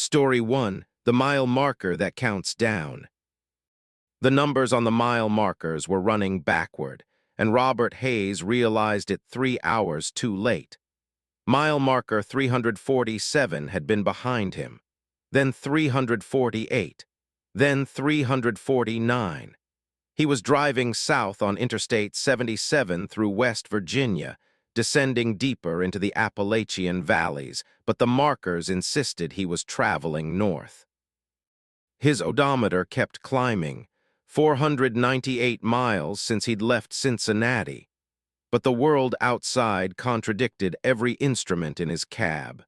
Story 1. The mile marker that counts down. The numbers on the mile markers were running backward, and Robert Hayes realized it 3 hours too late. Mile marker 347 had been behind him, then 348, then 349. He was driving south on Interstate 77 through West Virginia, descending deeper into the Appalachian valleys, but the markers insisted he was traveling north. His odometer kept climbing, 498 miles since he'd left Cincinnati, but the world outside contradicted every instrument in his cab.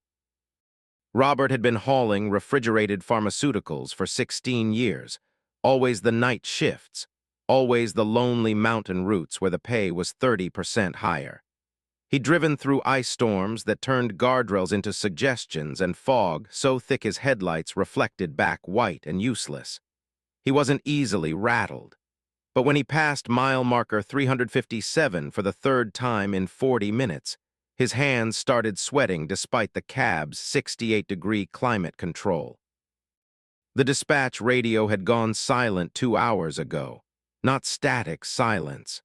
Robert had been hauling refrigerated pharmaceuticals for 16 years, always the night shifts, always the lonely mountain routes where the pay was 30% higher. He'd driven through ice storms that turned guardrails into suggestions and fog so thick his headlights reflected back white and useless. He wasn't easily rattled. But when he passed mile marker 357 for the third time in 40 minutes, his hands started sweating despite the cab's 68-degree climate control. The dispatch radio had gone silent 2 hours ago, not static silence.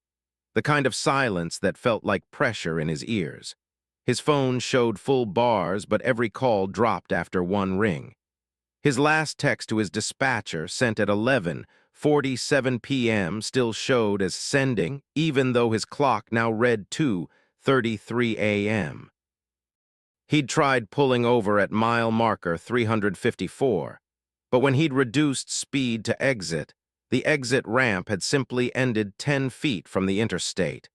The kind of silence that felt like pressure in his ears. His phone showed full bars, but every call dropped after one ring. His last text to his dispatcher, sent at 11:47 p.m., still showed as sending, even though his clock now read 2:33 a.m. He'd tried pulling over at mile marker 354, but when he'd reduced speed to exit, the exit ramp had simply ended 10 feet from the interstate,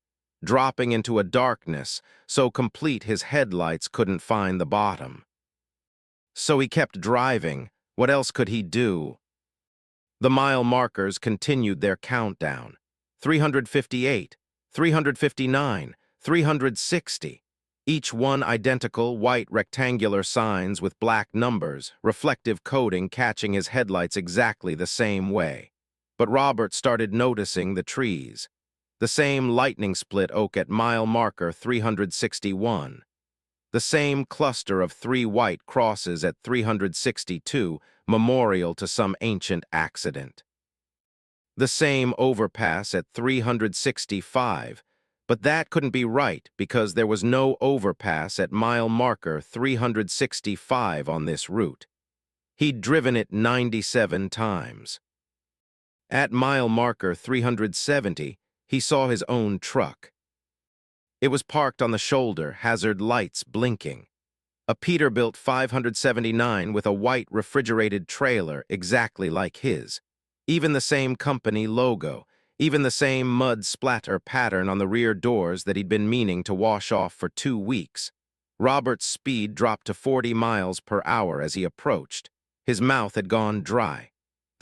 dropping into a darkness so complete his headlights couldn't find the bottom. So he kept driving. What else could he do? The mile markers continued their countdown. 358, 359, 360. Each one identical white rectangular signs with black numbers, reflective coating catching his headlights exactly the same way. But Robert started noticing the trees. The same lightning split oak at mile marker 361. The same cluster of 3 white crosses at 362, memorial to some ancient accident. The same overpass at 365, but that couldn't be right because there was no overpass at mile marker 365 on this route. He'd driven it 97 times. At mile marker 370, he saw his own truck. It was parked on the shoulder, hazard lights blinking. A Peterbilt 579 with a white refrigerated trailer exactly like his. Even the same company logo, even the same mud splatter pattern on the rear doors that he'd been meaning to wash off for 2 weeks. Robert's speed dropped to 40 miles per hour as he approached. His mouth had gone dry.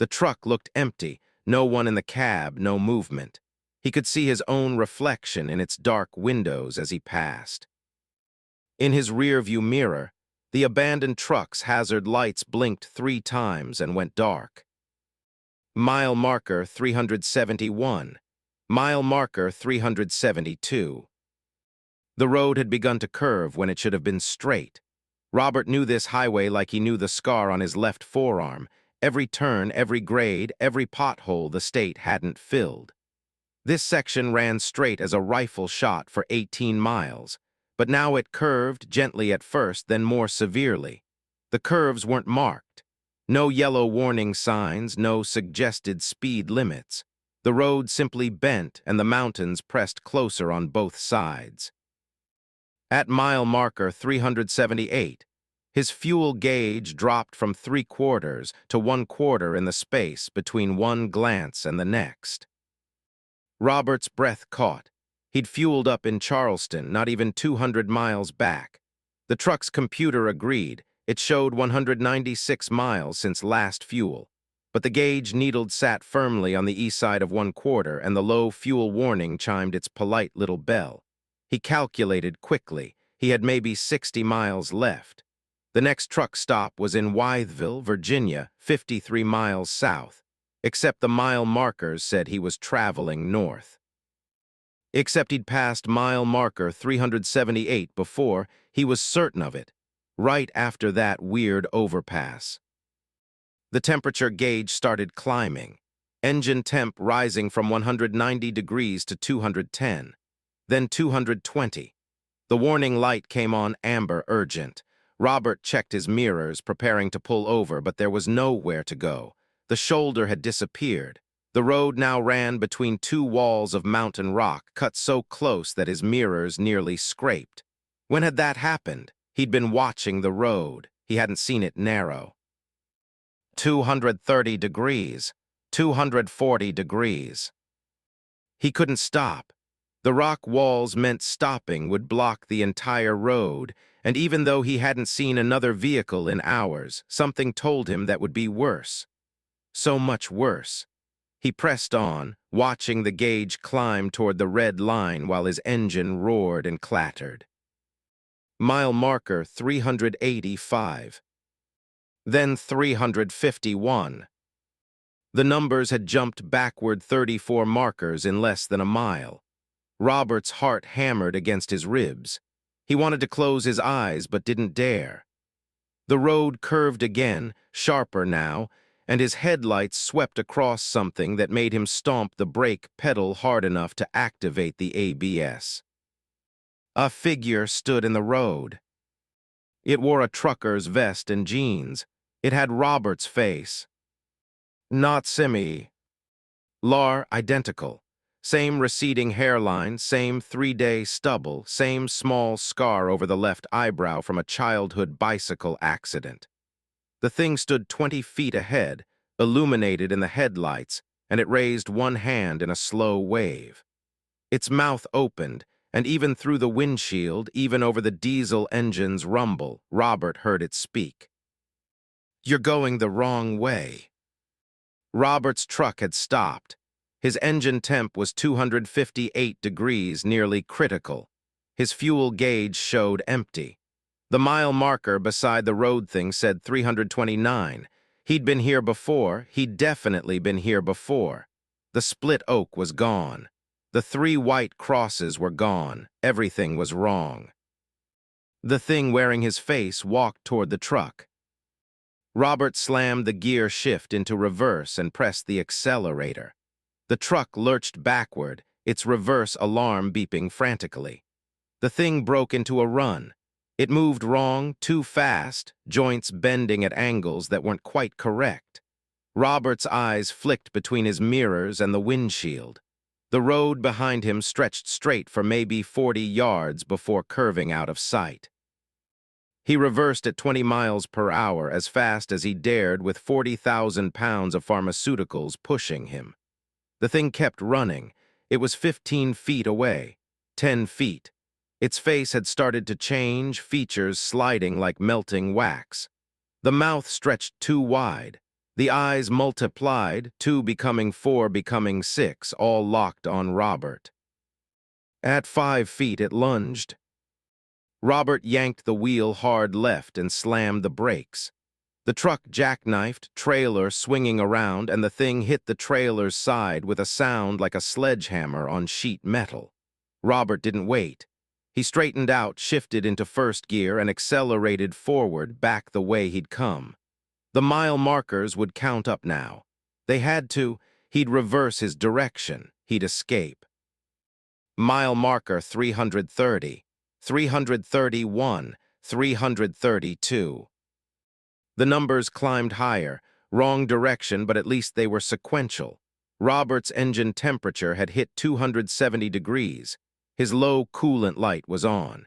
The truck looked empty. No one in the cab, no movement. He could see his own reflection in its dark windows as he passed. In his rearview mirror, the abandoned truck's hazard lights blinked 3 times and went dark. Mile marker 371. Mile marker 372. The road had begun to curve when it should have been straight. Robert knew this highway like he knew the scar on his left forearm. Every turn, every grade, every pothole the state hadn't filled. This section ran straight as a rifle shot for 18 miles, but now it curved gently at first, then more severely. The curves weren't marked. No yellow warning signs, no suggested speed limits. The road simply bent and the mountains pressed closer on both sides. At mile marker 378, his fuel gauge dropped from 3/4 to 1/4 in the space between one glance and the next. Robert's breath caught. He'd fueled up in Charleston, not even 200 miles back. The truck's computer agreed. It showed 196 miles since last fuel. But the gauge needle sat firmly on the east side of 1/4, and the low fuel warning chimed its polite little bell. He calculated quickly. He had maybe 60 miles left. The next truck stop was in Wytheville, Virginia, 53 miles south, except the mile markers said he was traveling north. Except he'd passed mile marker 378 before, he was certain of it, right after that weird overpass. The temperature gauge started climbing, engine temp rising from 190 degrees to 210, then 220. The warning light came on amber urgent. Robert checked his mirrors, preparing to pull over, but there was nowhere to go. The shoulder had disappeared. The road now ran between two walls of mountain rock, cut so close that his mirrors nearly scraped. When had that happened? He'd been watching the road. He hadn't seen it narrow. 230 degrees. 240 degrees. He couldn't stop. The rock walls meant stopping would block the entire road, and even though he hadn't seen another vehicle in hours, something told him that would be worse. So much worse. He pressed on, watching the gauge climb toward the red line while his engine roared and clattered. Mile marker 385. Then 351. The numbers had jumped backward 34 markers in less than a mile. Robert's heart hammered against his ribs. He wanted to close his eyes but didn't dare. The road curved again, sharper now, and his headlights swept across something that made him stomp the brake pedal hard enough to activate the ABS. A figure stood in the road. It wore a trucker's vest and jeans. It had Robert's face. Not Simi. Lar, identical. Same receding hairline, same 3-day stubble, same small scar over the left eyebrow from a childhood bicycle accident. The thing stood 20 feet ahead, illuminated in the headlights, and it raised one hand in a slow wave. Its mouth opened, and even through the windshield, even over the diesel engine's rumble, Robert heard it speak. "You're going the wrong way." Robert's truck had stopped. His engine temp was 258 degrees, nearly critical. His fuel gauge showed empty. The mile marker beside the road thing said 329. He'd been here before. He'd definitely been here before. The split oak was gone. The 3 white crosses were gone. Everything was wrong. The thing wearing his face walked toward the truck. Robert slammed the gear shift into reverse and pressed the accelerator. The truck lurched backward, its reverse alarm beeping frantically. The thing broke into a run. It moved wrong, too fast, joints bending at angles that weren't quite correct. Robert's eyes flicked between his mirrors and the windshield. The road behind him stretched straight for maybe 40 yards before curving out of sight. He reversed at 20 miles per hour as fast as he dared with 40,000 pounds of pharmaceuticals pushing him. The thing kept running. It was 15 feet away, 10 feet. Its face had started to change, features sliding like melting wax. The mouth stretched too wide. The eyes multiplied, 2 becoming 4 becoming 6, all locked on Robert. At 5 feet it lunged. Robert yanked the wheel hard left and slammed the brakes. The truck jackknifed, trailer swinging around, and the thing hit the trailer's side with a sound like a sledgehammer on sheet metal. Robert didn't wait. He straightened out, shifted into first gear, and accelerated forward, back the way he'd come. The mile markers would count up now. They had to. He'd reverse his direction. He'd escape. Mile marker 330, 331, 332. The numbers climbed higher, wrong direction, but at least they were sequential. Robert's engine temperature had hit 270 degrees. His low coolant light was on.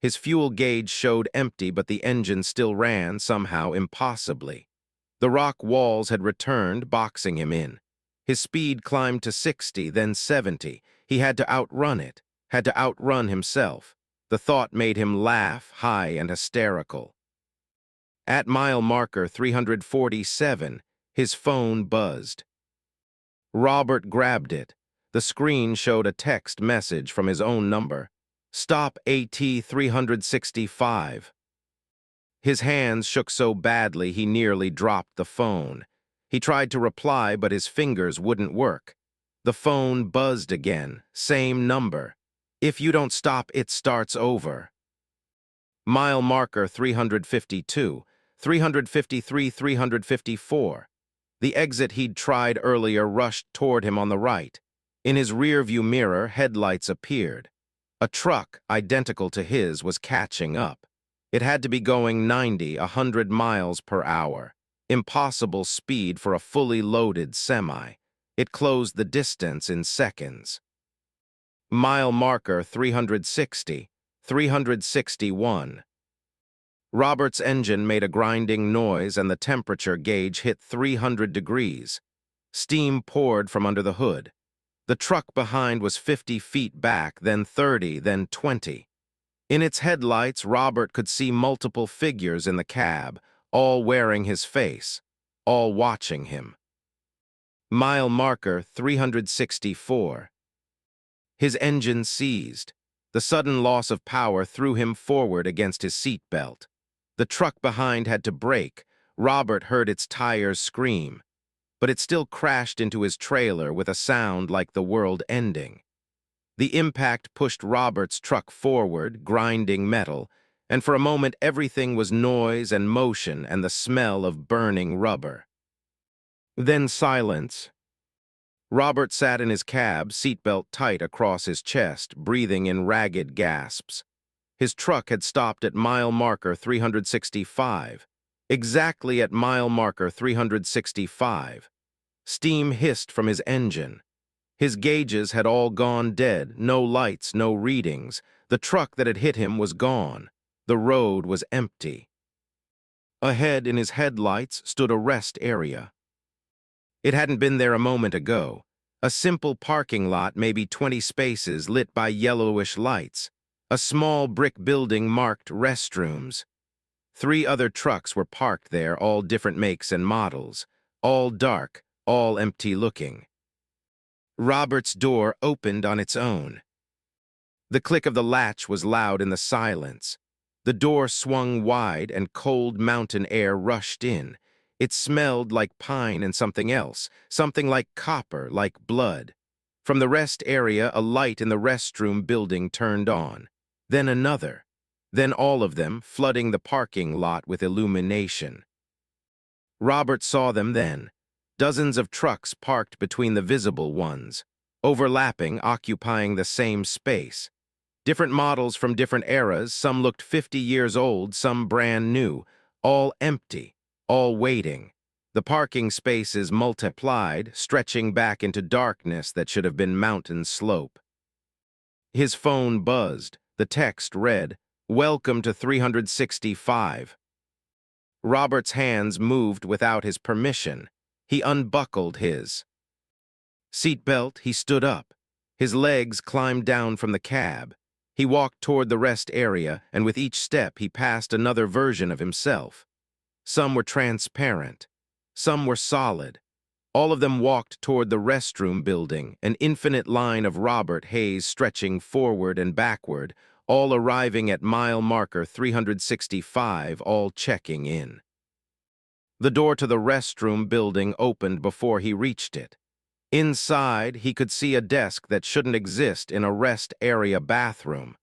His fuel gauge showed empty, but the engine still ran, somehow impossibly. The rock walls had returned, boxing him in. His speed climbed to 60, then 70. He had to outrun it, had to outrun himself. The thought made him laugh, high and hysterical. At mile marker 347, his phone buzzed. Robert grabbed it. The screen showed a text message from his own number. "Stop AT 365. His hands shook so badly he nearly dropped the phone. He tried to reply, but his fingers wouldn't work. The phone buzzed again. Same number. "If you don't stop, it starts over." Mile marker 352. 353, 354. The exit he'd tried earlier rushed toward him on the right. In his rearview mirror, headlights appeared. A truck, identical to his, was catching up. It had to be going 90, 100 miles per hour. Impossible speed for a fully loaded semi. It closed the distance in seconds. Mile marker 360, 361. Robert's engine made a grinding noise and the temperature gauge hit 300 degrees. Steam poured from under the hood. The truck behind was 50 feet back, then 30, then 20. In its headlights, Robert could see multiple figures in the cab, all wearing his face, all watching him. Mile marker 364. His engine seized. The sudden loss of power threw him forward against his seat belt. The truck behind had to brake. Robert heard its tires scream, but it still crashed into his trailer with a sound like the world ending. The impact pushed Robert's truck forward, grinding metal, and for a moment everything was noise and motion and the smell of burning rubber. Then silence. Robert sat in his cab, seatbelt tight across his chest, breathing in ragged gasps. His truck had stopped at mile marker 365. Exactly at mile marker 365. Steam hissed from his engine. His gauges had all gone dead, no lights, no readings. The truck that had hit him was gone. The road was empty. Ahead in his headlights stood a rest area. It hadn't been there a moment ago. A simple parking lot, maybe 20 spaces, lit by yellowish lights. A small brick building marked restrooms. 3 other trucks were parked there, all different makes and models. All dark, all empty-looking. Robert's door opened on its own. The click of the latch was loud in the silence. The door swung wide and cold mountain air rushed in. It smelled like pine and something else, something like copper, like blood. From the rest area, a light in the restroom building turned on. Then another. Then all of them, flooding the parking lot with illumination. Robert saw them then. Dozens of trucks parked between the visible ones, overlapping, occupying the same space. Different models from different eras, some looked 50 years old, some brand new, all empty, all waiting. The parking spaces multiplied, stretching back into darkness that should have been mountain slope. His phone buzzed. The text read, "Welcome to 365. Robert's hands moved without his permission. He unbuckled his seatbelt. He stood up. His legs climbed down from the cab. He walked toward the rest area, and with each step he passed another version of himself. Some were transparent. Some were solid. All of them walked toward the restroom building, an infinite line of Robert Hayes stretching forward and backward, all arriving at mile marker 365, all checking in. The door to the restroom building opened before he reached it. Inside, he could see a desk that shouldn't exist in a rest area bathroom.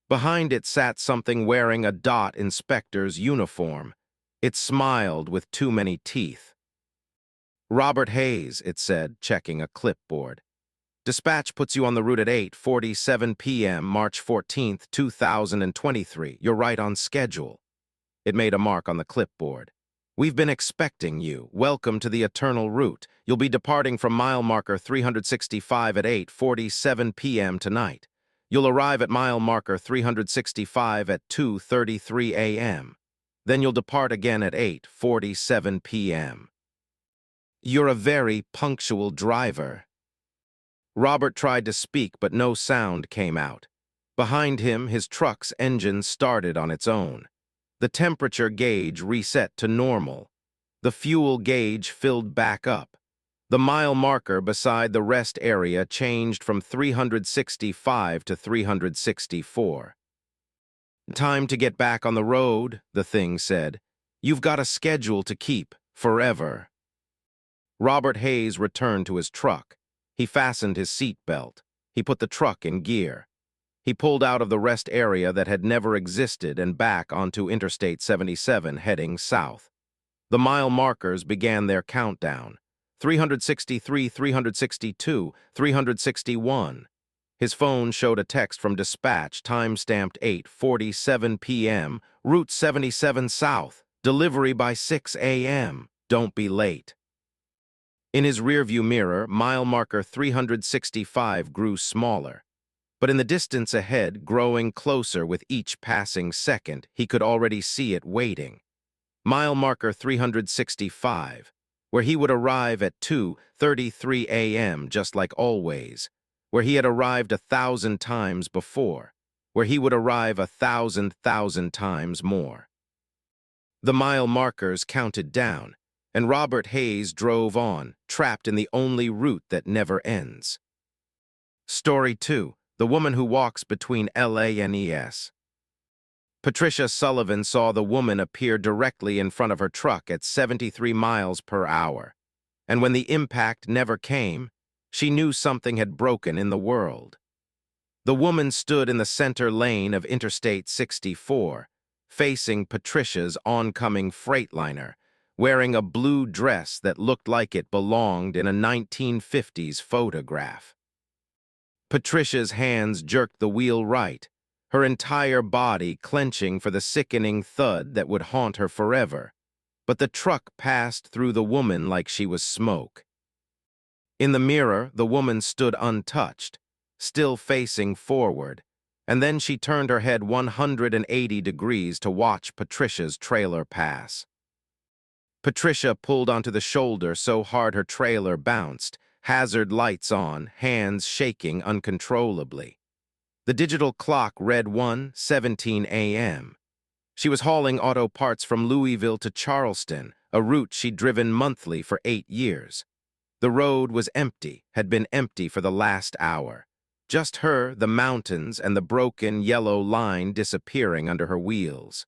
Behind it sat something wearing a DOT inspector's uniform. It smiled with too many teeth. "Robert Hayes," it said, checking a clipboard. "Dispatch puts you on the route at 8:47 p.m., March 14th, 2023. You're right on schedule." It made a mark on the clipboard. "We've been expecting you. Welcome to the eternal route. You'll be departing from mile marker 365 at 8:47 p.m. tonight. You'll arrive at mile marker 365 at 2:33 a.m. Then you'll depart again at 8:47 p.m. You're a very punctual driver." Robert tried to speak, but no sound came out. Behind him, his truck's engine started on its own. The temperature gauge reset to normal. The fuel gauge filled back up. The mile marker beside the rest area changed from 365 to 364. "Time to get back on the road," the thing said. "You've got a schedule to keep, forever." Robert Hayes returned to his truck. He fastened his seat belt. He put the truck in gear. He pulled out of the rest area that had never existed and back onto Interstate 77 heading south. The mile markers began their countdown. 363, 362, 361. His phone showed a text from dispatch, time-stamped 8:47 p.m., Route 77 South, delivery by 6 a.m. Don't be late. In his rearview mirror, mile marker 365 grew smaller. But in the distance ahead, growing closer with each passing second, he could already see it waiting. Mile marker 365, where he would arrive at 2:33 a.m. just like always, where he had arrived 1,000 times before, where he would arrive 1,000 times more. The mile markers counted down, and Robert Hayes drove on, trapped in the only route that never ends. Story 2. The Woman Who Walks Between LA and ES. Patricia Sullivan saw the woman appear directly in front of her truck at 73 miles per hour. And when the impact never came, she knew something had broken in the world. The woman stood in the center lane of Interstate 64, facing Patricia's oncoming Freightliner, wearing a blue dress that looked like it belonged in a 1950s photograph. Patricia's hands jerked the wheel right, her entire body clenching for the sickening thud that would haunt her forever. But the truck passed through the woman like she was smoke. In the mirror, the woman stood untouched, still facing forward, and then she turned her head 180 degrees to watch Patricia's trailer pass. Patricia pulled onto the shoulder so hard her trailer bounced, hazard lights on, hands shaking uncontrollably. The digital clock read 1:17 a.m. She was hauling auto parts from Louisville to Charleston, a route she'd driven monthly for 8 years. The road was empty, had been empty for the last hour. Just her, the mountains, and the broken yellow line disappearing under her wheels.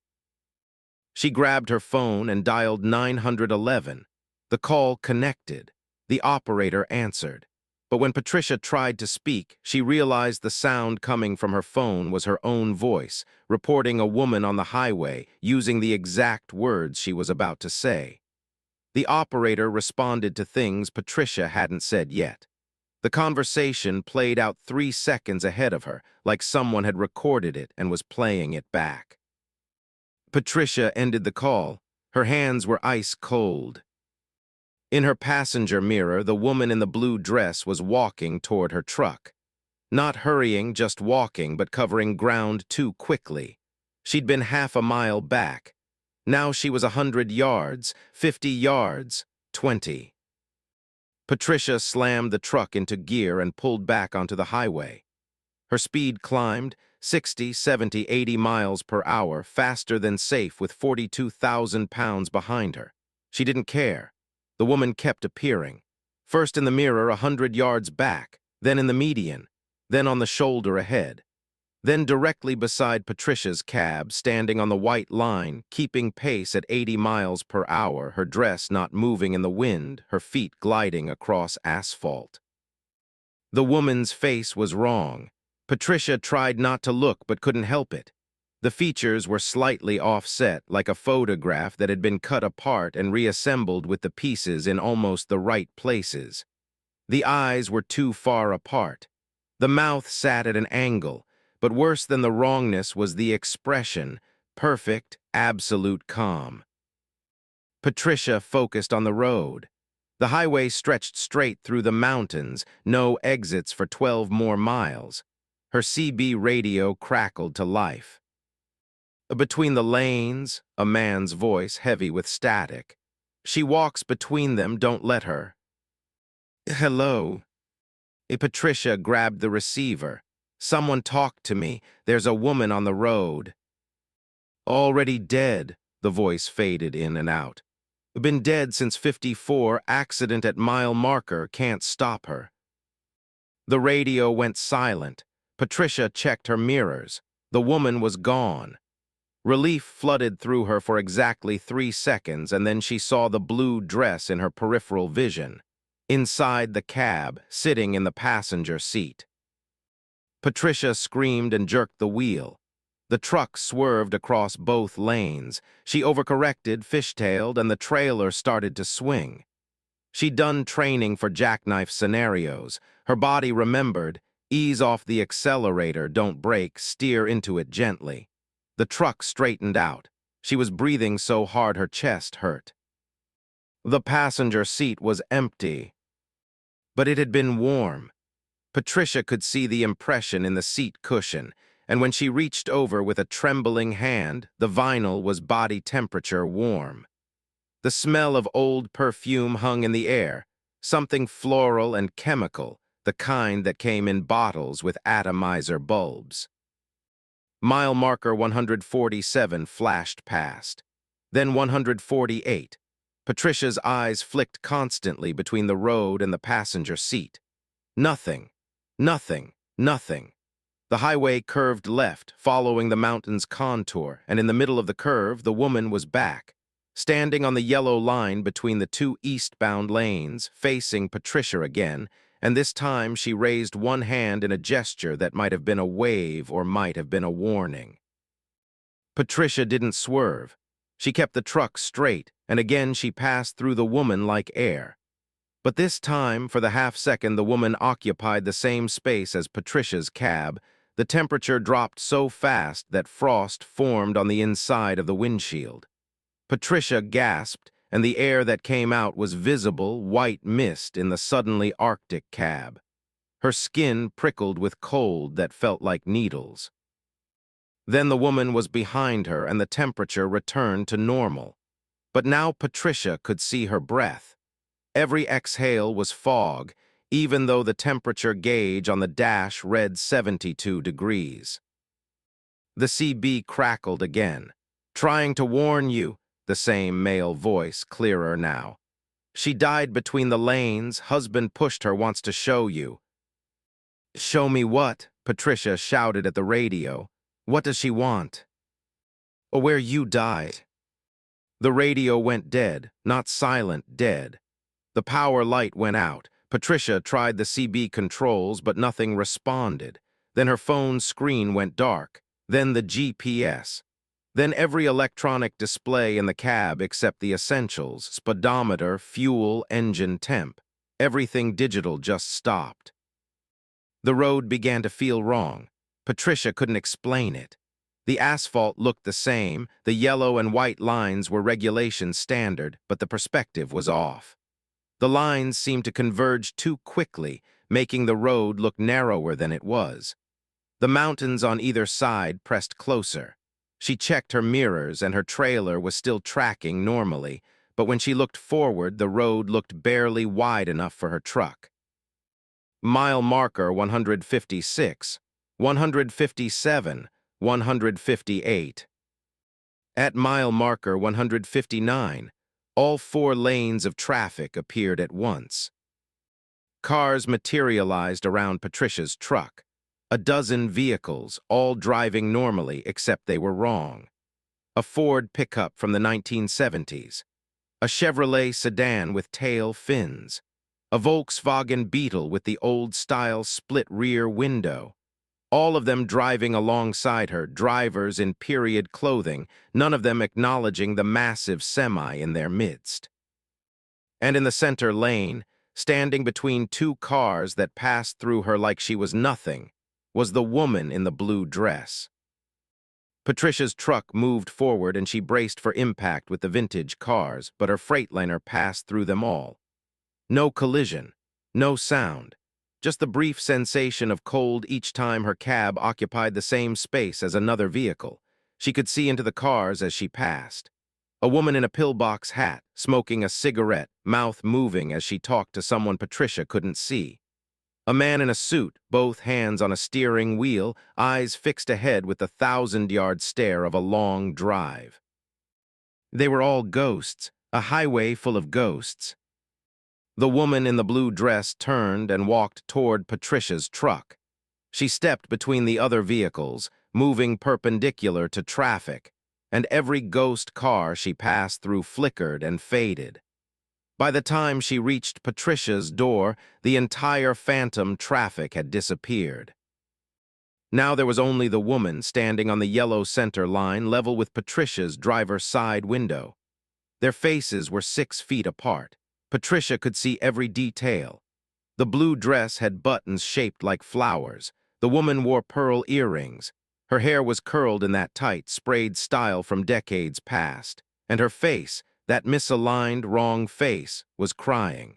She grabbed her phone and dialed 911. The call connected. The operator answered. But when Patricia tried to speak, she realized the sound coming from her phone was her own voice, reporting a woman on the highway, using the exact words she was about to say. The operator responded to things Patricia hadn't said yet. The conversation played out 3 seconds ahead of her, like someone had recorded it and was playing it back. Patricia ended the call. Her hands were ice cold. In her passenger mirror, the woman in the blue dress was walking toward her truck. Not hurrying, just walking, but covering ground too quickly. She'd been half a mile back. Now she was 100 yards, 50 yards, 20. Patricia slammed the truck into gear and pulled back onto the highway. Her speed climbed, 60, 70, 80 miles per hour, faster than safe with 42,000 pounds behind her. She didn't care. The woman kept appearing. First in the mirror 100 yards back, then in the median, then on the shoulder ahead. Then directly beside Patricia's cab, standing on the white line, keeping pace at 80 miles per hour, her dress not moving in the wind, her feet gliding across asphalt. The woman's face was wrong. Patricia tried not to look but couldn't help it. The features were slightly offset, like a photograph that had been cut apart and reassembled with the pieces in almost the right places. The eyes were too far apart. The mouth sat at an angle, but worse than the wrongness was the expression, perfect, absolute calm. Patricia focused on the road. The highway stretched straight through the mountains, no exits for 12 more miles. Her CB radio crackled to life. Between the lanes, a man's voice heavy with static. She walks between them, don't let her. Hello. Patricia grabbed the receiver. Someone talk to me. There's a woman on the road. Already dead, the voice faded in and out. Been dead since 54, accident at mile marker, can't stop her. The radio went silent. Patricia checked her mirrors. The woman was gone. Relief flooded through her for exactly 3 seconds, and then she saw the blue dress in her peripheral vision, inside the cab, sitting in the passenger seat. Patricia screamed and jerked the wheel. The truck swerved across both lanes. She overcorrected, fishtailed, and the trailer started to swing. She'd done training for jackknife scenarios. Her body remembered, ease off the accelerator, don't brake, steer into it gently. The truck straightened out. She was breathing so hard her chest hurt. The passenger seat was empty, but it had been warm. Patricia could see the impression in the seat cushion, and when she reached over with a trembling hand, the vinyl was body temperature warm. The smell of old perfume hung in the air, something floral and chemical, the kind that came in bottles with atomizer bulbs. Mile marker 147 flashed past. Then 148. Patricia's eyes flicked constantly between the road and the passenger seat. Nothing. Nothing. Nothing. The highway curved left, following the mountain's contour, and in the middle of the curve, the woman was back, standing on the yellow line between the two eastbound lanes, facing Patricia again, and this time she raised one hand in a gesture that might have been a wave or might have been a warning. Patricia didn't swerve. She kept the truck straight, and again she passed through the woman like air. But this time, for the half-second the woman occupied the same space as Patricia's cab, the temperature dropped so fast that frost formed on the inside of the windshield. Patricia gasped, and the air that came out was visible white mist in the suddenly Arctic cab. Her skin prickled with cold that felt like needles. Then the woman was behind her and the temperature returned to normal. But now Patricia could see her breath. Every exhale was fog, even though the temperature gauge on the dash read 72 degrees. The CB crackled again. "Trying to warn you," the same male voice, clearer now. "She died between the lanes, husband pushed her, wants to show you." "Show me what?" Patricia shouted at the radio. "What does she want?" "Or where you died." The radio went dead, not silent, dead. The power light went out. Patricia tried the CB controls, but nothing responded. Then her phone's screen went dark. Then the GPS. Then every electronic display in the cab except the essentials, speedometer, fuel, engine temp. Everything digital just stopped. The road began to feel wrong. Patricia couldn't explain it. The asphalt looked the same, the yellow and white lines were regulation standard, but the perspective was off. The lines seemed to converge too quickly, making the road look narrower than it was. The mountains on either side pressed closer. She checked her mirrors and her trailer was still tracking normally, but when she looked forward, the road looked barely wide enough for her truck. Mile marker 156, 157, 158. At mile marker 159, all 4 lanes of traffic appeared at once. Cars materialized around Patricia's truck. A dozen vehicles, all driving normally except they were wrong. A Ford pickup from the 1970s. A Chevrolet sedan with tail fins. A Volkswagen Beetle with the old-style split rear window. All of them driving alongside her, drivers in period clothing, none of them acknowledging the massive semi in their midst. And in the center lane, standing between 2 cars that passed through her like she was nothing, was the woman in the blue dress. Patricia's truck moved forward and she braced for impact with the vintage cars, but her Freightliner passed through them all. No collision, no sound. Just the brief sensation of cold each time her cab occupied the same space as another vehicle. She could see into the cars as she passed. A woman in a pillbox hat, smoking a cigarette, mouth moving as she talked to someone Patricia couldn't see. A man in a suit, both hands on a steering wheel, eyes fixed ahead with the 1,000-yard stare of a long drive. They were all ghosts, a highway full of ghosts. The woman in the blue dress turned and walked toward Patricia's truck. She stepped between the other vehicles, moving perpendicular to traffic, and every ghost car she passed through flickered and faded. By the time she reached Patricia's door, the entire phantom traffic had disappeared. Now there was only the woman standing on the yellow center line level with Patricia's driver's side window. Their faces were 6 feet apart. Patricia could see every detail. The blue dress had buttons shaped like flowers. The woman wore pearl earrings. Her hair was curled in that tight, sprayed style from decades past. And her face, that misaligned, wrong face, was crying.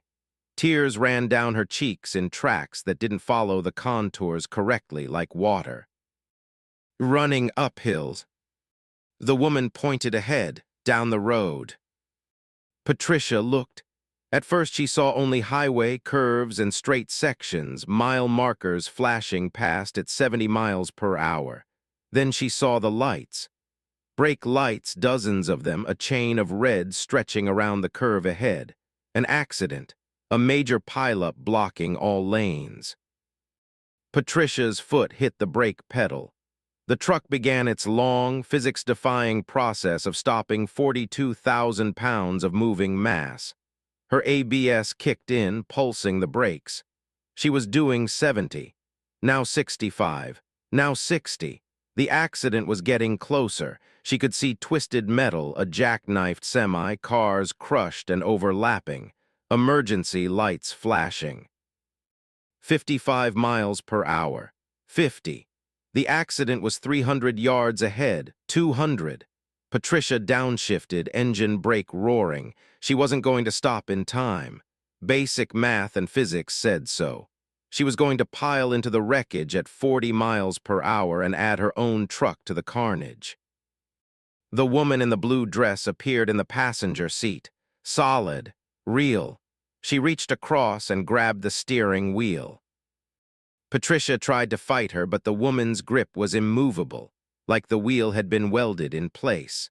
Tears ran down her cheeks in tracks that didn't follow the contours correctly like water. Running up hills. The woman pointed ahead, down the road. Patricia looked. At first she saw only highway, curves, and straight sections, mile markers flashing past at 70 miles per hour. Then she saw the lights. Brake lights, dozens of them, a chain of red stretching around the curve ahead. An accident, a major pileup blocking all lanes. Patricia's foot hit the brake pedal. The truck began its long, physics-defying process of stopping 42,000 pounds of moving mass. Her ABS kicked in, pulsing the brakes. She was doing 70, now 65, now 60. The accident was getting closer. She could see twisted metal, a jackknifed semi, cars crushed and overlapping, emergency lights flashing. 55 miles per hour. 50. The accident was 300 yards ahead, 200. Patricia downshifted, engine brake roaring. She wasn't going to stop in time. Basic math and physics said so. She was going to pile into the wreckage at 40 miles per hour and add her own truck to the carnage. The woman in the blue dress appeared in the passenger seat. Solid, real. She reached across and grabbed the steering wheel. Patricia tried to fight her, but the woman's grip was immovable, like the wheel had been welded in place.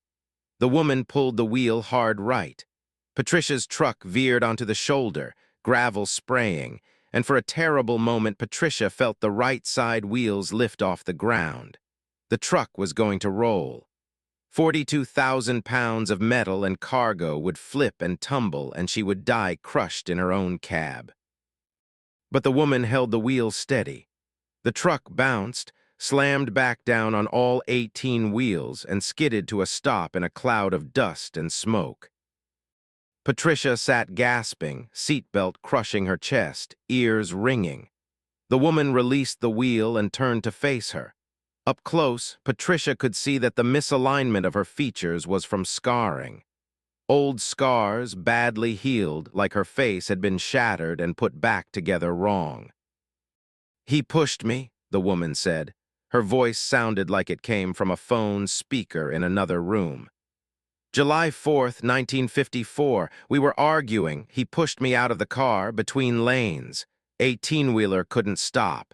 The woman pulled the wheel hard right. Patricia's truck veered onto the shoulder, gravel spraying, and for a terrible moment Patricia felt the right side wheels lift off the ground. The truck was going to roll. 42,000 pounds of metal and cargo would flip and tumble, and she would die crushed in her own cab. But the woman held the wheel steady. The truck bounced, slammed back down on all 18 wheels, and skidded to a stop in a cloud of dust and smoke. Patricia sat gasping, seatbelt crushing her chest, ears ringing. The woman released the wheel and turned to face her. Up close, Patricia could see that the misalignment of her features was from scarring. Old scars, badly healed, like her face had been shattered and put back together wrong. "He pushed me," the woman said. Her voice sounded like it came from a phone speaker in another room. "July 4th, 1954, we were arguing. He pushed me out of the car, between lanes. 18-wheeler couldn't stop."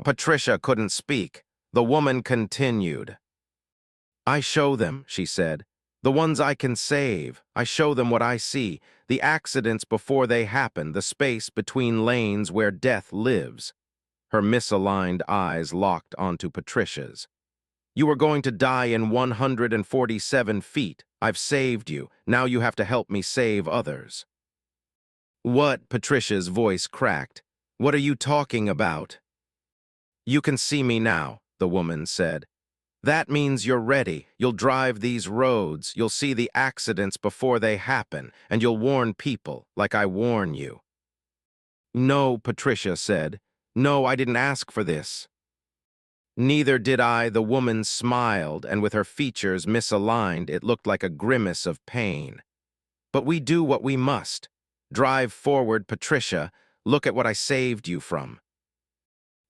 Patricia couldn't speak. The woman continued. "I show them," she said. "The ones I can save. I show them what I see, the accidents before they happen, the space between lanes where death lives." Her misaligned eyes locked onto Patricia's. "You were going to die in 147 feet. I've saved you. Now you have to help me save others." "What?" Patricia's voice cracked. "What are you talking about?" "You can see me now," the woman said. "That means you're ready. You'll drive these roads. You'll see the accidents before they happen, and you'll warn people, like I warn you." "No," Patricia said. "No, I didn't ask for this." "Neither did I," the woman smiled, and with her features misaligned, it looked like a grimace of pain. "But we do what we must. Drive forward, Patricia. Look at what I saved you from."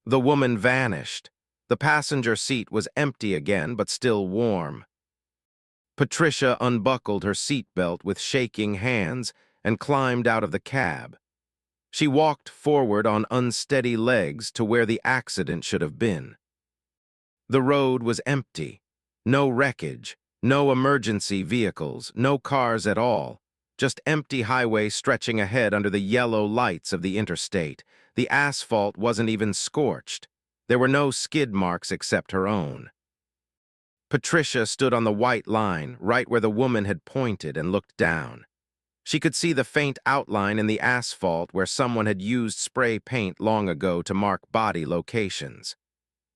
The woman vanished. The passenger seat was empty again, but still warm. Patricia unbuckled her seatbelt with shaking hands and climbed out of the cab. She walked forward on unsteady legs to where the accident should have been. The road was empty. No wreckage, no emergency vehicles, no cars at all. Just empty highway stretching ahead under the yellow lights of the interstate. The asphalt wasn't even scorched. There were no skid marks except her own. Patricia stood on the white line, right where the woman had pointed, and looked down. She could see the faint outline in the asphalt where someone had used spray paint long ago to mark body locations.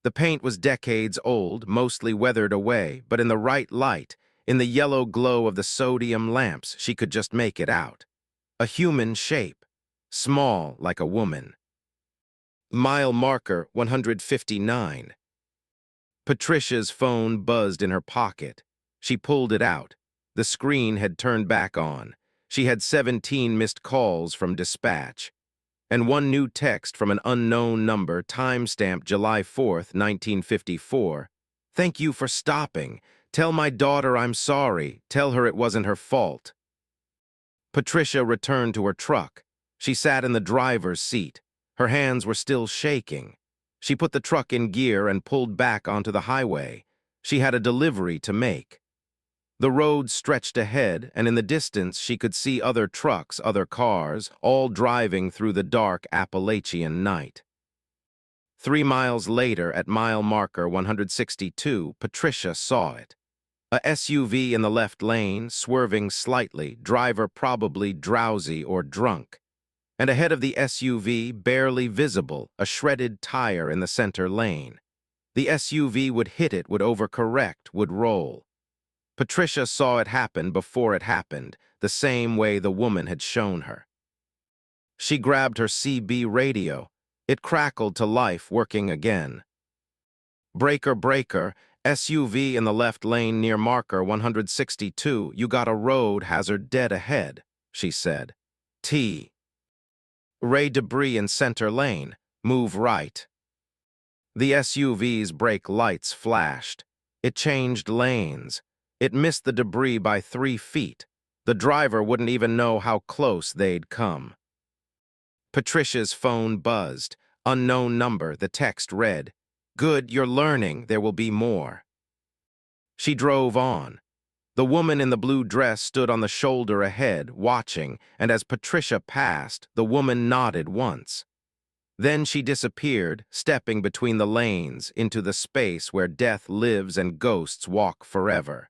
The paint was decades old, mostly weathered away, but in the right light, in the yellow glow of the sodium lamps, she could just make it out. A human shape, small like a woman. Mile marker 159. Patricia's phone buzzed in her pocket. She pulled it out. The screen had turned back on. She had 17 missed calls from dispatch, and one new text from an unknown number, timestamped July 4th, 1954. "Thank you for stopping. Tell my daughter I'm sorry. Tell her it wasn't her fault." Patricia returned to her truck. She sat in the driver's seat. Her hands were still shaking. She put the truck in gear and pulled back onto the highway. She had a delivery to make. The road stretched ahead, and in the distance she could see other trucks, other cars, all driving through the dark Appalachian night. 3 miles later, at mile marker 162, Patricia saw it. A SUV in the left lane, swerving slightly, driver probably drowsy or drunk. And ahead of the SUV, barely visible, a shredded tire in the center lane. The SUV would hit it, would overcorrect, would roll. Patricia saw it happen before it happened, the same way the woman had shown her. She grabbed her CB radio. It crackled to life, working again. "Breaker, breaker, SUV in the left lane near marker 162. You got a road hazard dead ahead," she said. "T. Ray debris in center lane. Move right." The SUV's brake lights flashed. It changed lanes. It missed the debris by 3 feet. The driver wouldn't even know how close they'd come. Patricia's phone buzzed. Unknown number, the text read, "Good, you're learning, there will be more." She drove on. The woman in the blue dress stood on the shoulder ahead, watching, and as Patricia passed, the woman nodded once. Then she disappeared, stepping between the lanes into the space where death lives and ghosts walk forever.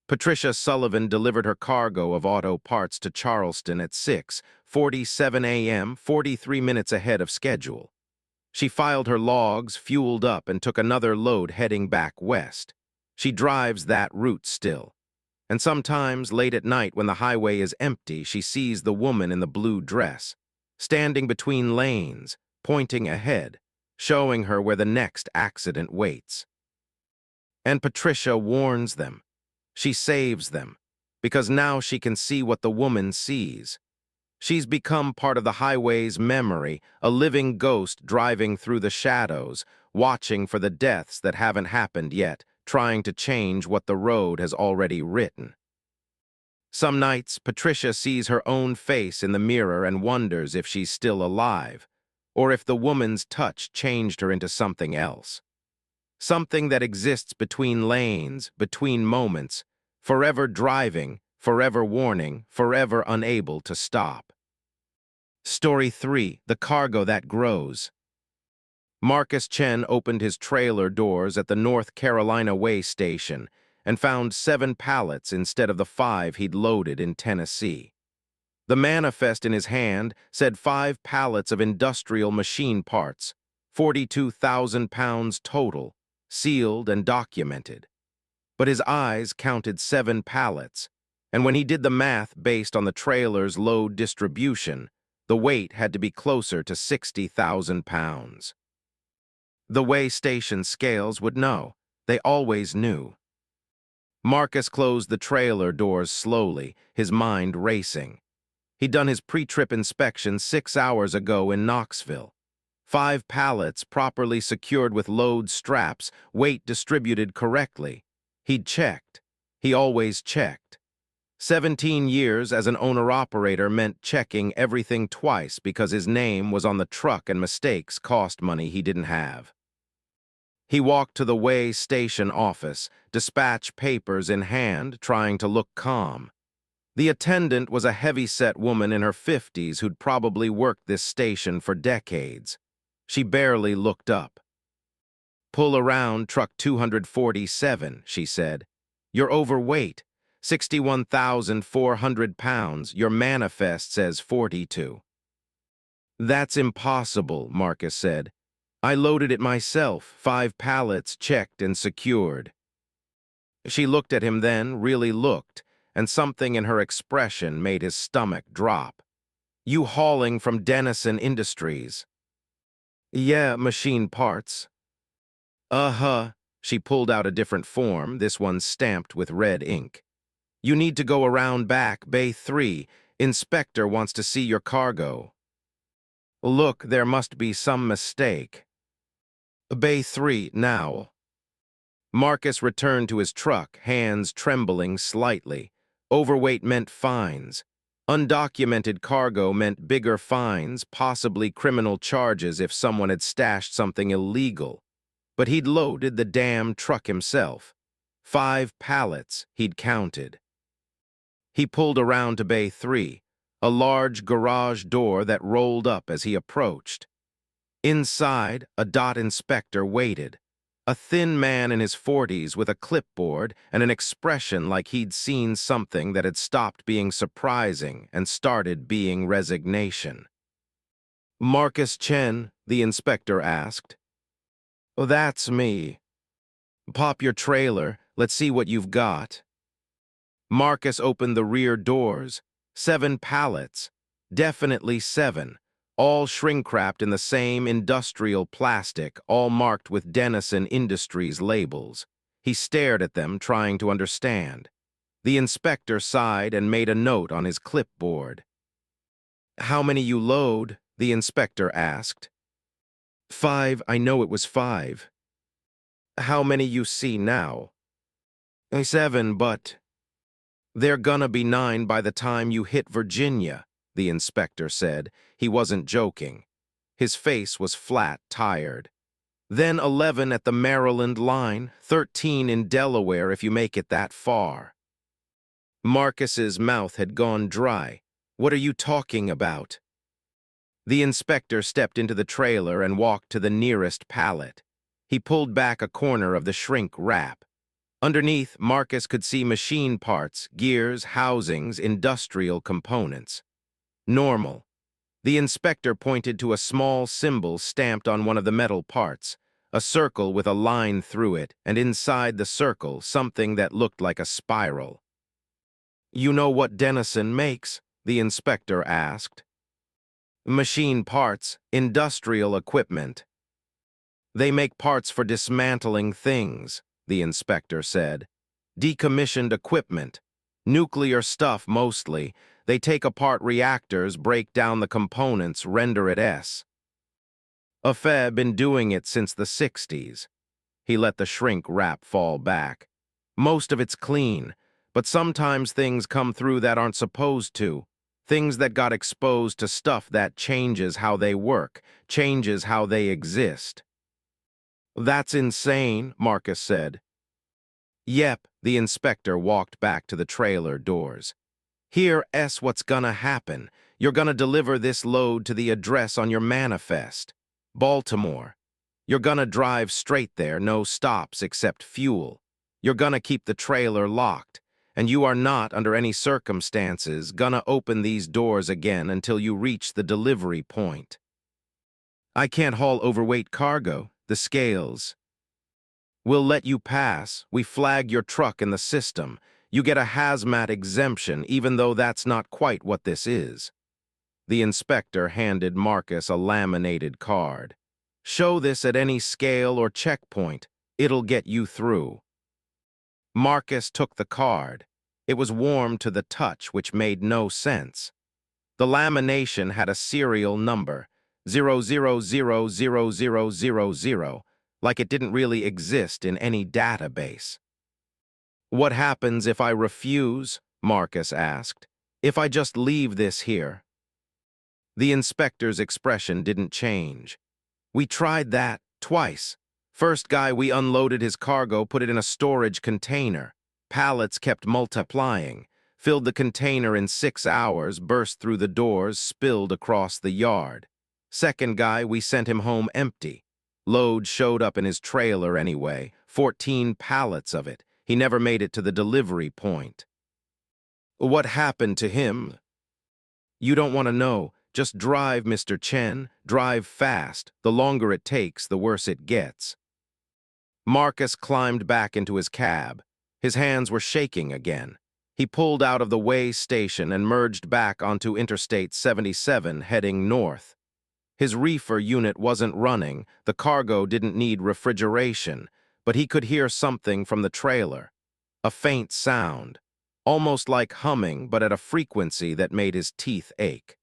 Patricia Sullivan delivered her cargo of auto parts to Charleston at 6:47 a.m., 43 minutes ahead of schedule. She filed her logs, fueled up, and took another load heading back west. She drives that route still. And sometimes, late at night when the highway is empty, she sees the woman in the blue dress, standing between lanes, pointing ahead, showing her where the next accident waits. And Patricia warns them. She saves them, because now she can see what the woman sees. She's become part of the highway's memory, a living ghost driving through the shadows, watching for the deaths that haven't happened yet, trying to change what the road has already written. Some nights, Patricia sees her own face in the mirror and wonders if she's still alive, or if the woman's touch changed her into something else. Something that exists between lanes, between moments, forever driving, forever warning, forever unable to stop. Story 3, The Cargo That Grows. Marcus Chen opened his trailer doors at the North Carolina Way station and found 7 pallets instead of the 5 he'd loaded in Tennessee. The manifest in his hand said 5 pallets of industrial machine parts, 42,000 pounds total, sealed and documented. But his eyes counted 7 pallets, and when he did the math based on the trailer's load distribution, the weight had to be closer to 60,000 pounds. The way station scales would know. They always knew. Marcus closed the trailer doors slowly, his mind racing. He'd done his pre-trip inspection 6 hours ago in Knoxville. 5 pallets properly secured with load straps, weight distributed correctly. He'd checked. He always checked. 17 years as an owner-operator meant checking everything twice because his name was on the truck and mistakes cost money he didn't have. He walked to the Way station office, dispatch papers in hand, trying to look calm. The attendant was a heavy-set woman in her 50s who'd probably worked this station for decades. She barely looked up. "Pull around truck 247, she said. "You're overweight. 61,400 pounds. Your manifest says 42. "That's impossible," Marcus said. "I loaded it myself, 5 pallets checked and secured." She looked at him then, really looked, and something in her expression made his stomach drop. "You hauling from Dennison Industries?" "Yeah, machine parts." "Uh-huh." She pulled out a different form, this one stamped with red ink. "You need to go around back, Bay 3. Inspector wants to see your cargo." "Look, there must be some mistake." "Bay 3, now." Marcus returned to his truck, hands trembling slightly. Overweight meant fines. Undocumented cargo meant bigger fines, possibly criminal charges if someone had stashed something illegal. But he'd loaded the damn truck himself. 5 pallets, he'd counted. He pulled around to Bay 3, a large garage door that rolled up as he approached. Inside, a dot inspector waited. A thin man in his 40s with a clipboard and an expression like he'd seen something that had stopped being surprising and started being resignation. "Marcus Chen?" the inspector asked. "Oh, that's me." "Pop your trailer, let's see what you've got." Marcus opened the rear doors. 7 pallets. Definitely 7. All shrink-wrapped in the same industrial plastic, all marked with Dennison Industries labels. He stared at them, trying to understand. The inspector sighed and made a note on his clipboard. "How many you load?" the inspector asked. 5, I know it was 5. "How many you see now?" 7, but... "They're gonna be 9 by the time you hit Virginia," the inspector said. He wasn't joking. His face was flat, tired. "Then 11 at the Maryland line, 13 in Delaware if you make it that far." Marcus's mouth had gone dry. "What are you talking about?" The inspector stepped into the trailer and walked to the nearest pallet. He pulled back a corner of the shrink wrap. Underneath, Marcus could see machine parts, gears, housings, industrial components. Normal. The inspector pointed to a small symbol stamped on one of the metal parts, a circle with a line through it, and inside the circle, something that looked like a spiral. "You know what Dennison makes?" the inspector asked. "Machine parts, industrial equipment." "They make parts for dismantling things," the inspector said. "Decommissioned equipment. Nuclear stuff, mostly. They take apart reactors, break down the components, render it S. I've been doing it since the 60s. He let the shrink wrap fall back. "Most of it's clean, but sometimes things come through that aren't supposed to. Things that got exposed to stuff that changes how they work, changes how they exist." "That's insane," Marcus said. "Yep," the inspector walked back to the trailer doors. "Here's what's gonna happen. You're gonna deliver this load to the address on your manifest. Baltimore. You're gonna drive straight there, no stops except fuel. You're gonna keep the trailer locked, and you are not, under any circumstances, gonna open these doors again until you reach the delivery point." "I can't haul overweight cargo. The scales." "We'll let you pass. We flag your truck in the system. You get a hazmat exemption, even though that's not quite what this is." The inspector handed Marcus a laminated card. "Show this at any scale or checkpoint. It'll get you through." Marcus took the card. It was warm to the touch, which made no sense. The lamination had a serial number, 00000000, like it didn't really exist in any database. "What happens if I refuse?" Marcus asked. "If I just leave this here?" The inspector's expression didn't change. "We tried that, twice. First guy we unloaded his cargo, put it in a storage container. Pallets kept multiplying. Filled the container in 6 hours, burst through the doors, spilled across the yard. Second guy, we sent him home empty. Load showed up in his trailer anyway, 14 pallets of it. He never made it to the delivery point." "What happened to him?" "You don't want to know. Just drive, Mr. Chen. Drive fast. The longer it takes, the worse it gets." Marcus climbed back into his cab. His hands were shaking again. He pulled out of the way station and merged back onto Interstate 77, heading north. His reefer unit wasn't running, the cargo didn't need refrigeration, but he could hear something from the trailer. A faint sound, almost like humming, but at a frequency that made his teeth ache.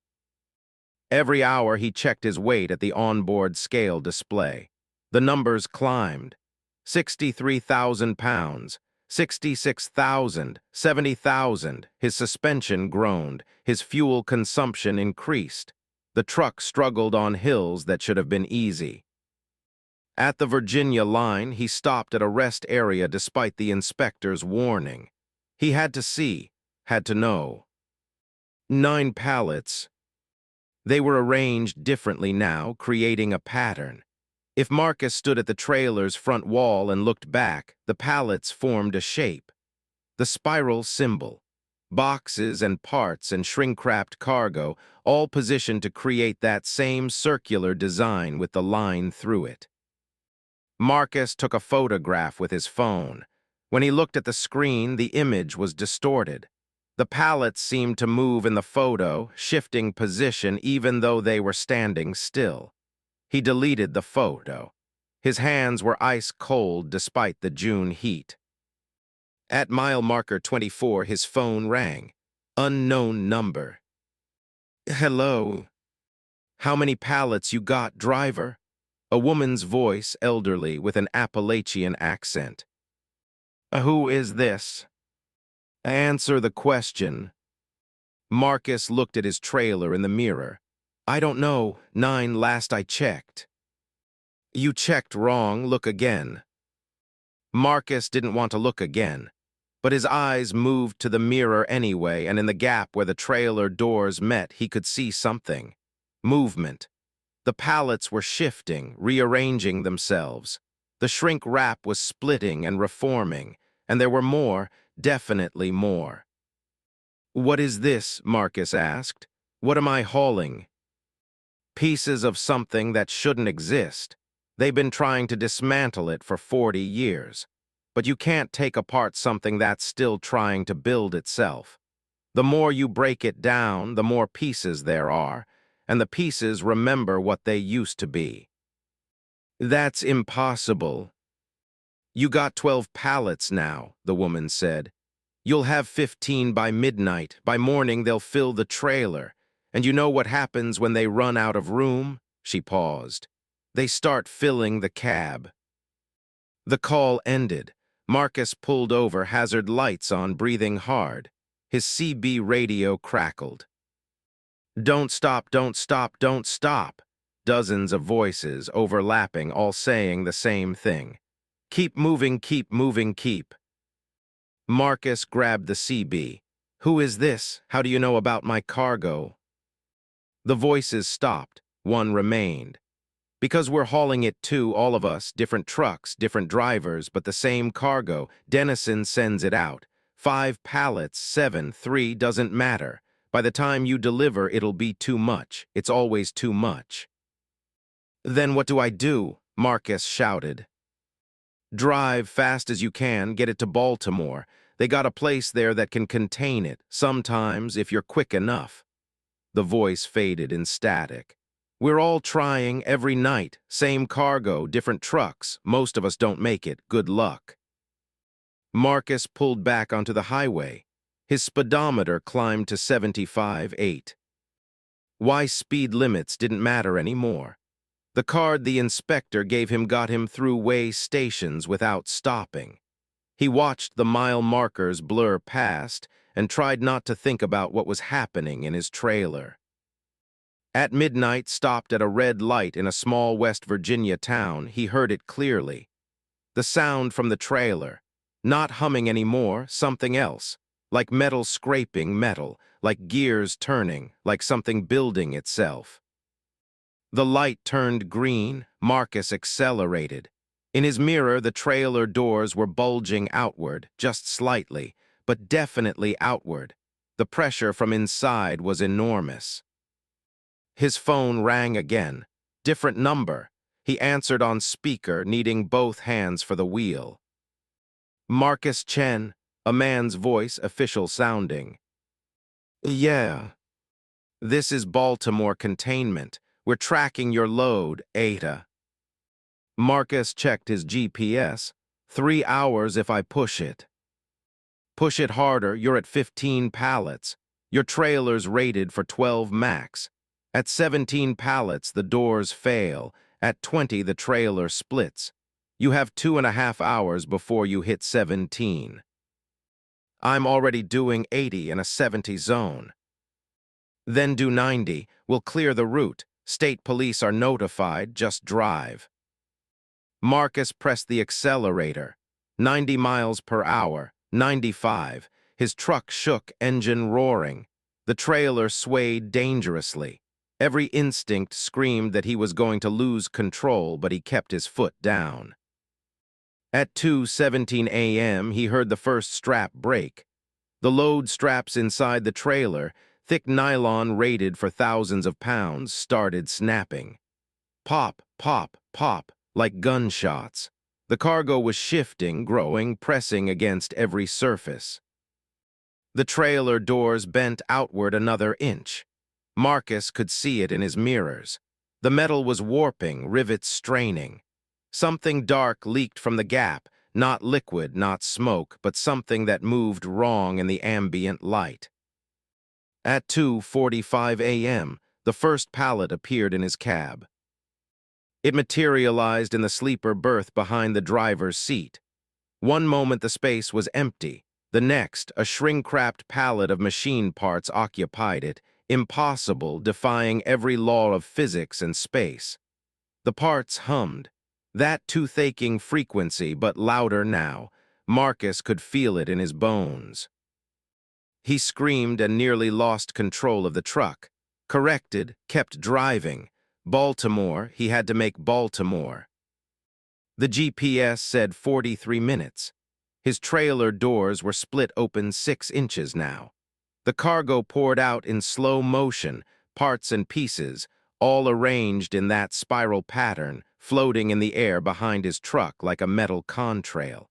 Every hour he checked his weight at the onboard scale display. The numbers climbed. 63,000 pounds, 66,000, 70,000. His suspension groaned, his fuel consumption increased. The truck struggled on hills that should have been easy. At the Virginia line, he stopped at a rest area despite the inspector's warning. He had to see, had to know. 9 pallets. They were arranged differently now, creating a pattern. If Marcus stood at the trailer's front wall and looked back, the pallets formed a shape. The spiral symbol. Boxes and parts and shrink-wrapped cargo, all positioned to create that same circular design with the line through it. Marcus took a photograph with his phone. When he looked at the screen, the image was distorted. The pallets seemed to move in the photo, shifting position even though they were standing still. He deleted the photo. His hands were ice cold despite the June heat. At mile marker 24, his phone rang. Unknown number. Hello. How many pallets you got, driver? A woman's voice, elderly, with an Appalachian accent. Who is this? Answer the question. Marcus looked at his trailer in the mirror. I don't know, 9 last I checked. You checked wrong, look again. Marcus didn't want to look again, but his eyes moved to the mirror anyway, and in the gap where the trailer doors met, he could see something. Movement. The pallets were shifting, rearranging themselves. The shrink wrap was splitting and reforming, and there were more, definitely more. What is this? Marcus asked. What am I hauling? Pieces of something that shouldn't exist. They've been trying to dismantle it for 40 years. But you can't take apart something that's still trying to build itself. The more you break it down, the more pieces there are, and the pieces remember what they used to be. That's impossible. You got 12 pallets now, the woman said. You'll have 15 by midnight. By morning they'll fill the trailer. And you know what happens when they run out of room? She paused. They start filling the cab. The call ended. Marcus pulled over, hazard lights on, breathing hard. His CB radio crackled. Don't stop, don't stop, don't stop. Dozens of voices overlapping, all saying the same thing. Keep moving, keep moving, keep. Marcus grabbed the CB. Who is this? How do you know about my cargo? The voices stopped. One remained. Because we're hauling it too, all of us, different trucks, different drivers, but the same cargo. Dennison sends it out. 5 pallets, 7, 3, doesn't matter. By the time you deliver, it'll be too much. It's always too much. Then what do I do? Marcus shouted. Drive fast as you can, get it to Baltimore. They got a place there that can contain it, sometimes if you're quick enough. The voice faded in static. We're all trying every night, same cargo, different trucks. Most of us don't make it, good luck. Marcus pulled back onto the highway. His speedometer climbed to 75.8. Why speed limits didn't matter anymore. The card the inspector gave him got him through way stations without stopping. He watched the mile markers blur past and tried not to think about what was happening in his trailer. At midnight, stopped at a red light in a small West Virginia town, he heard it clearly. The sound from the trailer. Not humming anymore, something else. Like metal scraping metal, like gears turning, like something building itself. The light turned green. Marcus accelerated. In his mirror, the trailer doors were bulging outward, just slightly, but definitely outward. The pressure from inside was enormous. His phone rang again. Different number. He answered on speaker, needing both hands for the wheel. Marcus Chen, A man's voice, official sounding. Yeah. This is Baltimore containment. We're tracking your load, Ada. Marcus checked his GPS. 3 hours if I push it. Push it harder, you're at 15 pallets. Your trailer's rated for 12 max. At 17 pallets, the doors fail. At 20, the trailer splits. You have 2.5 hours before you hit 17. I'm already doing 80 in a 70 zone. Then do 90. We'll clear the route. State police are notified. Just drive. Marcus pressed the accelerator. 90 miles per hour. 95. His truck shook, engine roaring. The trailer swayed dangerously. Every instinct screamed that he was going to lose control, but he kept his foot down. At 2:17 a.m., he heard the first strap break. The load straps inside the trailer, thick nylon rated for thousands of pounds, started snapping. Pop, pop, pop, like gunshots. The cargo was shifting, growing, pressing against every surface. The trailer doors bent outward another inch. Marcus could see it in his mirrors. The metal was warping, rivets straining. Something dark leaked from the gap, not liquid, not smoke, but something that moved wrong in the ambient light. At 2:45 a.m., the first pallet appeared in his cab. It materialized in the sleeper berth behind the driver's seat. One moment the space was empty. The next, a shrink-wrapped pallet of machine parts occupied it, impossible, defying every law of physics and space. The parts hummed. That toothacheing frequency, but louder now. Marcus could feel it in his bones. He screamed and nearly lost control of the truck. Corrected, kept driving. Baltimore, he had to make Baltimore. The GPS said 43 minutes. His trailer doors were split open 6 inches now. The cargo poured out in slow motion, parts and pieces, all arranged in that spiral pattern, floating in the air behind his truck like a metal contrail.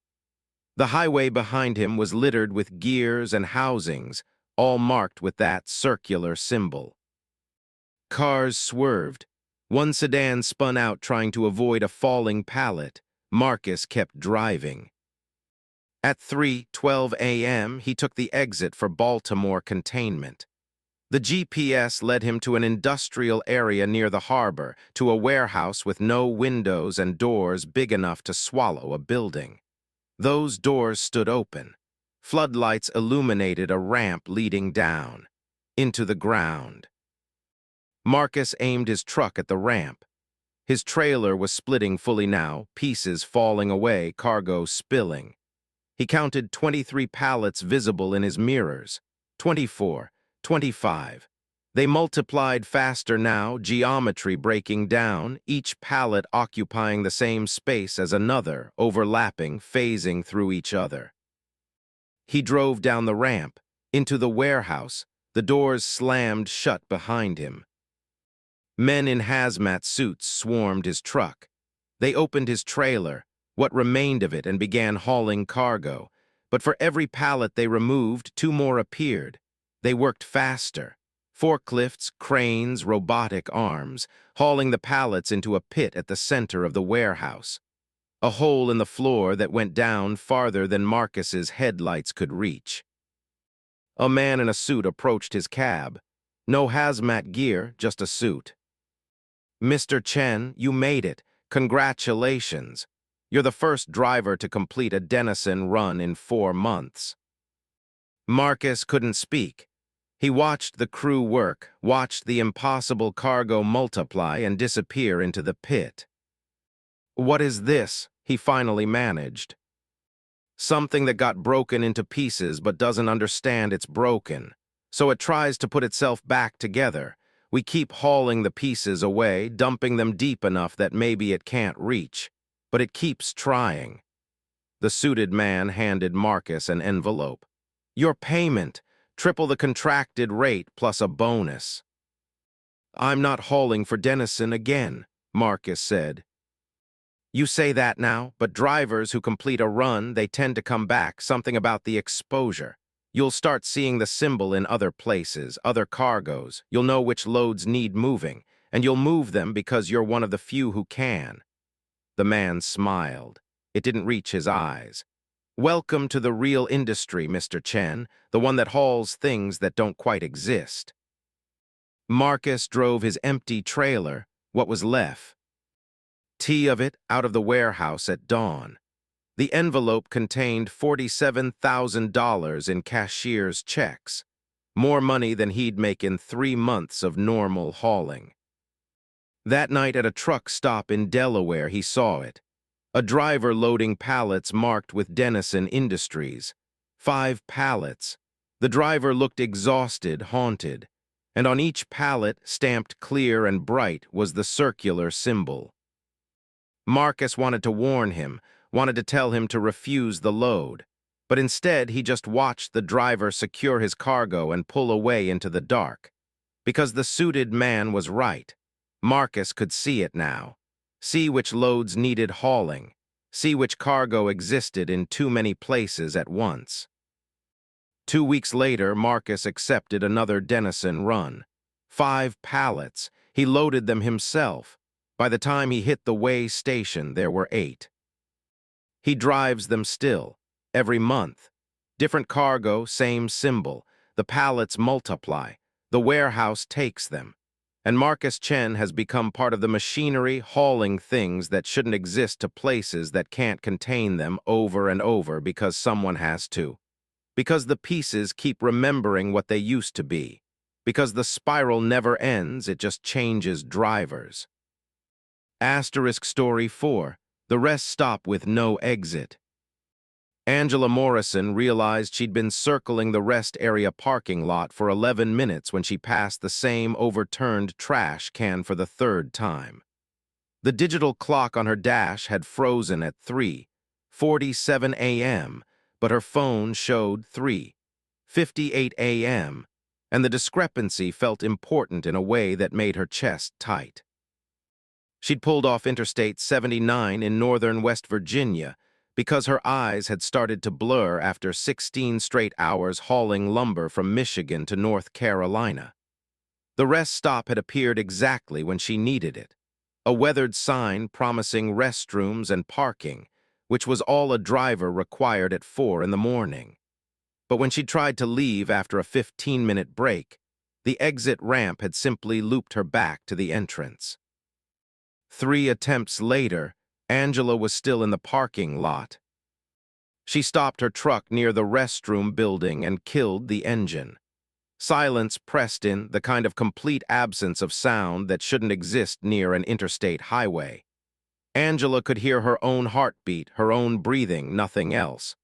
The highway behind him was littered with gears and housings, all marked with that circular symbol. Cars swerved. One sedan spun out trying to avoid a falling pallet. Marcus kept driving. At 3:12 a.m., he took the exit for Baltimore containment. The GPS led him to an industrial area near the harbor, to a warehouse with no windows and doors big enough to swallow a building. Those doors stood open. Floodlights illuminated a ramp leading down, into the ground. Marcus aimed his truck at the ramp. His trailer was splitting fully now, pieces falling away, cargo spilling. He counted 23 pallets visible in his mirrors. 24, 25. They multiplied faster now, geometry breaking down, each pallet occupying the same space as another, overlapping, phasing through each other. He drove down the ramp, into the warehouse. The doors slammed shut behind him. Men in hazmat suits swarmed his truck. They opened his trailer, what remained of it, and began hauling cargo. But for every pallet they removed, 2 more appeared. They worked faster. Forklifts, cranes, robotic arms, hauling the pallets into a pit at the center of the warehouse. A hole in the floor that went down farther than Marcus's headlights could reach. A man in a suit approached his cab. No hazmat gear, just a suit. "Mr. Chen, you made it. Congratulations. You're the first driver to complete a Denison run in 4 months." Marcus couldn't speak. He watched the crew work, watched the impossible cargo multiply and disappear into the pit. "What is this?" he finally managed. "Something that got broken into pieces but doesn't understand it's broken. So it tries to put itself back together. We keep hauling the pieces away, dumping them deep enough that maybe it can't reach. But it keeps trying." The suited man handed Marcus an envelope. "Your payment, triple the contracted rate plus a bonus." "I'm not hauling for Denison again," Marcus said. You say that now, but drivers who complete a run, they tend to come back, something about the exposure. You'll start seeing the symbol in other places, other cargoes. You'll know which loads need moving, and you'll move them because you're one of the few who can. The man smiled. It didn't reach his eyes. Welcome to the real industry, Mr. Chen, the one that hauls things that don't quite exist. Marcus drove his empty trailer, what was left, of it out of the warehouse at dawn. The envelope contained $47,000 in cashier's checks, more money than he'd make in 3 months of normal hauling. That night at a truck stop in Delaware, he saw it. A driver loading pallets marked with Denison Industries. 5 pallets. The driver looked exhausted, haunted, and on each pallet, stamped clear and bright, was the circular symbol. Marcus wanted to warn him, wanted to tell him to refuse the load, but instead he just watched the driver secure his cargo and pull away into the dark. Because the suited man was right. Marcus could see it now. See which loads needed hauling. See which cargo existed in too many places at once. 2 weeks later, Marcus accepted another Denison run. 5 pallets. He loaded them himself. By the time he hit the weigh station, there were 8. He drives them still, every month. Different cargo, same symbol. The pallets multiply. The warehouse takes them. And Marcus Chen has become part of the machinery hauling things that shouldn't exist to places that can't contain them over and over because someone has to. Because the pieces keep remembering what they used to be. Because the spiral never ends, it just changes drivers. Asterisk Story 4. The rest stop with no exit. Angela Morrison realized she'd been circling the rest area parking lot for 11 minutes when she passed the same overturned trash can for the 3rd time. The digital clock on her dash had frozen at 3:47 a.m., but her phone showed 3:58 a.m., and the discrepancy felt important in a way that made her chest tight. She'd pulled off Interstate 79 in northern West Virginia because her eyes had started to blur after 16 straight hours hauling lumber from Michigan to North Carolina. The rest stop had appeared exactly when she needed it. A weathered sign promising restrooms and parking, which was all a driver required at 4 in the morning. But when she tried to leave after a 15-minute break, the exit ramp had simply looped her back to the entrance. 3 attempts later, Angela was still in the parking lot. She stopped her truck near the restroom building and killed the engine. Silence pressed in, the kind of complete absence of sound that shouldn't exist near an interstate highway. Angela could hear her own heartbeat, her own breathing, nothing else.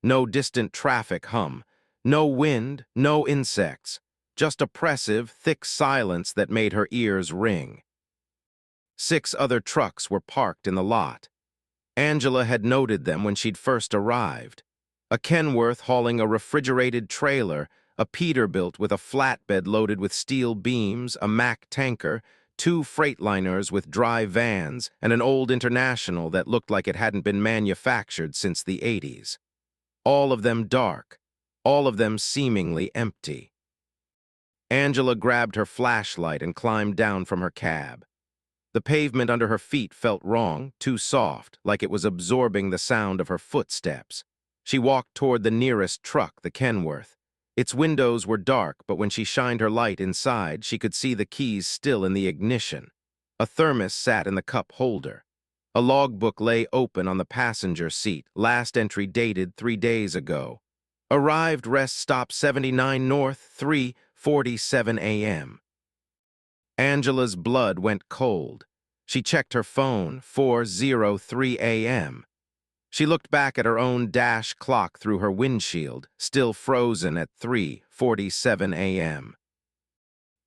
No distant traffic hum, no wind, no insects, just oppressive, thick silence that made her ears ring. 6 other trucks were parked in the lot. Angela had noted them when she'd first arrived. A Kenworth hauling a refrigerated trailer, a Peterbilt with a flatbed loaded with steel beams, a Mack tanker, 2 Freightliners with dry vans, and an old International that looked like it hadn't been manufactured since the 80s. All of them dark, all of them seemingly empty. Angela grabbed her flashlight and climbed down from her cab. The pavement under her feet felt wrong, too soft, like it was absorbing the sound of her footsteps. She walked toward the nearest truck, the Kenworth. Its windows were dark, but when she shined her light inside, she could see the keys still in the ignition. A thermos sat in the cup holder. A logbook lay open on the passenger seat, last entry dated 3 days ago. Arrived rest stop 79 North, 3:47 a.m. Angela's blood went cold. She checked her phone, 4:03 a.m. She looked back at her own dash clock through her windshield, still frozen at 3:47 a.m.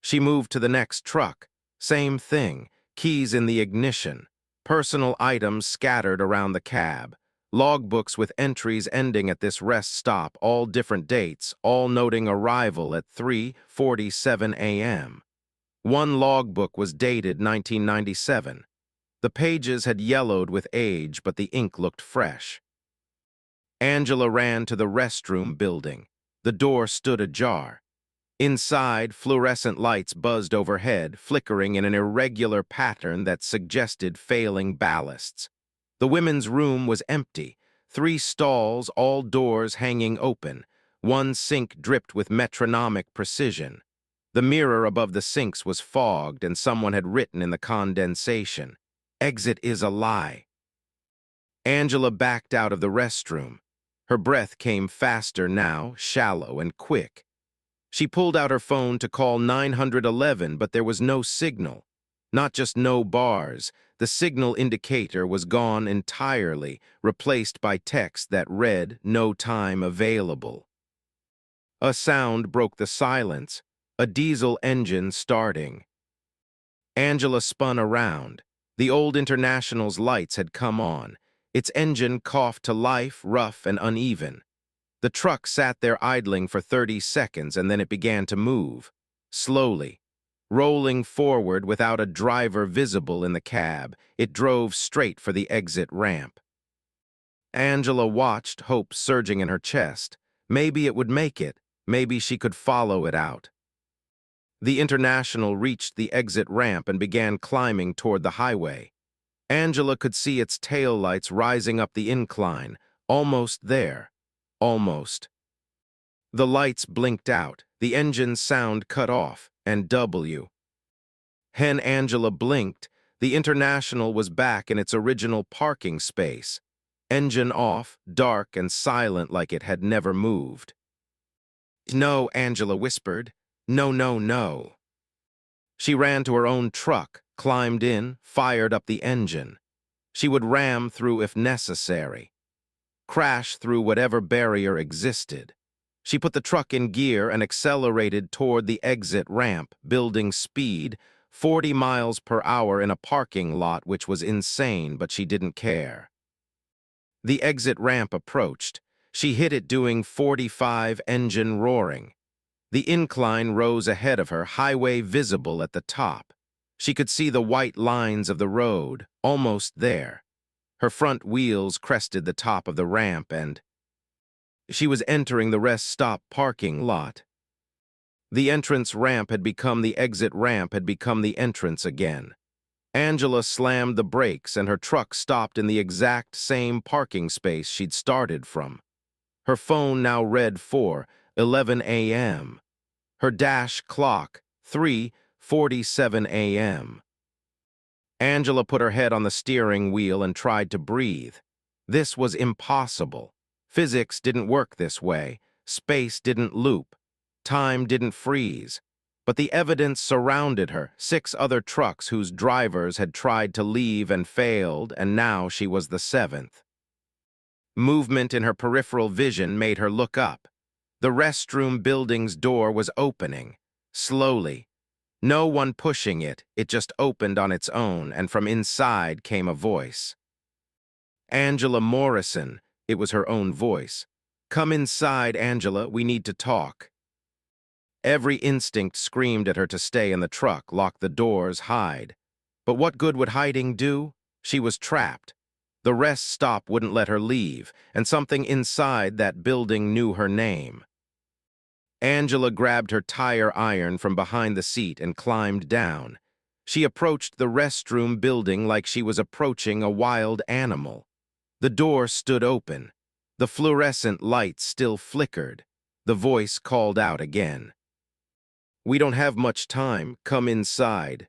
She moved to the next truck. Same thing, keys in the ignition, personal items scattered around the cab, logbooks with entries ending at this rest stop, all different dates, all noting arrival at 3:47 a.m. One logbook was dated 1997. The pages had yellowed with age, but the ink looked fresh. Angela ran to the restroom building. The door stood ajar. Inside, fluorescent lights buzzed overhead, flickering in an irregular pattern that suggested failing ballasts. The women's room was empty. 3 stalls, all doors hanging open. One sink dripped with metronomic precision. The mirror above the sinks was fogged, and someone had written in the condensation, "Exit is a lie." Angela backed out of the restroom. Her breath came faster now, shallow and quick. She pulled out her phone to call 911, but there was no signal. Not just no bars. The signal indicator was gone entirely, replaced by text that read, "No time available." A sound broke the silence, a diesel engine starting. Angela spun around. The old International's lights had come on. Its engine coughed to life, rough and uneven. The truck sat there idling for 30 seconds, and then it began to move, slowly. Rolling forward without a driver visible in the cab, it drove straight for the exit ramp. Angela watched, hope surging in her chest. Maybe it would make it. Maybe she could follow it out. The International reached the exit ramp and began climbing toward the highway. Angela could see its taillights rising up the incline, almost there. Almost. The lights blinked out, the engine's sound cut off, and When Angela blinked, the International was back in its original parking space. Engine off, dark and silent like it had never moved. "No," Angela whispered. "No, no, no." She ran to her own truck, climbed in, fired up the engine. She would ram through if necessary. Crash through whatever barrier existed. She put the truck in gear and accelerated toward the exit ramp, building speed, 40 miles per hour in a parking lot, which was insane, but she didn't care. The exit ramp approached. She hit it doing 45, engine roaring. The incline rose ahead of her, highway visible at the top. She could see the white lines of the road, almost there. Her front wheels crested the top of the ramp, and she was entering the rest stop parking lot. The entrance ramp had become the exit ramp had become the entrance again. Angela slammed the brakes, and her truck stopped in the exact same parking space she'd started from. Her phone now read 4:11 a.m. Her dash clock, 3:47 a.m. Angela put her head on the steering wheel and tried to breathe. This was impossible. Physics didn't work this way. Space didn't loop. Time didn't freeze. But the evidence surrounded her, 6 other trucks whose drivers had tried to leave and failed, and now she was the 7th. Movement in her peripheral vision made her look up. The restroom building's door was opening, slowly. No one pushing it, it just opened on its own, and from inside came a voice. "Angela Morrison," it was her own voice. "Come inside, Angela, we need to talk." Every instinct screamed at her to stay in the truck, lock the doors, hide. But what good would hiding do? She was trapped. The rest stop wouldn't let her leave, and something inside that building knew her name. Angela grabbed her tire iron from behind the seat and climbed down. She approached the restroom building like she was approaching a wild animal. The door stood open. The fluorescent lights still flickered. The voice called out again. "We don't have much time. Come inside."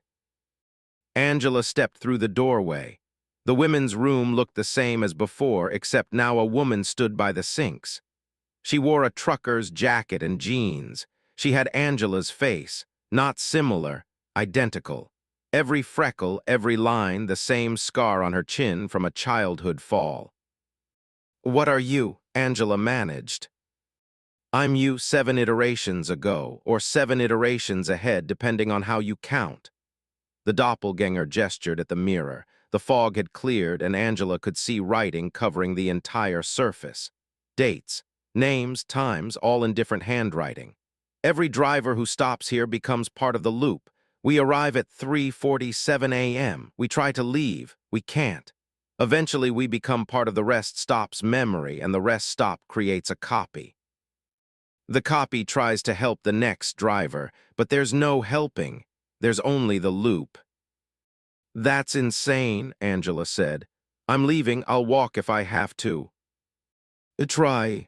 Angela stepped through the doorway. The women's room looked the same as before, except now a woman stood by the sinks. She wore a trucker's jacket and jeans. She had Angela's face, not similar, identical. Every freckle, every line, the same scar on her chin from a childhood fall. "What are you?" Angela managed. "I'm you 7 iterations ago, or 7 iterations ahead, depending on how you count." The doppelganger gestured at the mirror. The fog had cleared, and Angela could see writing covering the entire surface. Dates. Names, times, all in different handwriting. "Every driver who stops here becomes part of the loop. We arrive at 3:47 a.m. We try to leave. We can't. Eventually, we become part of the rest stop's memory, and the rest stop creates a copy. The copy tries to help the next driver, but there's no helping. There's only the loop. That's insane, Angela said. I'm leaving. I'll walk if I have to. Try.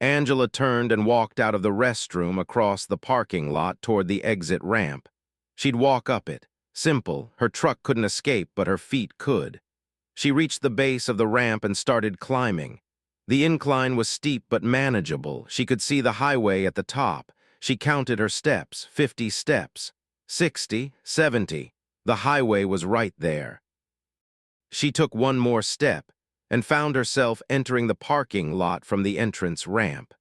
Angela turned and walked out of the restroom across the parking lot toward the exit ramp. She'd walk up it. Simple. Her truck couldn't escape, but her feet could. She reached the base of the ramp and started climbing. The incline was steep but manageable. She could see the highway at the top. She counted her steps, 50 steps, 60, 70. The highway was right there. She took one more step and found herself entering the parking lot from the entrance ramp.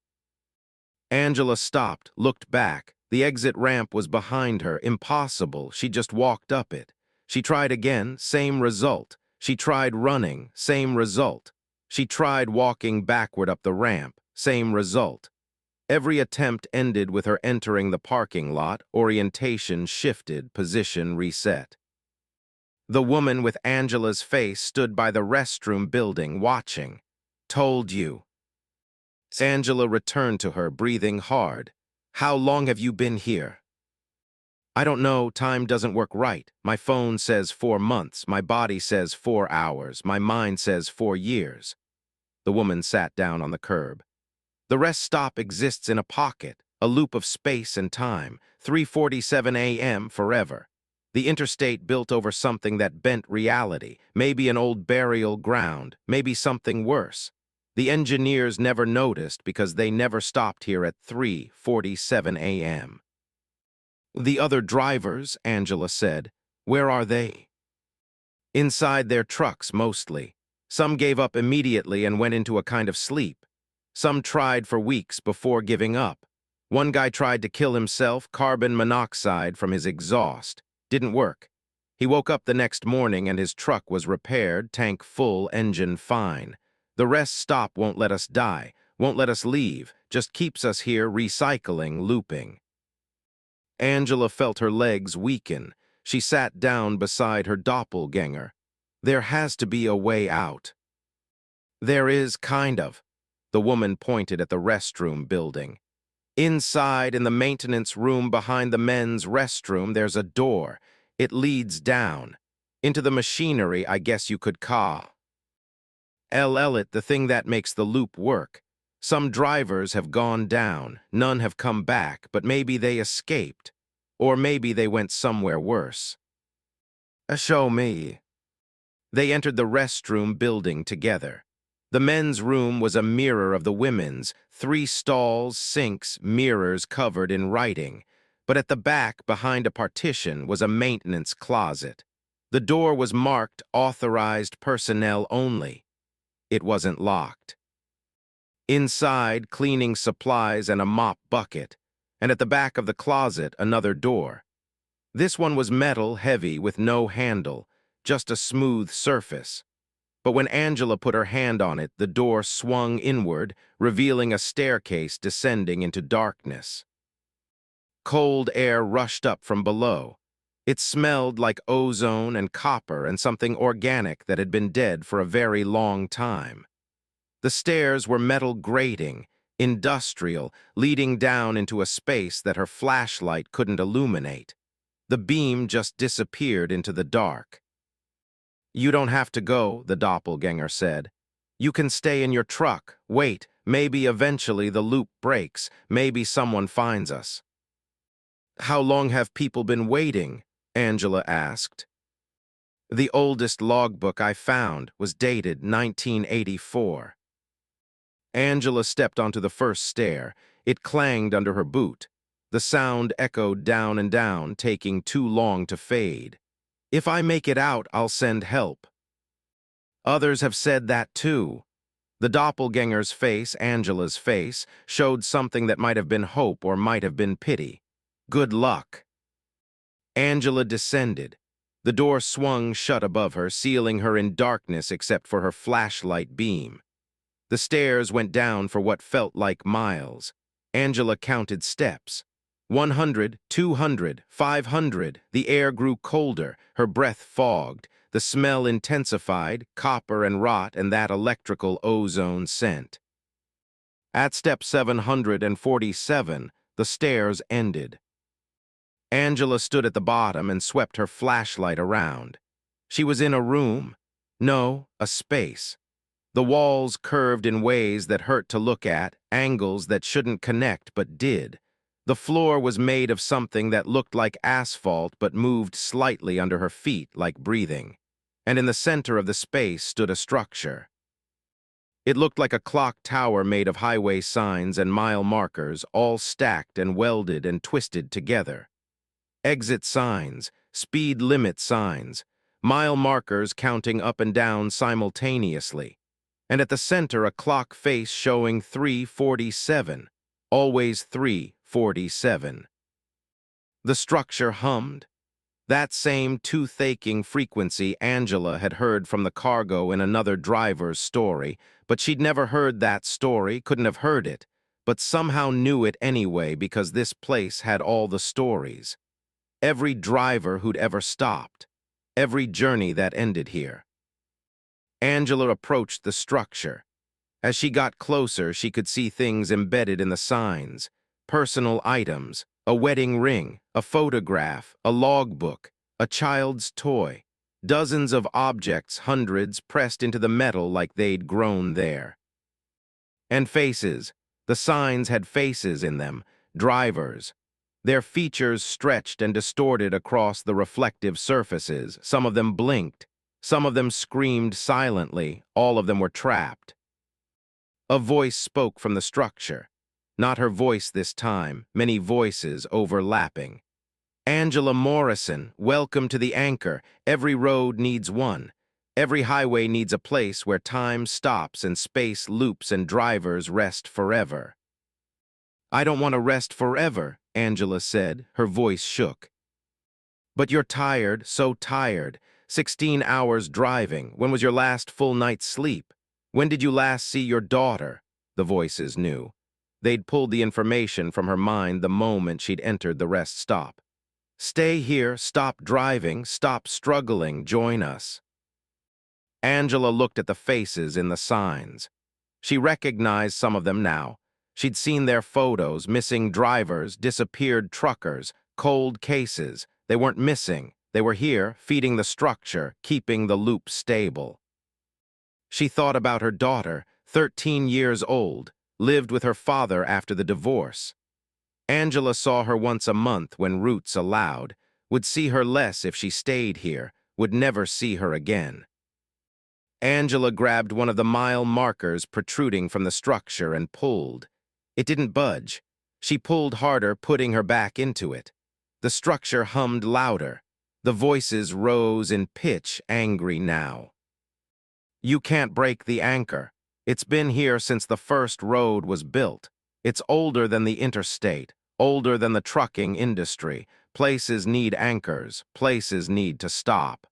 Angela stopped, looked back. The exit ramp was behind her. Impossible. She just walked up it. She tried again, same result. She tried running, same result. She tried walking backward up the ramp, same result. Every attempt ended with her entering the parking lot, orientation shifted, position reset. The woman with Angela's face stood by the restroom building, watching. Told you. Angela returned to her, breathing hard. How long have you been here? I don't know, time doesn't work right. My phone says 4 months, my body says 4 hours, my mind says 4 years. The woman sat down on the curb. The rest stop exists in a pocket, a loop of space and time, 3:47 a.m. forever. The interstate built over something that bent reality, maybe an old burial ground, maybe something worse. The engineers never noticed because they never stopped here at 3:47 a.m. The other drivers, Angela said, where are they? Inside their trucks, mostly. Some gave up immediately and went into a kind of sleep. Some tried for weeks before giving up. One guy tried to kill himself, carbon monoxide from his exhaust. Didn't work. He woke up the next morning and his truck was repaired, tank full, engine fine. The rest stop won't let us die, won't let us leave, just keeps us here recycling, looping. Angela felt her legs weaken. She sat down beside her doppelganger. There has to be a way out. There is, kind of. The woman pointed at the restroom building. Inside, in the maintenance room behind the men's restroom, there's a door. It leads down. Into the machinery, I guess you could call. It, the thing that makes the loop work. Some drivers have gone down, none have come back, but maybe they escaped. Or maybe they went somewhere worse. Show me. They entered the restroom building together. The men's room was a mirror of the women's, 3 stalls, sinks, mirrors covered in writing. But at the back, behind a partition, was a maintenance closet. The door was marked authorized personnel only. It wasn't locked. Inside, cleaning supplies and a mop bucket. And at the back of the closet, another door. This one was metal, heavy, with no handle, just a smooth surface. But when Angela put her hand on it, the door swung inward, revealing a staircase descending into darkness. Cold air rushed up from below. It smelled like ozone and copper and something organic that had been dead for a very long time. The stairs were metal grating, industrial, leading down into a space that her flashlight couldn't illuminate. The beam just disappeared into the dark. You don't have to go, the doppelganger said. You can stay in your truck. Wait, maybe eventually the loop breaks. Maybe someone finds us. How long have people been waiting? Angela asked. The oldest logbook I found was dated 1984. Angela stepped onto the first stair. It clanged under her boot. The sound echoed down and down, taking too long to fade. If I make it out, I'll send help. Others have said that too. The doppelganger's face, Angela's face, showed something that might have been hope or might have been pity. Good luck. Angela descended. The door swung shut above her, sealing her in darkness except for her flashlight beam. The stairs went down for what felt like miles. Angela counted steps. 100, 200, 500. The air grew colder, her breath fogged, the smell intensified, copper and rot and that electrical ozone scent. At step 747, the stairs ended. Angela stood at the bottom and swept her flashlight around. She was in a room. No, a space. The walls curved in ways that hurt to look at, angles that shouldn't connect but did. The floor was made of something that looked like asphalt but moved slightly under her feet like breathing. And in the center of the space stood a structure. It looked like a clock tower made of highway signs and mile markers, all stacked and welded and twisted together. Exit signs, speed limit signs, mile markers counting up and down simultaneously. And at the center a clock face showing 3:47, always 3:47. The structure hummed. That same tooth-aching frequency Angela had heard from the cargo in another driver's story, but she'd never heard that story, couldn't have heard it, but somehow knew it anyway because this place had all the stories. Every driver who'd ever stopped, every journey that ended here. Angela approached the structure. As she got closer, she could see things embedded in the signs, personal items, a wedding ring, a photograph, a logbook, a child's toy, dozens of objects, hundreds pressed into the metal like they'd grown there. And faces. The signs had faces in them, drivers. Their features stretched and distorted across the reflective surfaces. Some of them blinked. Some of them screamed silently. All of them were trapped. A voice spoke from the structure. Not her voice this time, many voices overlapping. Angela Morrison, welcome to the anchor. Every road needs one. Every highway needs a place where time stops and space loops and drivers rest forever. I don't want to rest forever, Angela said, her voice shook. But you're tired, so tired. 16 hours driving. When was your last full night's sleep? When did you last see your daughter? The voices knew. They'd pulled the information from her mind the moment she'd entered the rest stop. Stay here, stop driving, stop struggling, join us. Angela looked at the faces in the signs. She recognized some of them now. She'd seen their photos, missing drivers, disappeared truckers, cold cases. They weren't missing. They were here, feeding the structure, keeping the loop stable. She thought about her daughter, 13 years old, lived with her father after the divorce. Angela saw her once a month when routes allowed, would see her less if she stayed here, would never see her again. Angela grabbed one of the mile markers protruding from the structure and pulled. It didn't budge. She pulled harder, putting her back into it. The structure hummed louder. The voices rose in pitch, angry now. You can't break the anchor. It's been here since the first road was built. It's older than the interstate, older than the trucking industry. Places need anchors. Places need to stop.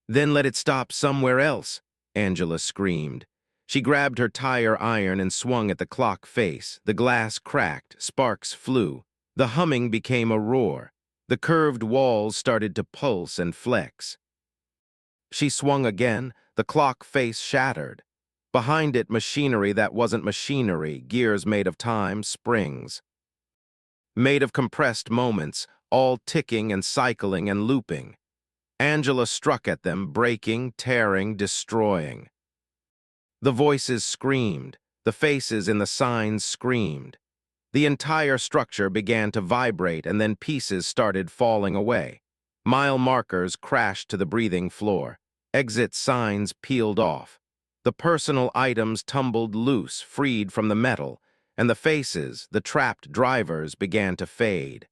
Then let it stop somewhere else, Angela screamed. She grabbed her tire iron and swung at the clock face. The glass cracked, sparks flew. The humming became a roar. The curved walls started to pulse and flex. She swung again. The clock face shattered. Behind it, machinery that wasn't machinery, gears made of time, springs. Made of compressed moments, all ticking and cycling and looping. Angela struck at them, breaking, tearing, destroying. The voices screamed. The faces in the signs screamed. The entire structure began to vibrate and then pieces started falling away. Mile markers crashed to the breathing floor. Exit signs peeled off. The personal items tumbled loose, freed from the metal, and the faces, the trapped drivers, began to fade.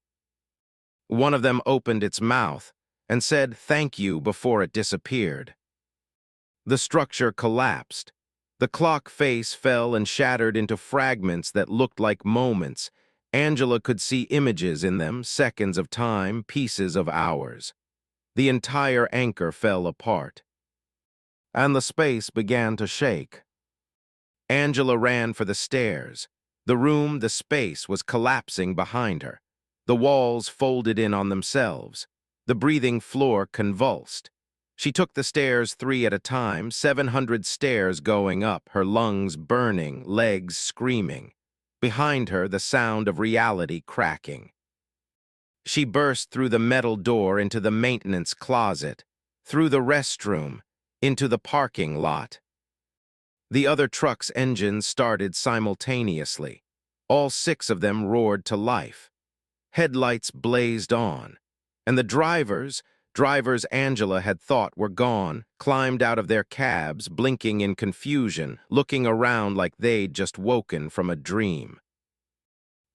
One of them opened its mouth and said thank you before it disappeared. The structure collapsed. The clock face fell and shattered into fragments that looked like moments. Angela could see images in them, seconds of time, pieces of hours. The entire anchor fell apart. And the space began to shake. Angela ran for the stairs. The room, the space, was collapsing behind her. The walls folded in on themselves. The breathing floor convulsed. She took the stairs 3 at a time, 700 stairs going up, her lungs burning, legs screaming. Behind her, the sound of reality cracking. She burst through the metal door into the maintenance closet, through the restroom, into the parking lot. The other truck's engines started simultaneously. All 6 of them roared to life. Headlights blazed on, and the drivers Angela had thought were gone, climbed out of their cabs, blinking in confusion, looking around like they'd just woken from a dream.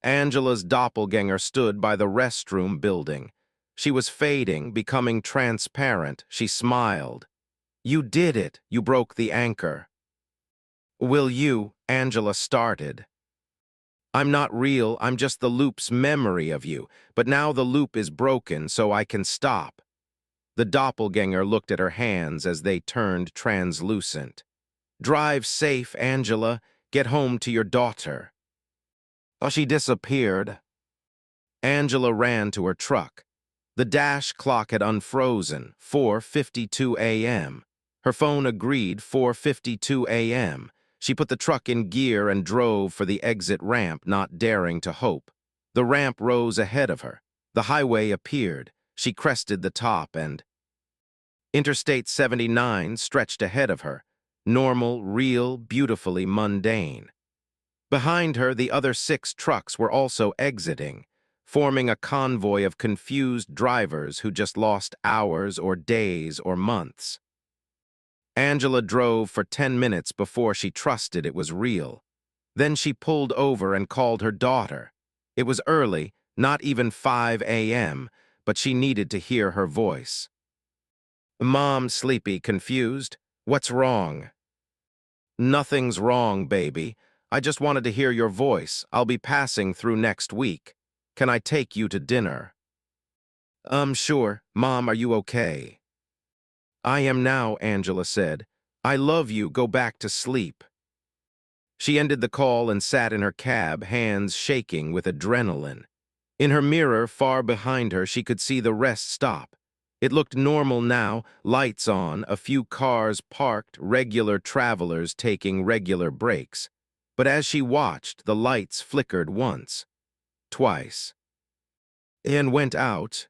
Angela's doppelganger stood by the restroom building. She was fading, becoming transparent. She smiled. "You did it. You broke the anchor." "Will you?" Angela started. "I'm not real. I'm just the loop's memory of you. But now the loop is broken, so I can stop." The doppelganger looked at her hands as they turned translucent. "Drive safe, Angela. Get home to your daughter." She disappeared. Angela ran to her truck. The dash clock had unfrozen, 4:52 a.m. Her phone agreed, 4:52 a.m. She put the truck in gear and drove for the exit ramp, not daring to hope. The ramp rose ahead of her. The highway appeared. She crested the top and Interstate 79 stretched ahead of her. Normal, real, beautifully mundane. Behind her, the other 6 trucks were also exiting, forming a convoy of confused drivers who just lost hours or days or months. Angela drove for 10 minutes before she trusted it was real. Then she pulled over and called her daughter. It was early, not even 5 a.m., but she needed to hear her voice. "Mom," sleepy, confused. "What's wrong?" "Nothing's wrong, baby. I just wanted to hear your voice. I'll be passing through next week. Can I take you to dinner?" Sure. Mom, are you okay?" "I am now," Angela said. "I love you. Go back to sleep." She ended the call and sat in her cab, hands shaking with adrenaline. In her mirror, far behind her, she could see the rest stop. It looked normal now, lights on, a few cars parked, regular travelers taking regular breaks. But as she watched, the lights flickered once, twice, and went out.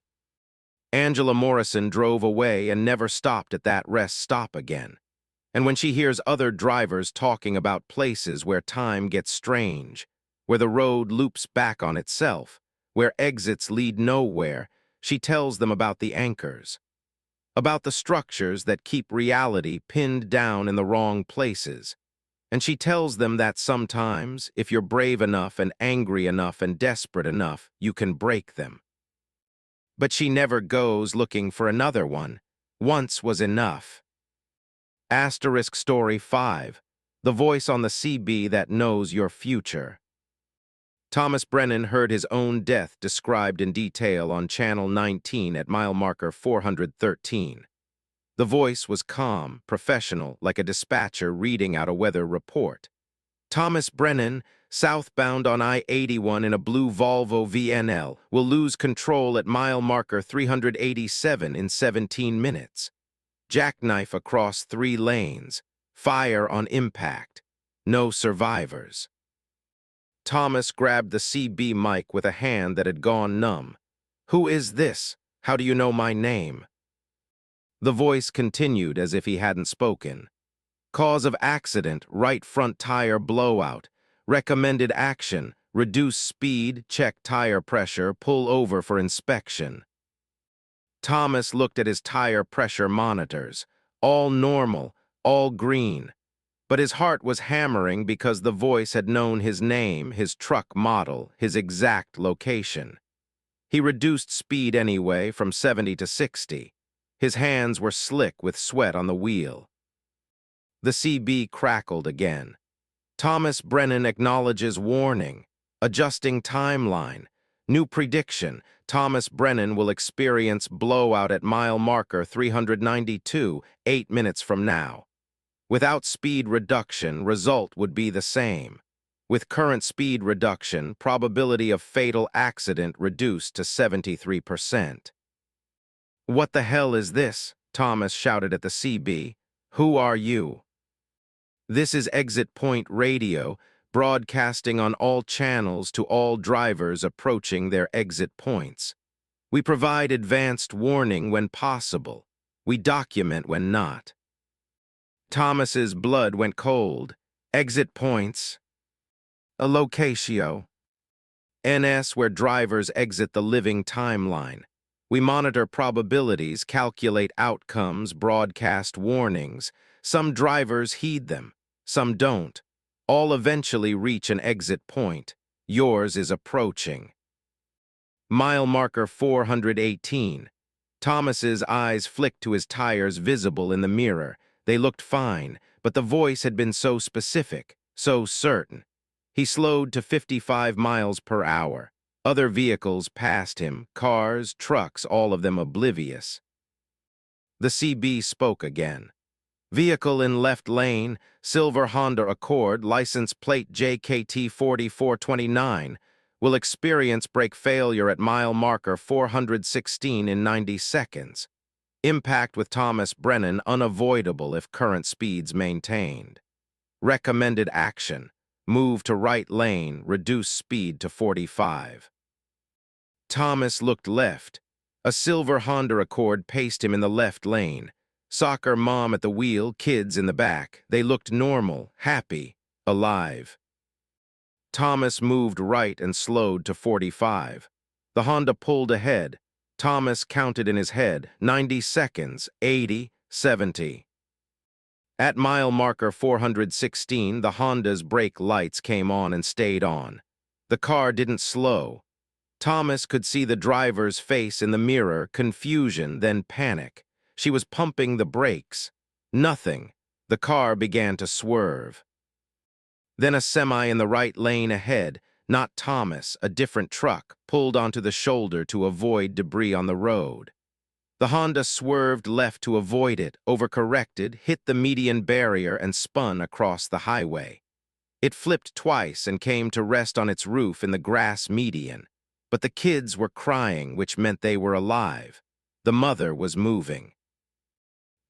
Angela Morrison drove away and never stopped at that rest stop again. And when she hears other drivers talking about places where time gets strange, where the road loops back on itself, where exits lead nowhere, she tells them about the anchors, about the structures that keep reality pinned down in the wrong places. And she tells them that sometimes, if you're brave enough and angry enough and desperate enough, you can break them. But she never goes looking for another one. Once was enough. Asterisk Story 5. The voice on the CB that knows your future. Thomas Brennan heard his own death described in detail on Channel 19 at mile marker 413. The voice was calm, professional, like a dispatcher reading out a weather report. "Thomas Brennan, southbound on I-81 in a blue Volvo VNL, will lose control at mile marker 387 in 17 minutes. Jackknife across 3 lanes. Fire on impact. No survivors." Thomas grabbed the CB mic with a hand that had gone numb. "Who is this? How do you know my name?" The voice continued as if he hadn't spoken. "Cause of accident, right front tire blowout. Recommended action, reduce speed, check tire pressure, pull over for inspection." Thomas looked at his tire pressure monitors. All normal, all green. But his heart was hammering because the voice had known his name, his truck model, his exact location. He reduced speed anyway from 70 to 60. His hands were slick with sweat on the wheel. The CB crackled again. "Thomas Brennan acknowledges warning. Adjusting timeline. New prediction. Thomas Brennan will experience blowout at mile marker 392, 8 minutes from now. Without speed reduction, result would be the same. With current speed reduction, probability of fatal accident reduced to 73%. "What the hell is this?" Thomas shouted at the CB. "Who are you?" "This is Exit Point Radio, broadcasting on all channels to all drivers approaching their exit points. We provide advanced warning when possible. We document when not." Thomas's blood went cold. "Exit points. A locatio. NS where drivers exit the living timeline. We monitor probabilities, calculate outcomes, broadcast warnings. Some drivers heed them, some don't. All eventually reach an exit point. Yours is approaching." Mile marker 418. Thomas's eyes flicked to his tires visible in the mirror. They looked fine, but the voice had been so specific, so certain. He slowed to 55 miles per hour. Other vehicles passed him, cars, trucks, all of them oblivious. The CB spoke again. "Vehicle in left lane, silver Honda Accord, license plate JKT 4429, will experience brake failure at mile marker 416 in 90 seconds. Impact with Thomas Brennan unavoidable if current speeds maintained. Recommended action. Move to right lane, reduce speed to 45. Thomas looked left. A silver Honda Accord paced him in the left lane. Soccer mom at the wheel, kids in the back. They looked normal, happy, alive. Thomas moved right and slowed to 45. The Honda pulled ahead. Thomas counted in his head, 90 seconds, 80, 70. At mile marker 416, the Honda's brake lights came on and stayed on. The car didn't slow. Thomas could see the driver's face in the mirror, confusion, then panic. She was pumping the brakes. Nothing. The car began to swerve. Then a semi in the right lane ahead, not Thomas, a different truck, pulled onto the shoulder to avoid debris on the road. The Honda swerved left to avoid it, overcorrected, hit the median barrier, and spun across the highway. It flipped twice and came to rest on its roof in the grass median. But the kids were crying, which meant they were alive. The mother was moving.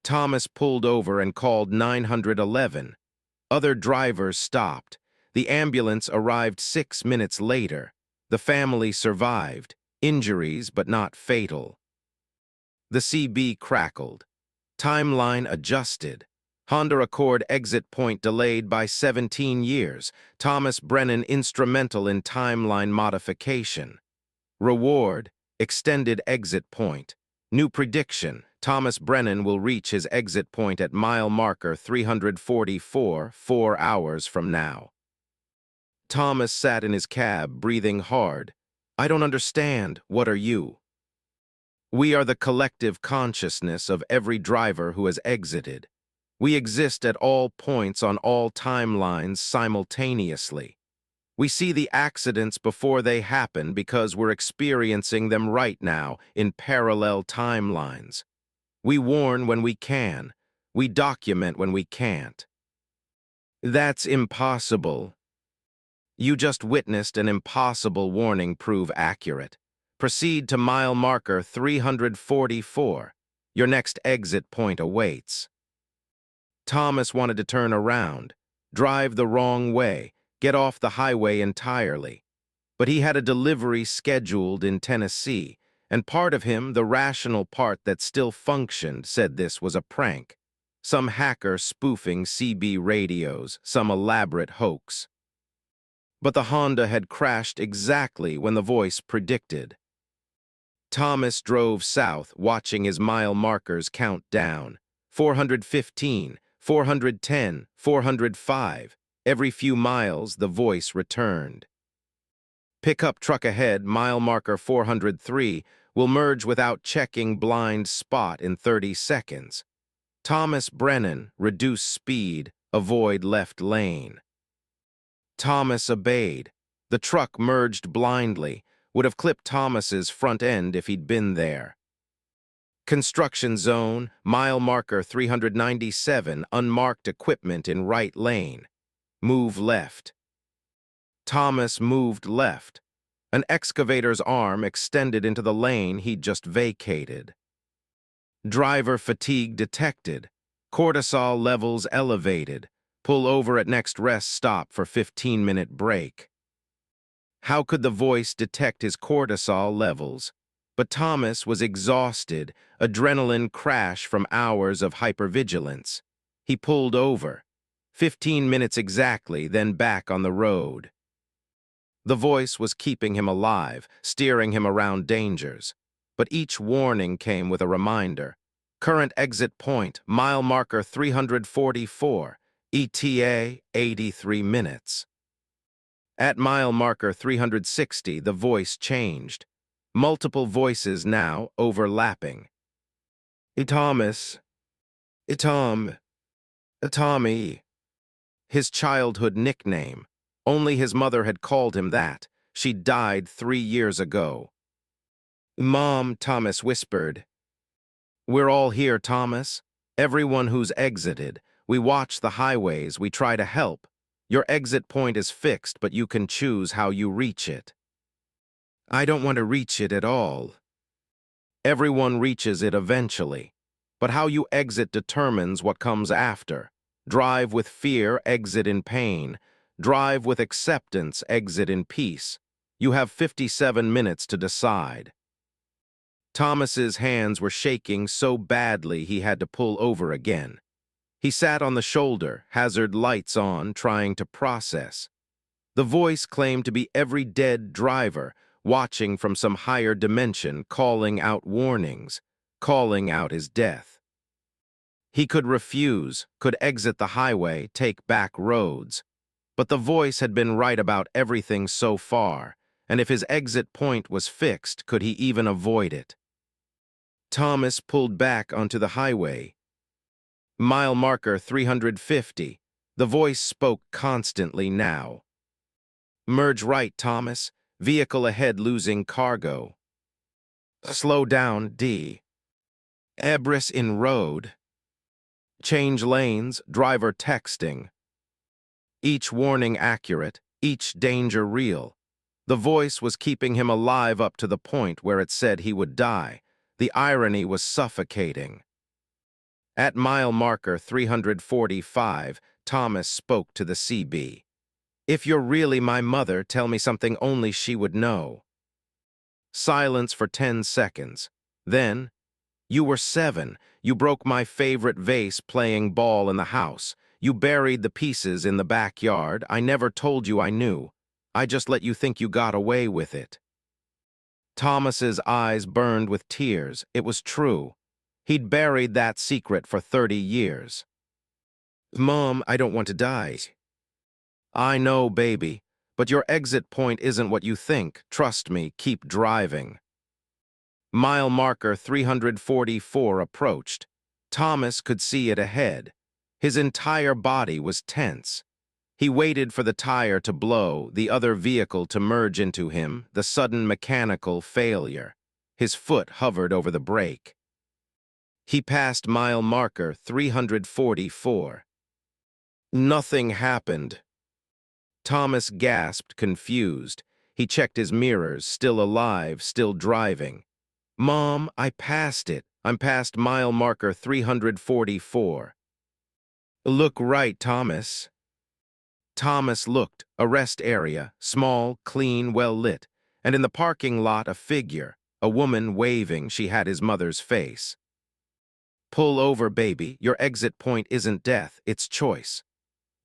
Thomas pulled over and called 911. Other drivers stopped. The ambulance arrived 6 minutes later. The family survived. Injuries, but not fatal. The CB crackled. Timeline adjusted. Honda Accord exit point delayed by 17 years. Thomas Brennan instrumental in timeline modification. Reward, extended exit point. New prediction, Thomas Brennan will reach his exit point at mile marker 344, 4 hours from now. Thomas sat in his cab, breathing hard. "I don't understand. What are you?" "We are the collective consciousness of every driver who has exited. We exist at all points on all timelines simultaneously. We see the accidents before they happen because we're experiencing them right now in parallel timelines. We warn when we can. We document when we can't." "That's impossible." "You just witnessed an impossible warning prove accurate. Proceed to mile marker 344. Your next exit point awaits." Thomas wanted to turn around, drive the wrong way, get off the highway entirely. But he had a delivery scheduled in Tennessee, and part of him, the rational part that still functioned, said this was a prank. Some hacker spoofing CB radios, some elaborate hoax. But the Honda had crashed exactly when the voice predicted. Thomas drove south, watching his mile markers count down. 415, 410, 405. Every few miles, the voice returned. "Pickup truck ahead, mile marker 403, will merge without checking blind spot in 30 seconds. Thomas Brennan, reduce speed, avoid left lane." Thomas obeyed. The truck merged blindly, would have clipped Thomas's front end if he'd been there. Construction zone, mile marker 397, unmarked equipment in right lane. Move left. Thomas moved left. An excavator's arm extended into the lane he'd just vacated. Driver fatigue detected. Cortisol levels elevated. Pull over at next rest stop for 15-minute break. How could the voice detect his cortisol levels? But Thomas was exhausted, adrenaline crash from hours of hypervigilance. He pulled over. 15 minutes exactly, then back on the road. The voice was keeping him alive, steering him around dangers. But each warning came with a reminder. Current exit point, mile marker 344, ETA 83 minutes. At mile marker 360, the voice changed. Multiple voices now overlapping. Thomas. Tom. Tommy. His childhood nickname. Only his mother had called him that. She died 3 years ago. Mom, Thomas whispered. We're all here, Thomas. Everyone who's exited. We watch the highways, we try to help. Your exit point is fixed, but you can choose how you reach it. I don't want to reach it at all. Everyone reaches it eventually. But how you exit determines what comes after. Drive with fear, exit in pain. Drive with acceptance, exit in peace. You have 57 minutes to decide. Thomas's hands were shaking so badly he had to pull over again. He sat on the shoulder, hazard lights on, trying to process. The voice claimed to be every dead driver, watching from some higher dimension, calling out warnings, calling out his death. He could refuse, could exit the highway, take back roads. But the voice had been right about everything so far, and if his exit point was fixed, could he even avoid it? Thomas pulled back onto the highway. Mile marker 350. The voice spoke constantly now. Merge right, Thomas. Vehicle ahead losing cargo. Slow down, D. Ebris in road. Change lanes, driver texting. Each warning accurate, each danger real. The voice was keeping him alive up to the point where it said he would die. The irony was suffocating. At mile marker 345, Thomas spoke to the CB. If you're really my mother, tell me something only she would know. Silence for 10 seconds. Then, you were 7. You broke my favorite vase playing ball in the house. You buried the pieces in the backyard. I never told you I knew. I just let you think you got away with it. Thomas's eyes burned with tears. It was true. He'd buried that secret for 30 years. Mom, I don't want to die. I know, baby, but your exit point isn't what you think. Trust me, keep driving. Mile marker 344 approached. Thomas could see it ahead. His entire body was tense. He waited for the tire to blow, the other vehicle to merge into him, the sudden mechanical failure. His foot hovered over the brake. He passed mile marker 344. Nothing happened. Thomas gasped, confused. He checked his mirrors, still alive, still driving. Mom, I passed it. I'm past mile marker 344. Look right, Thomas. Thomas looked, a rest area, small, clean, well lit, and in the parking lot a figure, a woman waving. She had his mother's face. Pull over, baby. Your exit point isn't death, it's choice.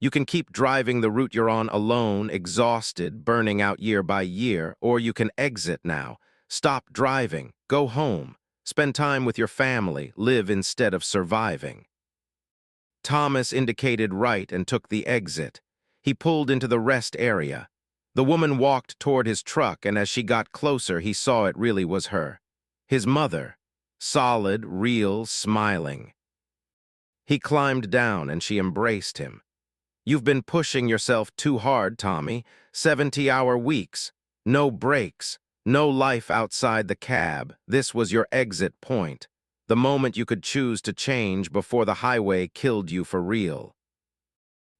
You can keep driving the route you're on alone, exhausted, burning out year by year, or you can exit now. Stop driving, go home, spend time with your family, live instead of surviving. Thomas indicated right and took the exit. He pulled into the rest area. The woman walked toward his truck, and as she got closer, he saw it really was her. His mother, solid, real, smiling. He climbed down, and she embraced him. You've been pushing yourself too hard, Tommy. 70-hour weeks. No breaks. No life outside the cab. This was your exit point. The moment you could choose to change before the highway killed you for real.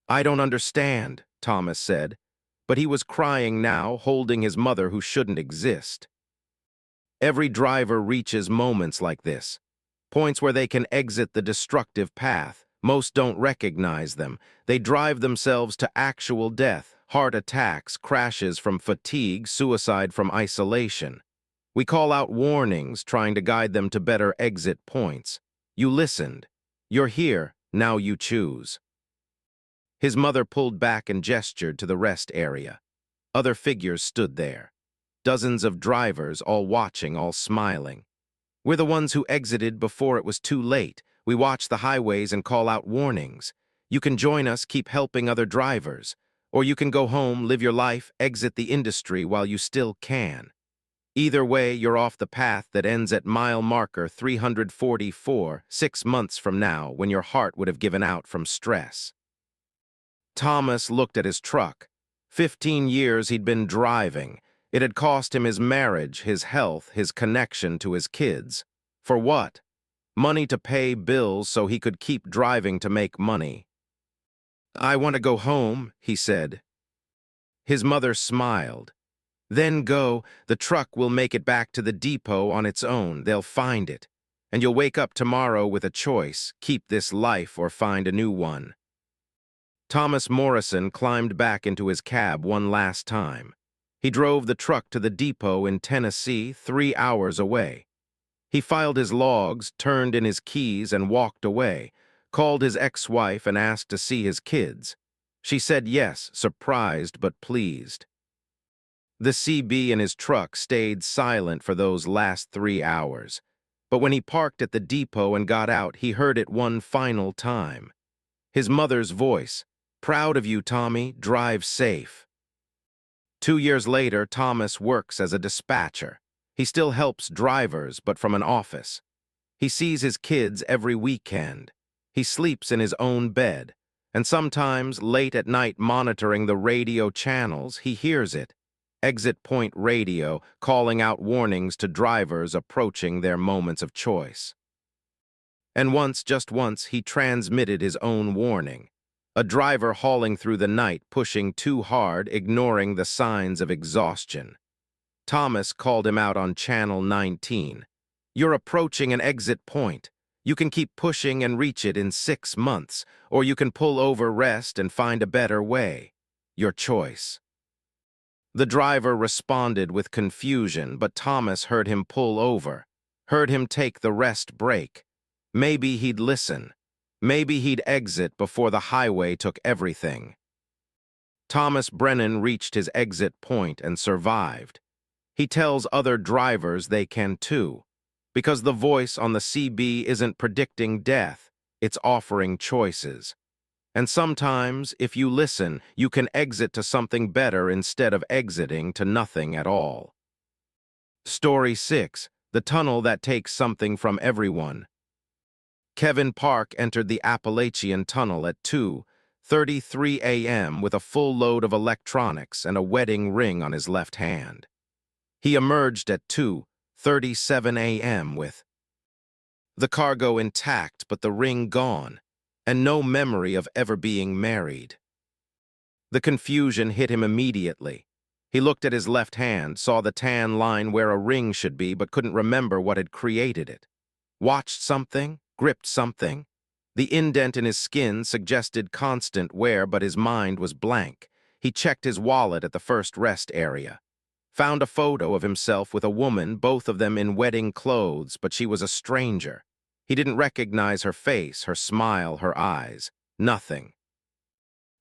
I don't understand, Thomas said. but he was crying now, holding his mother who shouldn't exist. Every driver reaches moments like this, points where they can exit the destructive path. Most don't recognize them. They drive themselves to actual death, heart attacks, crashes from fatigue, suicide from isolation. We call out warnings, trying to guide them to better exit points. You listened. You're here. Now you choose. His mother pulled back and gestured to the rest area. Other figures stood there. Dozens of drivers, all watching, all smiling. We're the ones who exited before it was too late. We watch the highways and call out warnings. You can join us, keep helping other drivers. Or you can go home, live your life, exit the industry while you still can. Either way, you're off the path that ends at mile marker 344, 6 months from now, when your heart would have given out from stress. Thomas looked at his truck. 15 years he'd been driving. It had cost him his marriage, his health, his connection to his kids. For what? Money to pay bills so he could keep driving to make money. "I want to go home," he said. His mother smiled. "Then go. The truck will make it back to the depot on its own. They'll find it. And you'll wake up tomorrow with a choice, keep this life or find a new one." Thomas Morrison climbed back into his cab one last time. He drove the truck to the depot in Tennessee, 3 hours away. He filed his logs, turned in his keys, and walked away, called his ex-wife and asked to see his kids. She said yes, surprised but pleased. The CB in his truck stayed silent for those last 3 hours. But when he parked at the depot and got out, he heard it one final time. His mother's voice, "Proud of you, Tommy, drive safe." 2 years later, Thomas works as a dispatcher. He still helps drivers, but from an office. He sees his kids every weekend. He sleeps in his own bed. And sometimes, late at night, monitoring the radio channels, he hears it. Exit point radio, calling out warnings to drivers approaching their moments of choice. And once, just once, he transmitted his own warning. A driver hauling through the night, pushing too hard, ignoring the signs of exhaustion. Thomas called him out on Channel 19. "You're approaching an exit point. You can keep pushing and reach it in 6 months, or you can pull over, rest, and find a better way. Your choice." The driver responded with confusion, but Thomas heard him pull over, heard him take the rest break. Maybe he'd listen. Maybe he'd exit before the highway took everything. Thomas Brennan reached his exit point and survived. He tells other drivers they can too, because the voice on the CB isn't predicting death, it's offering choices. And sometimes, if you listen, you can exit to something better instead of exiting to nothing at all. Story 6. The Tunnel That Takes Something from Everyone. Kevin Park entered the Appalachian Tunnel at 2:33 a.m. with a full load of electronics and a wedding ring on his left hand. He emerged at 2:37 a.m. with the cargo intact but the ring gone, and no memory of ever being married. The confusion hit him immediately. He looked at his left hand, saw the tan line where a ring should be, but couldn't remember what had created it. Watched something? Gripped something? The indent in his skin suggested constant wear, but his mind was blank. He checked his wallet at the first rest area. Found a photo of himself with a woman, both of them in wedding clothes, but she was a stranger. He didn't recognize her face, her smile, her eyes. Nothing.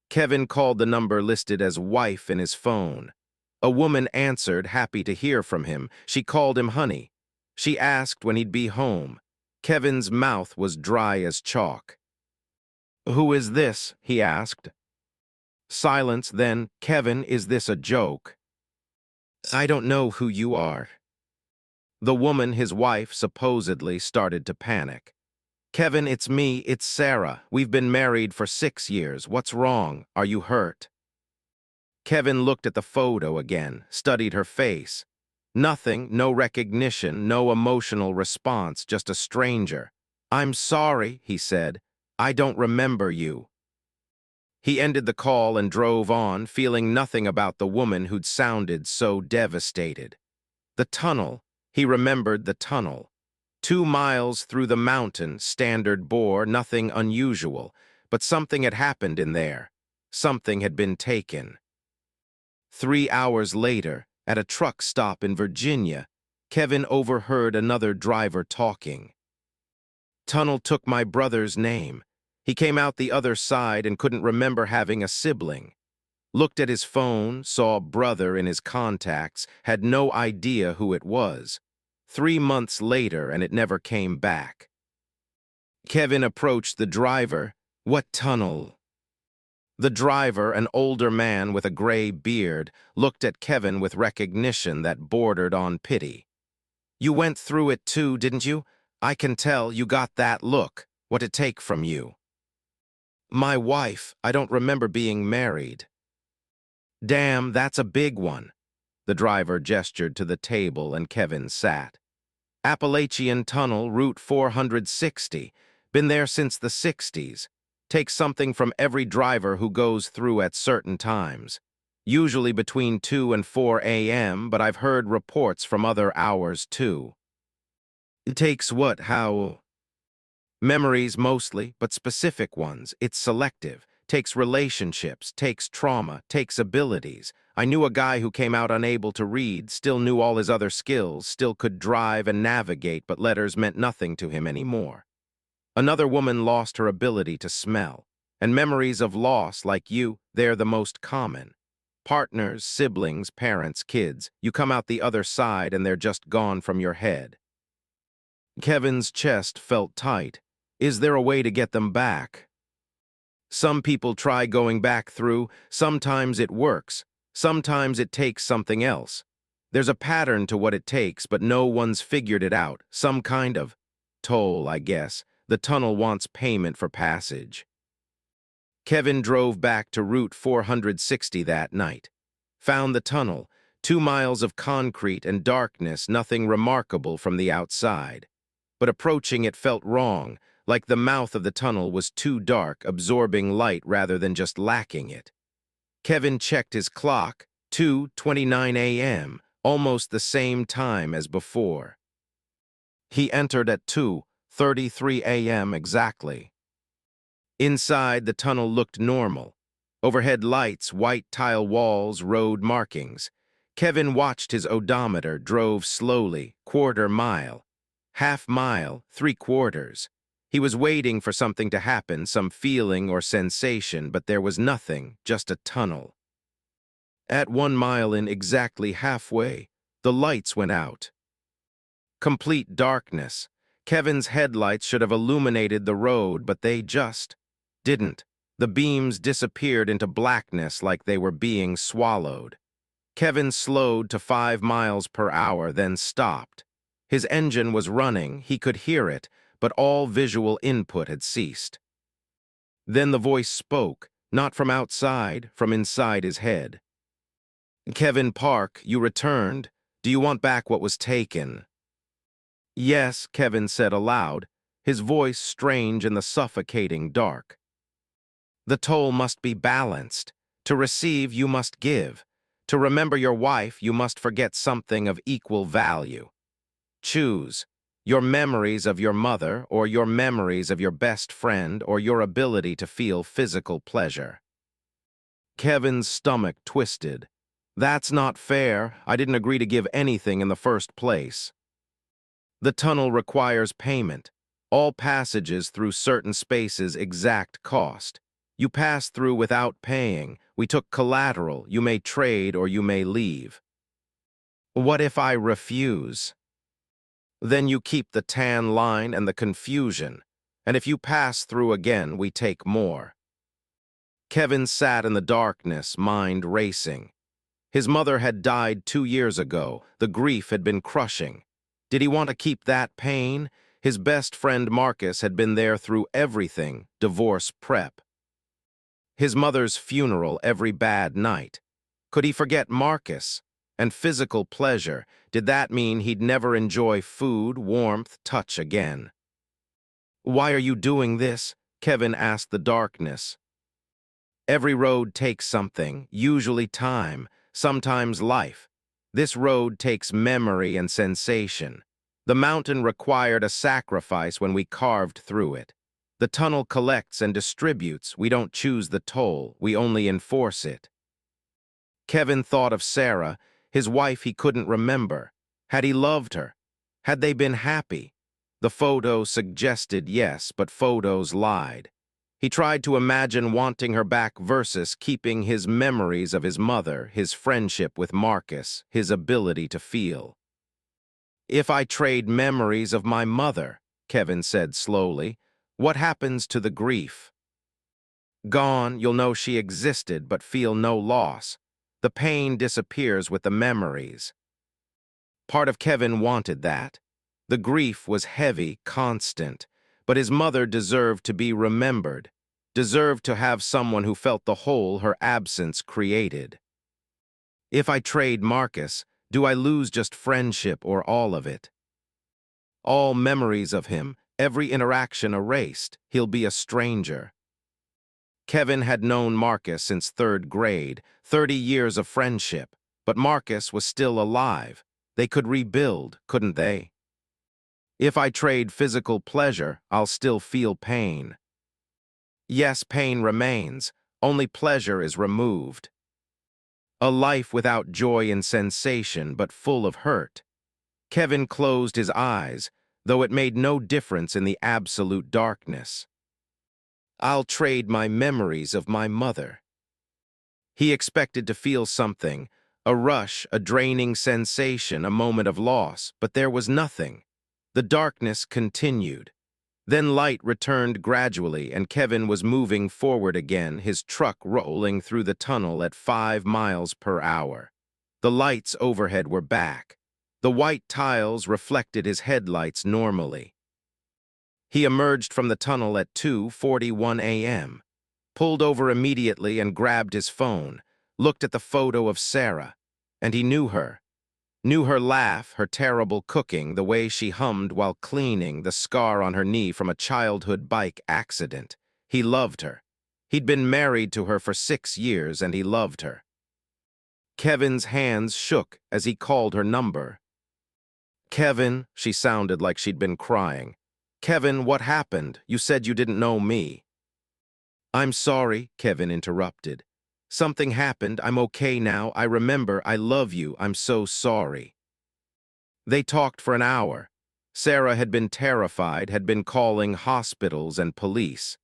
Kevin called the number listed as wife in his phone. A woman answered, happy to hear from him. She called him honey. She asked when he'd be home. Kevin's mouth was dry as chalk. "Who is this?" he asked. Silence, then, "Kevin, is this a joke?" "I don't know who you are." The woman, his wife, supposedly started to panic. "Kevin, it's me, it's Sarah. We've been married for 6 years. What's wrong? Are you hurt?" Kevin looked at the photo again, studied her face. Nothing, no recognition, no emotional response, just a stranger. "I'm sorry," he said. "I don't remember you." He ended the call and drove on, feeling nothing about the woman who'd sounded so devastated. The tunnel. He remembered the tunnel. 2 miles through the mountain, standard bore, nothing unusual, but something had happened in there. Something had been taken. 3 hours later, at a truck stop in Virginia, Kevin overheard another driver talking. Tunnel took my brother's name. He came out the other side and couldn't remember having a sibling. Looked at his phone, saw brother in his contacts, had no idea who it was. 3 months later, and it never came back. Kevin approached the driver. What tunnel? The driver, an older man with a gray beard, looked at Kevin with recognition that bordered on pity. You went through it too, didn't you? I can tell you got that look. What'd it take from you? My wife. I don't remember being married. Damn, that's a big one. The driver gestured to the table and Kevin sat. Appalachian Tunnel, Route 460. Been there since the 60s. Takes something from every driver who goes through at certain times. Usually between 2 and 4 a.m., but I've heard reports from other hours too. It takes what, how? Memories mostly, but specific ones. It's selective. Takes relationships, takes trauma, takes abilities. I knew a guy who came out unable to read, still knew all his other skills, still could drive and navigate, but letters meant nothing to him anymore. Another woman lost her ability to smell. And memories of loss, like you, they're the most common. Partners, siblings, parents, kids, you come out the other side and they're just gone from your head. Kevin's chest felt tight. Is there a way to get them back? Some people try going back through. Sometimes it works. Sometimes it takes something else. There's a pattern to what it takes, but no one's figured it out. Some kind of toll, I guess. The tunnel wants payment for passage. Kevin drove back to Route 460 that night. Found the tunnel, 2 miles of concrete and darkness, nothing remarkable from the outside. But approaching it felt wrong, like the mouth of the tunnel was too dark, absorbing light rather than just lacking it. Kevin checked his clock, 2:29 a.m., almost the same time as before. He entered at 2:33 a.m. exactly. Inside, the tunnel looked normal. Overhead lights, white tile walls, road markings. Kevin watched his odometer, drove slowly, quarter-mile. Half-mile, 3/4. He was waiting for something to happen, some feeling or sensation, but there was nothing, just a tunnel. At 1 mile in, exactly halfway, the lights went out. Complete darkness. Kevin's headlights should have illuminated the road, but they just didn't. The beams disappeared into blackness like they were being swallowed. Kevin slowed to 5 miles per hour, then stopped. His engine was running, he could hear it, but all visual input had ceased. Then the voice spoke, not from outside, from inside his head. Kevin Park, you returned. Do you want back what was taken? Yes, Kevin said aloud, his voice strange in the suffocating dark. The toll must be balanced. To receive, you must give. To remember your wife, you must forget something of equal value. Choose. Your memories of your mother, or your memories of your best friend, or your ability to feel physical pleasure. Kevin's stomach twisted. That's not fair. I didn't agree to give anything in the first place. The tunnel requires payment. All passages through certain spaces exact cost. You pass through without paying. We took collateral. You may trade or you may leave. What if I refuse? Then you keep the tan line and the confusion, and if you pass through again, we take more. Kevin sat in the darkness, mind racing. His mother had died 2 years ago. The grief had been crushing. Did he want to keep that pain? His best friend Marcus had been there through everything, divorce prep. His mother's funeral every bad night. Could he forget Marcus? And physical pleasure, did that mean he'd never enjoy food, warmth, touch again? Why are you doing this? Kevin asked the darkness. Every road takes something, usually time, sometimes life. This road takes memory and sensation. The mountain required a sacrifice when we carved through it. The tunnel collects and distributes. We don't choose the toll, we only enforce it. Kevin thought of Sarah, his wife he couldn't remember. Had he loved her? Had they been happy? The photo suggested yes, but photos lied. He tried to imagine wanting her back versus keeping his memories of his mother, his friendship with Marcus, his ability to feel. If I trade memories of my mother, Kevin said slowly, what happens to the grief? Gone, you'll know she existed but feel no loss. The pain disappears with the memories. Part of Kevin wanted that. The grief was heavy, constant, but his mother deserved to be remembered, deserved to have someone who felt the hole her absence created. If I trade Marcus, do I lose just friendship or all of it? All memories of him, every interaction erased, he'll be a stranger. Kevin had known Marcus since 3rd grade, 30 years of friendship, but Marcus was still alive. They could rebuild, couldn't they? If I trade physical pleasure, I'll still feel pain. Yes, pain remains, only pleasure is removed. A life without joy and sensation, but full of hurt. Kevin closed his eyes, though it made no difference in the absolute darkness. I'll trade my memories of my mother. He expected to feel something, a rush, a draining sensation, a moment of loss, but there was nothing. The darkness continued. Then light returned gradually, and Kevin was moving forward again, his truck rolling through the tunnel at 5 miles per hour. The lights overhead were back. The white tiles reflected his headlights normally. He emerged from the tunnel at 2:41 a.m., pulled over immediately and grabbed his phone, looked at the photo of Sarah, and he knew her. Knew her laugh, her terrible cooking, the way she hummed while cleaning, the scar on her knee from a childhood bike accident. He loved her. He'd been married to her for 6 years, and he loved her. Kevin's hands shook as he called her number. Kevin, she sounded like she'd been crying. Kevin, what happened? You said you didn't know me. I'm sorry, Kevin interrupted. Something happened, I'm okay now, I remember, I love you, I'm so sorry. They talked for an hour. Sarah had been terrified, had been calling hospitals and police.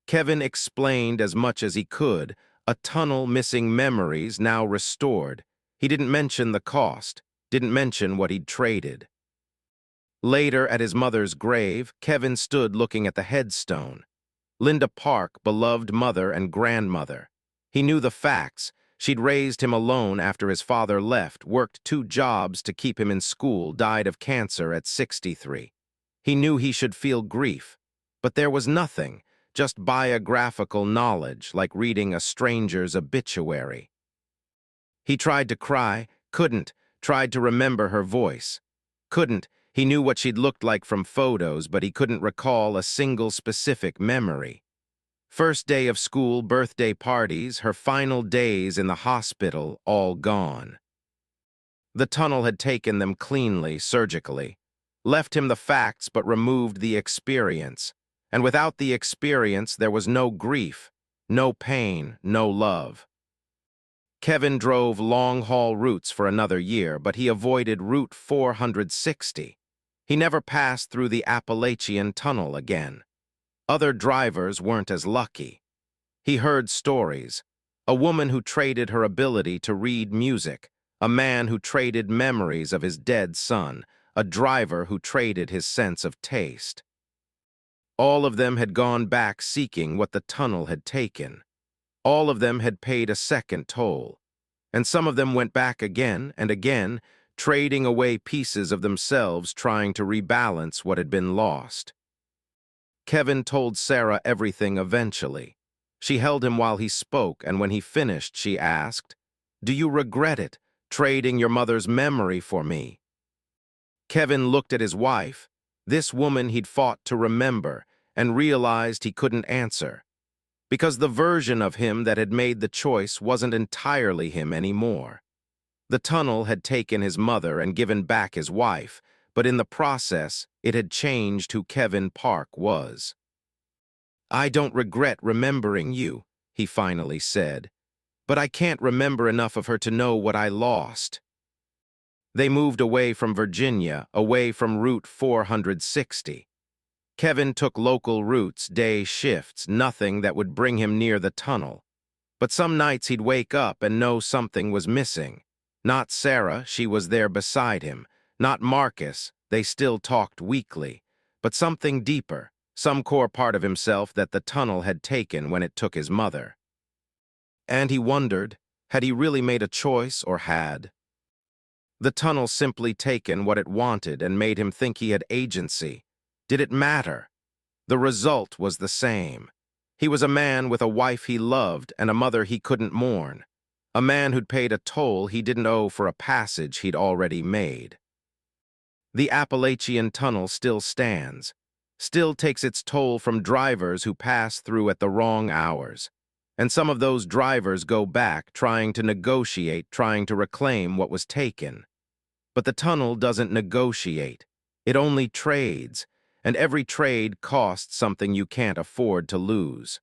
Kevin explained as much as he could, a tunnel missing memories now restored. He didn't mention the cost, didn't mention what he'd traded. Later, at his mother's grave, Kevin stood looking at the headstone. Linda Park, beloved mother and grandmother. He knew the facts. She'd raised him alone after his father left, worked 2 jobs to keep him in school, died of cancer at 63. He knew he should feel grief. But there was nothing, just biographical knowledge, like reading a stranger's obituary. He tried to cry, couldn't, tried to remember her voice. Couldn't. He knew what she'd looked like from photos, but he couldn't recall a single specific memory. First day of school, birthday parties, her final days in the hospital, all gone. The tunnel had taken them cleanly, surgically, left him the facts but removed the experience. And without the experience, there was no grief, no pain, no love. Kevin drove long-haul routes for another year, but he avoided Route 460. He never passed through the Appalachian tunnel again. Other drivers weren't as lucky. He heard stories. A woman who traded her ability to read music, a man who traded memories of his dead son, a driver who traded his sense of taste. All of them had gone back seeking what the tunnel had taken. All of them had paid a second toll. And some of them went back again and again, trading away pieces of themselves, trying to rebalance what had been lost. Kevin told Sarah everything eventually. She held him while he spoke, and when he finished, she asked, "Do you regret it, trading your mother's memory for me?" Kevin looked at his wife, this woman he'd fought to remember, and realized he couldn't answer. because the version of him that had made the choice wasn't entirely him anymore. The tunnel had taken his mother and given back his wife, but in the process, it had changed who Kevin Park was. "I don't regret remembering you," he finally said, "but I can't remember enough of her to know what I lost." They moved away from Virginia, away from Route 460. Kevin took local routes, day shifts, nothing that would bring him near the tunnel. But some nights he'd wake up and know something was missing. Not Sarah, she was there beside him. Not Marcus, they still talked weekly. But something deeper, some core part of himself that the tunnel had taken when it took his mother. And he wondered, had he really made a choice or had the tunnel simply taken what it wanted and made him think he had agency? Did it matter? The result was the same. He was a man with a wife he loved and a mother he couldn't mourn. A man who'd paid a toll he didn't owe for a passage he'd already made. The Appalachian Tunnel still stands, still takes its toll from drivers who pass through at the wrong hours. And some of those drivers go back, trying to negotiate, trying to reclaim what was taken. But the tunnel doesn't negotiate. It only trades, and every trade costs something you can't afford to lose.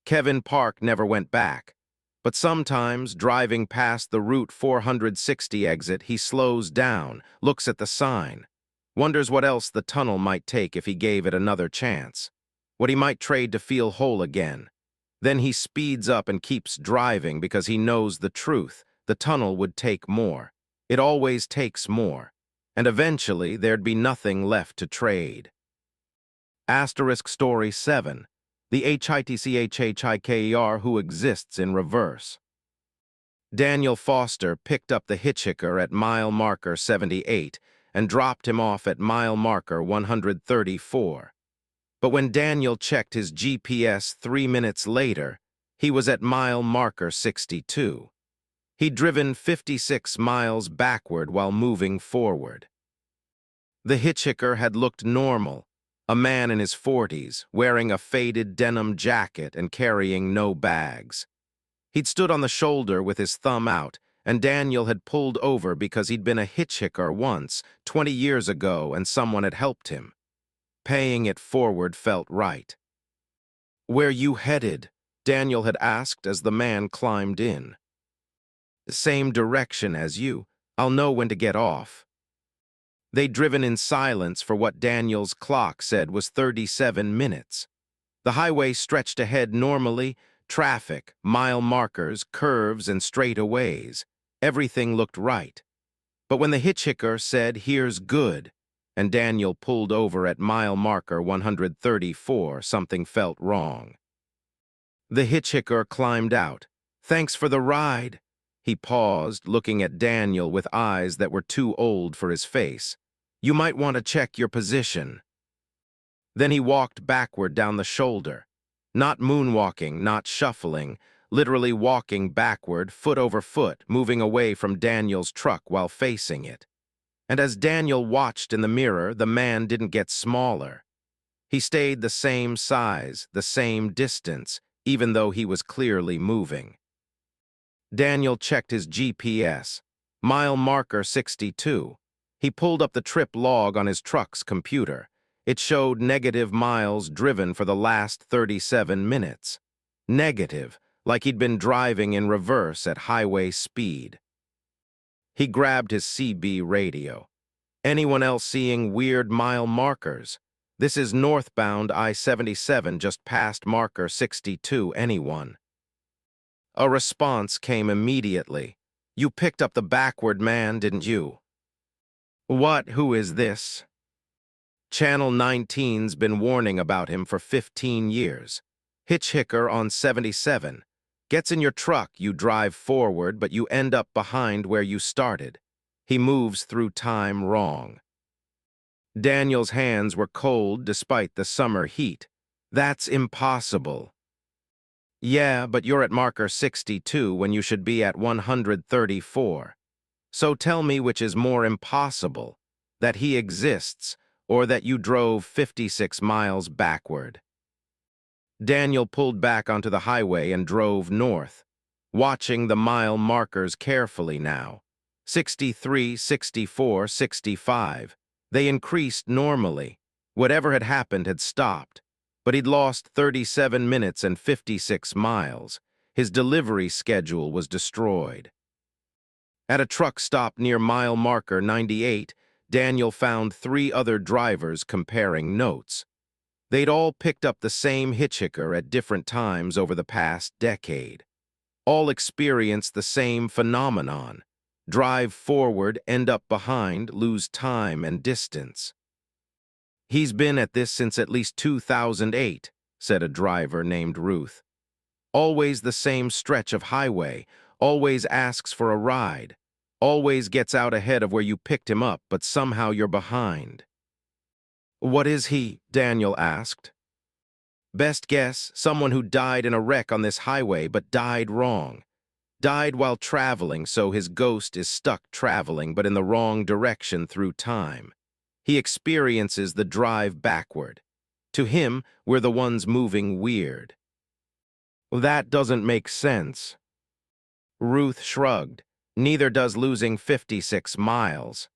Kevin Park never went back, but sometimes, driving past the Route 460 exit, he slows down, looks at the sign, wonders what else the tunnel might take if he gave it another chance, what he might trade to feel whole again. Then he speeds up and keeps driving because he knows the truth. The tunnel would take more. It always takes more. And eventually there'd be nothing left to trade. Asterisk Story 7. The Hitchhiker who exists in reverse. Daniel Foster picked up the Hitchhiker at mile marker 78 and dropped him off at mile marker 134. But when Daniel checked his GPS 3 minutes later, he was at mile marker 62. He'd driven 56 miles backward while moving forward. The Hitchhiker had looked normal, a man in his 40s, wearing a faded denim jacket and carrying no bags. He'd stood on the shoulder with his thumb out, and Daniel had pulled over because he'd been a hitchhiker once, 20 years ago, and someone had helped him. Paying it forward felt right. "Where you headed?" Daniel had asked as the man climbed in. "Same direction as you. I'll know when to get off." They'd driven in silence for what Daniel's clock said was 37 minutes. The highway stretched ahead normally, traffic, mile markers, curves, and straightaways. Everything looked right. But when the Hitchhiker said, "Here's good," and Daniel pulled over at mile marker 134, something felt wrong. The Hitchhiker climbed out. "Thanks for the ride." He paused, looking at Daniel with eyes that were too old for his face. "You might want to check your position." Then he walked backward down the shoulder. Not moonwalking, not shuffling, literally walking backward, foot over foot, moving away from Daniel's truck while facing it. And as Daniel watched in the mirror, the man didn't get smaller. He stayed the same size, the same distance, even though he was clearly moving. Daniel checked his GPS. Mile marker 62. He pulled up the trip log on his truck's computer. It showed negative miles driven for the last 37 minutes. Negative, like he'd been driving in reverse at highway speed. He grabbed his CB radio. "Anyone else seeing weird mile markers? This is northbound I-77 just past marker 62, anyone?" A response came immediately. "You picked up the backward man, didn't you?" "What? Who is this?" Channel 19's been warning about him for 15 years. Hitchhiker on 77. Gets in your truck, you drive forward, but you end up behind where you started. He moves through time wrong. Daniel's hands were cold despite the summer heat. "That's impossible." "Yeah, but you're at marker 62 when you should be at 134. So tell me which is more impossible, that he exists, or that you drove 56 miles backward." Daniel pulled back onto the highway and drove north, watching the mile markers carefully now. 63, 64, 65. They increased normally. Whatever had happened had stopped, but he'd lost 37 minutes and 56 miles. His delivery schedule was destroyed. At a truck stop near mile marker 98, Daniel found 3 other drivers comparing notes. They'd all picked up the same hitchhiker at different times over the past decade. All experienced the same phenomenon. Drive forward, end up behind, lose time and distance. "He's been at this since at least 2008, said a driver named Ruth. "Always the same stretch of highway, always asks for a ride, always gets out ahead of where you picked him up, but somehow you're behind." "What is he?" Daniel asked. "Best guess, someone who died in a wreck on this highway but died wrong. Died while traveling, so his ghost is stuck traveling but in the wrong direction through time. He experiences the drive backward. To him, we're the ones moving weird." "That doesn't make sense." Ruth shrugged. "Neither does losing 56 miles.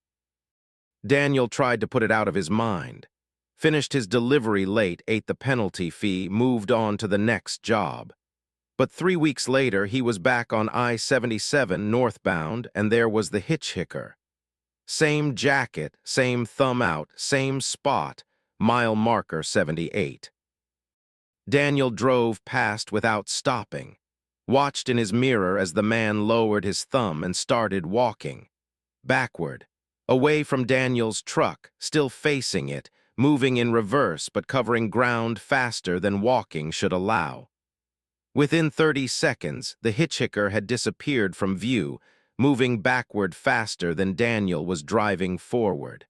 Daniel tried to put it out of his mind. Finished his delivery late, ate the penalty fee, moved on to the next job. But 3 weeks later, he was back on I-77 northbound, and there was the Hitchhiker. Same jacket, same thumb out, same spot, mile marker 78. Daniel drove past without stopping, watched in his mirror as the man lowered his thumb and started walking. Backward, away from Daniel's truck, still facing it, moving in reverse but covering ground faster than walking should allow. Within 30 seconds, the hitchhiker had disappeared from view, moving backward faster than Daniel was driving forward.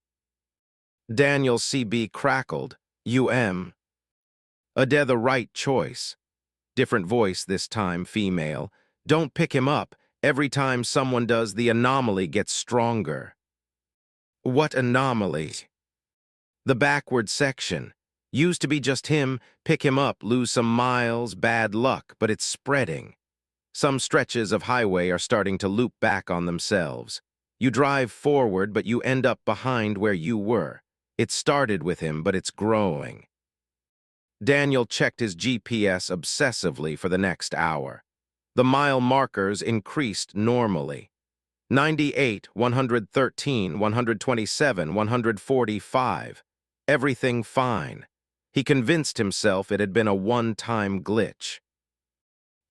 Daniel CB crackled, "The right choice." Different voice this time, female. "Don't pick him up. Every time someone does, the anomaly gets stronger." "What anomaly?" "The backward section. Used to be just him, pick him up, lose some miles, bad luck, but it's spreading. Some stretches of highway are starting to loop back on themselves. You drive forward, but you end up behind where you were. It started with him, but it's growing." Daniel checked his GPS obsessively for the next hour. The mile markers increased normally. 98, 113, 127, 145. Everything fine. He convinced himself it had been a one-time glitch.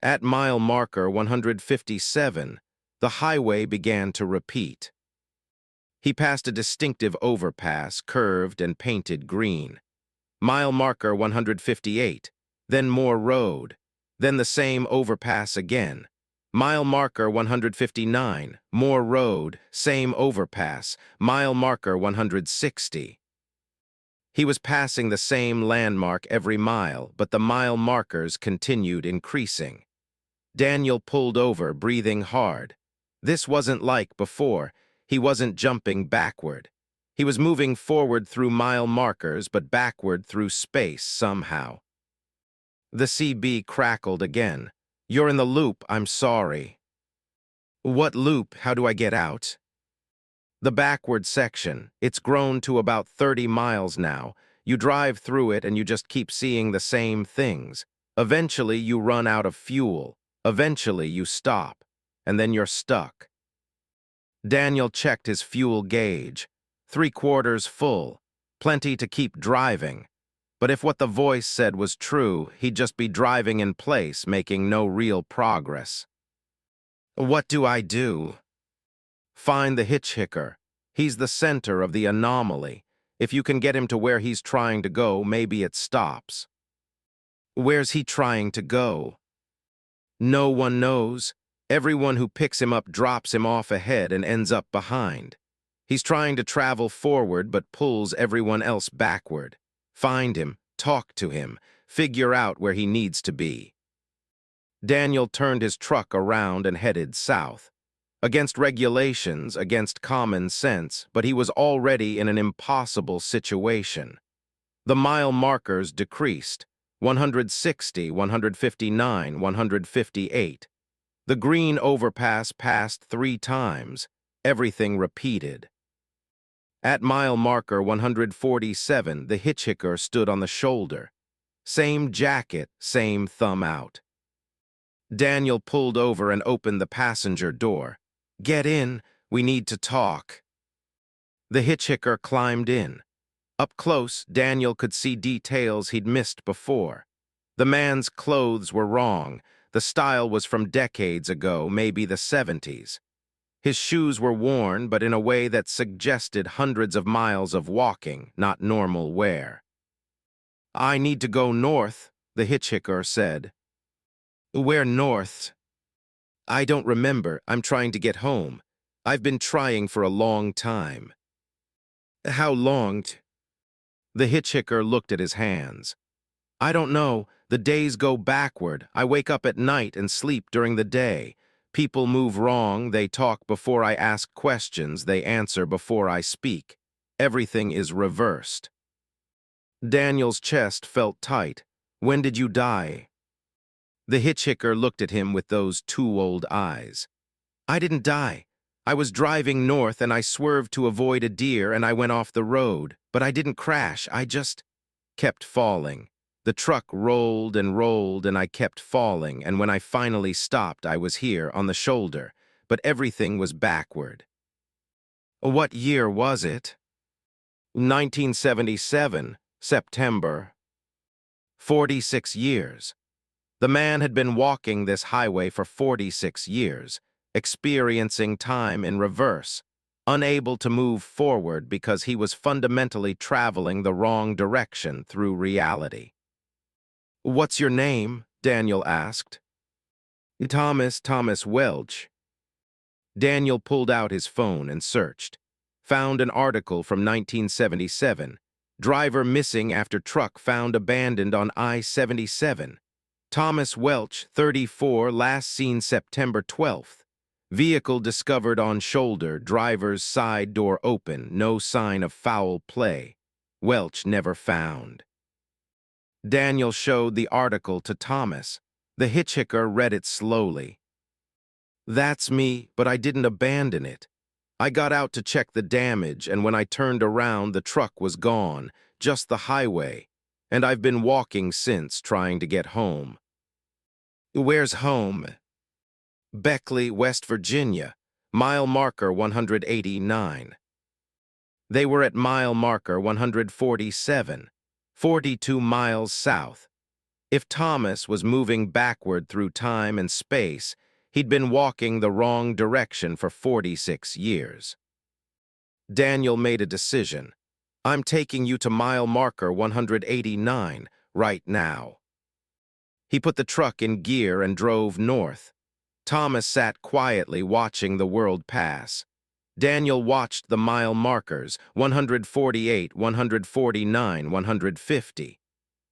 At mile marker 157, the highway began to repeat. He passed a distinctive overpass, curved and painted green. Mile marker 158, then more road, then the same overpass again. Mile marker 159, more road, same overpass. Mile marker 160. He was passing the same landmark every mile, but the mile markers continued increasing. Daniel pulled over, breathing hard. This wasn't like before. He wasn't jumping backward. He was moving forward through mile markers, but backward through space somehow. The CB crackled again. "You're in the loop, I'm sorry." "What loop? How do I get out?" "The backward section. It's grown to about 30 miles now. You drive through it and you just keep seeing the same things. Eventually you run out of fuel. Eventually you stop. And then you're stuck." Daniel checked his fuel gauge. 3/4 full. Plenty to keep driving. But if what the voice said was true, he'd just be driving in place, making no real progress. "What do I do?" "Find the hitchhiker. He's the center of the anomaly. If you can get him to where he's trying to go, maybe it stops." "Where's he trying to go?" "No one knows. Everyone who picks him up drops him off ahead and ends up behind. He's trying to travel forward but pulls everyone else backward. Find him, talk to him, figure out where he needs to be." Daniel turned his truck around and headed south. Against regulations, against common sense, but he was already in an impossible situation. The mile markers decreased. 160, 159, 158. The green overpass passed 3 times. Everything repeated. At mile marker 147, the hitchhiker stood on the shoulder. Same jacket, same thumb out. Daniel pulled over and opened the passenger door. "Get in, we need to talk." The hitchhiker climbed in. Up close, Daniel could see details he'd missed before. The man's clothes were wrong. The style was from decades ago, maybe the 70s. His shoes were worn, but in a way that suggested hundreds of miles of walking, not normal wear. "I need to go north," the hitchhiker said. "Where north?" "I don't remember. I'm trying to get home. I've been trying for a long time." "How long?" The hitchhiker looked at his hands. "I don't know. The days go backward. I wake up at night and sleep during the day. People move wrong. They talk before I ask questions. They answer before I speak. Everything is reversed." Daniel's chest felt tight. "When did you die?" The hitchhiker looked at him with those two old eyes. "I didn't die. I was driving north and I swerved to avoid a deer and I went off the road. But I didn't crash. I just kept falling. The truck rolled and I kept falling, and when I finally stopped, I was here on the shoulder, but everything was backward." "What year was it?" 1977, September. 46 years. The man had been walking this highway for 46 years, experiencing time in reverse, unable to move forward because he was fundamentally traveling the wrong direction through reality. "What's your name?" Daniel asked. Thomas Welch." Daniel pulled out his phone and searched. Found an article from 1977. "Driver missing after truck found abandoned on I-77. Thomas Welch, 34, last seen September 12th. Vehicle discovered on shoulder, driver's side door open, no sign of foul play. Welch never found." Daniel showed the article to Thomas. The hitchhiker read it slowly. "That's me, but I didn't abandon it. I got out to check the damage, and when I turned around, the truck was gone, just the highway. And I've been walking since, trying to get home." "Where's home?" "Beckley, West Virginia, mile marker 189. They were at mile marker 147, 42 miles south. If Thomas was moving backward through time and space, he'd been walking the wrong direction for 46 years. Daniel made a decision. "I'm taking you to mile marker 189 right now." He put the truck in gear and drove north. Thomas sat quietly watching the world pass. Daniel watched the mile markers, 148, 149, 150.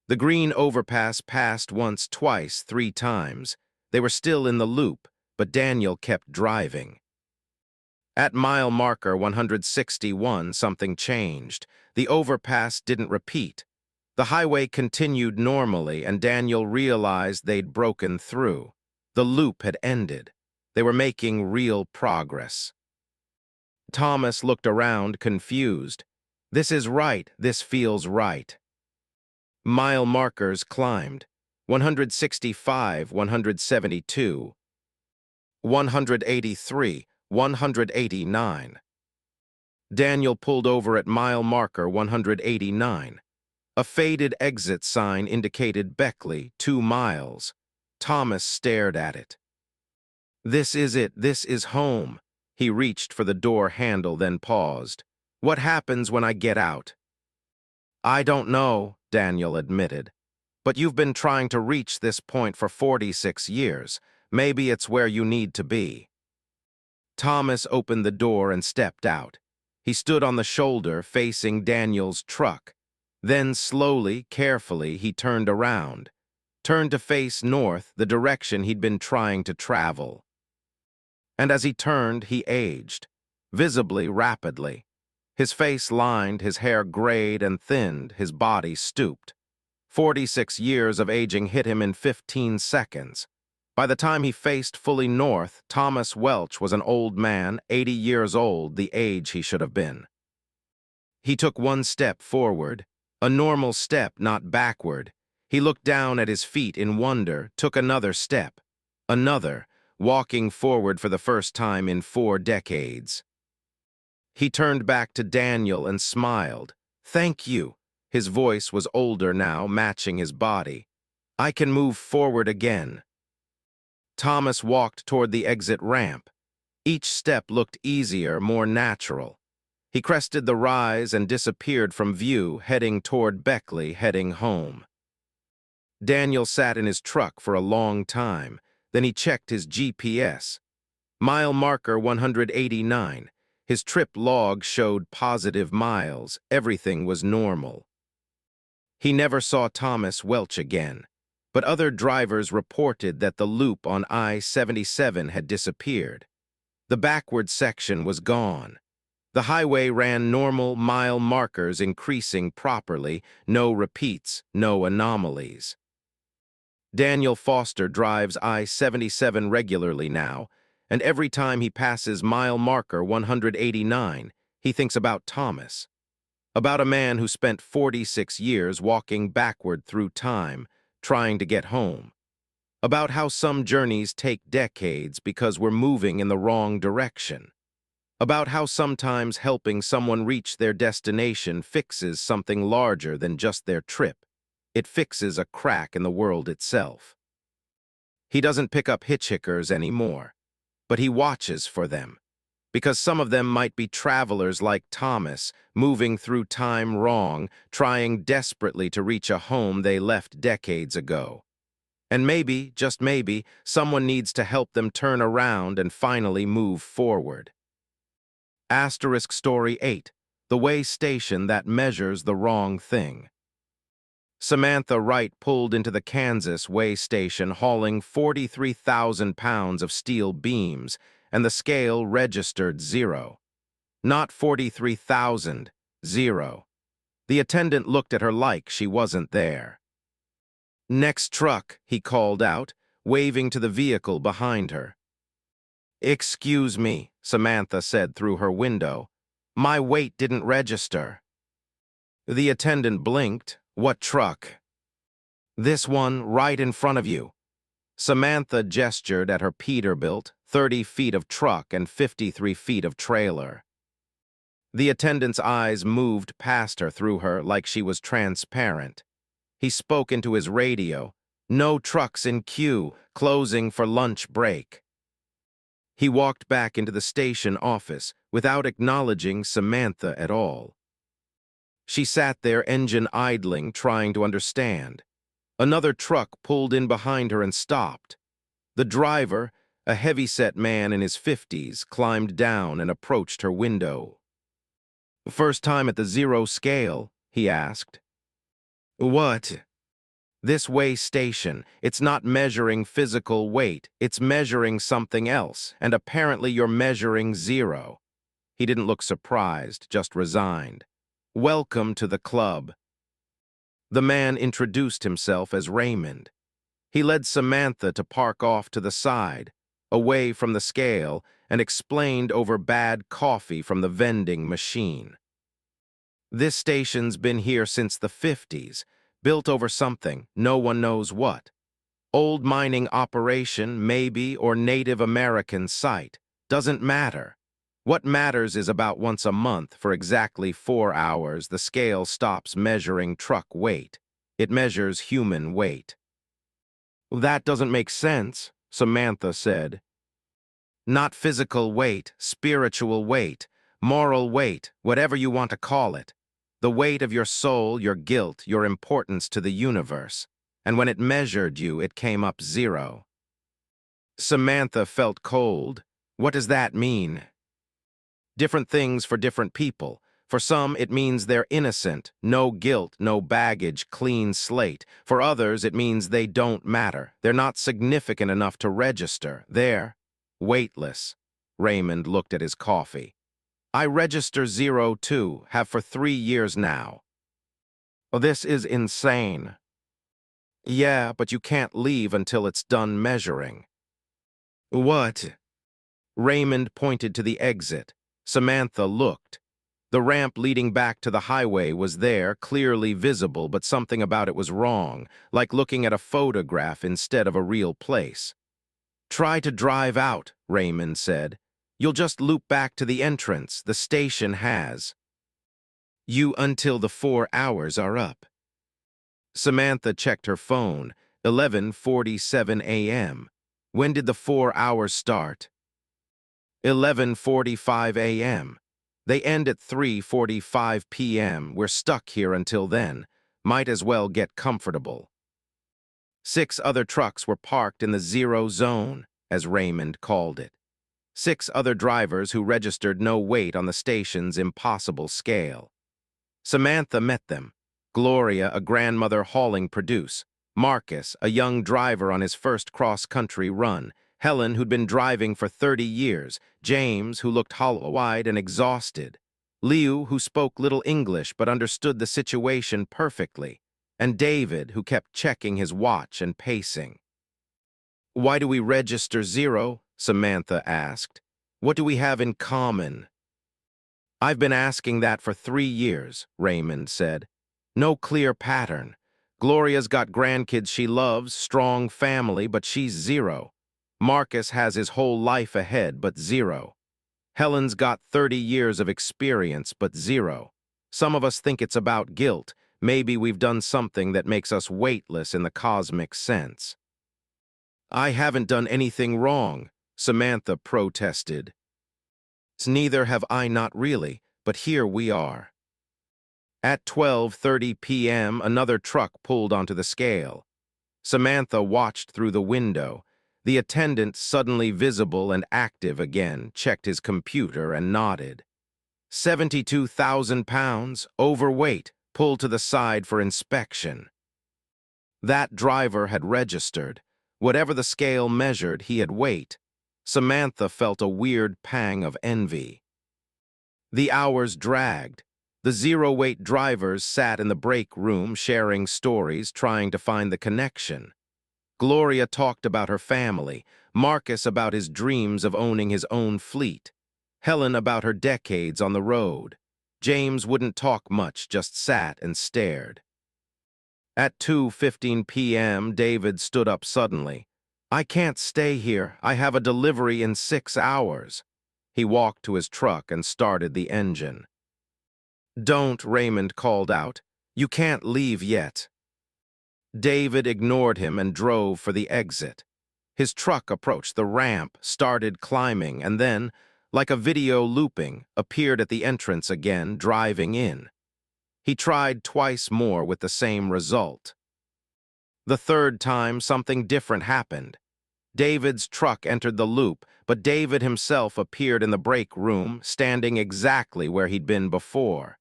The green overpass passed once, twice, 3 times. They were still in the loop, but Daniel kept driving. At mile marker 161, something changed. The overpass didn't repeat. The highway continued normally, and Daniel realized they'd broken through. The loop had ended. They were making real progress. Thomas looked around, confused. "This is right. This feels right." Mile markers climbed. 165, 172. 183, 189. Daniel pulled over at mile marker 189. A faded exit sign indicated Beckley, 2 miles. Thomas stared at it. "This is it. This is home." He reached for the door handle, then paused. "What happens when I get out?" "I don't know," Daniel admitted. "But you've been trying to reach this point for 46 years. Maybe it's where you need to be." Thomas opened the door and stepped out. He stood on the shoulder, facing Daniel's truck. Then slowly, carefully, he turned around. Turned to face north, the direction he'd been trying to travel. And as he turned, he aged, visibly, rapidly. His face lined, his hair grayed and thinned, his body stooped. 46 years of aging hit him in 15 seconds. By the time he faced fully north, Thomas Welch was an old man, 80 years old, the age he should have been. He took one step forward, a normal step, not backward. He looked down at his feet in wonder, took another step, another, walking forward for the first time in 4 decades. He turned back to Daniel and smiled. "Thank you." His voice was older now, matching his body. "I can move forward again." Thomas walked toward the exit ramp. Each step looked easier, more natural. He crested the rise and disappeared from view, heading toward Beckley, heading home. Daniel sat in his truck for a long time. Then he checked his GPS. Mile marker 189. His trip log showed positive miles. Everything was normal. He never saw Thomas Welch again, but other drivers reported that the loop on I-77 had disappeared. The backward section was gone. The highway ran normal mile markers, increasing properly, no repeats, no anomalies. Daniel Foster drives I-77 regularly now, and every time he passes mile marker 189, he thinks about Thomas. About a man who spent 46 years walking backward through time, trying to get home. About how some journeys take decades because we're moving in the wrong direction. About how sometimes helping someone reach their destination fixes something larger than just their trip. It fixes a crack in the world itself. He doesn't pick up hitchhikers anymore, but he watches for them, because some of them might be travelers like Thomas, moving through time wrong, trying desperately to reach a home they left decades ago. And maybe, just maybe, someone needs to help them turn around and finally move forward. Asterisk Story 8, the way station that measures the wrong thing. Samantha Wright pulled into the Kansas way station hauling 43,000 pounds of steel beams, and the scale registered 0. Not 43,000, 0. The attendant looked at her like she wasn't there. "Next truck," he called out, waving to the vehicle behind her. "Excuse me," Samantha said through her window. "My weight didn't register." The attendant blinked. "What truck?" "This one, right in front of you." Samantha gestured at her Peterbilt, 30 feet of truck and 53 feet of trailer. The attendant's eyes moved past her through her like she was transparent. He spoke into his radio. "No trucks in queue, closing for lunch break." He walked back into the station office without acknowledging Samantha at all. She sat there, engine idling, trying to understand. Another truck pulled in behind her and stopped. The driver, a heavy-set man in his 50s, climbed down and approached her window. "First time at the 0 scale?" he asked. "What?" "This way station, it's not measuring physical weight, it's measuring something else, and apparently you're measuring 0. He didn't look surprised, just resigned. "Welcome to the club." The man introduced himself as Raymond. He led Samantha to park off to the side, away from the scale, and explained over bad coffee from the vending machine. "This station's been here since the 50s, built over something, no one knows what. Old mining operation, maybe, or Native American site. Doesn't matter. What matters is about once a month, for exactly 4 hours, the scale stops measuring truck weight. It measures human weight." "That doesn't make sense," Samantha said. "Not physical weight, spiritual weight, moral weight, whatever you want to call it. The weight of your soul, your guilt, your importance to the universe. And when it measured you, it came up 0. Samantha felt cold. "What does that mean?" "Different things for different people. For some, it means they're innocent, no guilt, no baggage, clean slate. For others, it means they don't matter. They're not significant enough to register. They're weightless." Raymond looked at his coffee. "I register 0 too, have for 3 years now." "Oh, this is insane." Yeah, but you can't leave until it's done measuring. What? Raymond pointed to the exit. Samantha looked. The ramp leading back to the highway was there, clearly visible, but something about it was wrong, like looking at a photograph instead of a real place. Try to drive out, Raymond said. You'll just loop back to the entrance. The station has you until the 4 hours are up. Samantha checked her phone. 11:47 a.m. When did the 4 hours start? 11:45 a.m. They end at 3:45 p.m. We're stuck here until then. Might as well get comfortable. 6 other trucks were parked in the zero zone, as Raymond called it. 6 other drivers who registered no weight on the station's impossible scale. Samantha met them. Gloria, a grandmother hauling produce. Marcus, a young driver on his first cross-country run. Helen, who'd been driving for 30 years. James, who looked hollow-eyed and exhausted. Liu, who spoke little English but understood the situation perfectly. And David, who kept checking his watch and pacing. Why do we register zero? Samantha asked. What do we have in common? I've been asking that for 3 years, Raymond said. No clear pattern. Gloria's got grandkids she loves, strong family, but she's zero. Marcus has his whole life ahead, but zero. Helen's got 30 years of experience, but zero. Some of us think it's about guilt. Maybe we've done something that makes us weightless in the cosmic sense. I haven't done anything wrong, Samantha protested. Neither have I, not really, but here we are. At 12:30 p.m., another truck pulled onto the scale. Samantha watched through the window. The attendant, suddenly visible and active again, checked his computer and nodded. 72,000 pounds, overweight, pulled to the side for inspection. That driver had registered. Whatever the scale measured, he had weight. Samantha felt a weird pang of envy. The hours dragged. The zero-weight drivers sat in the break room sharing stories, trying to find the connection. Gloria talked about her family, Marcus about his dreams of owning his own fleet, Helen about her decades on the road. James wouldn't talk much, just sat and stared. At 2:15 p.m., David stood up suddenly. I can't stay here. I have a delivery in 6 hours. He walked to his truck and started the engine. Don't, Raymond called out. You can't leave yet. David ignored him and drove for the exit. His truck approached the ramp, started climbing, and then, like a video looping, appeared at the entrance again, driving in. He tried twice more with the same result. The third time, something different happened. David's truck entered the loop, but David himself appeared in the break room, standing exactly where he'd been before.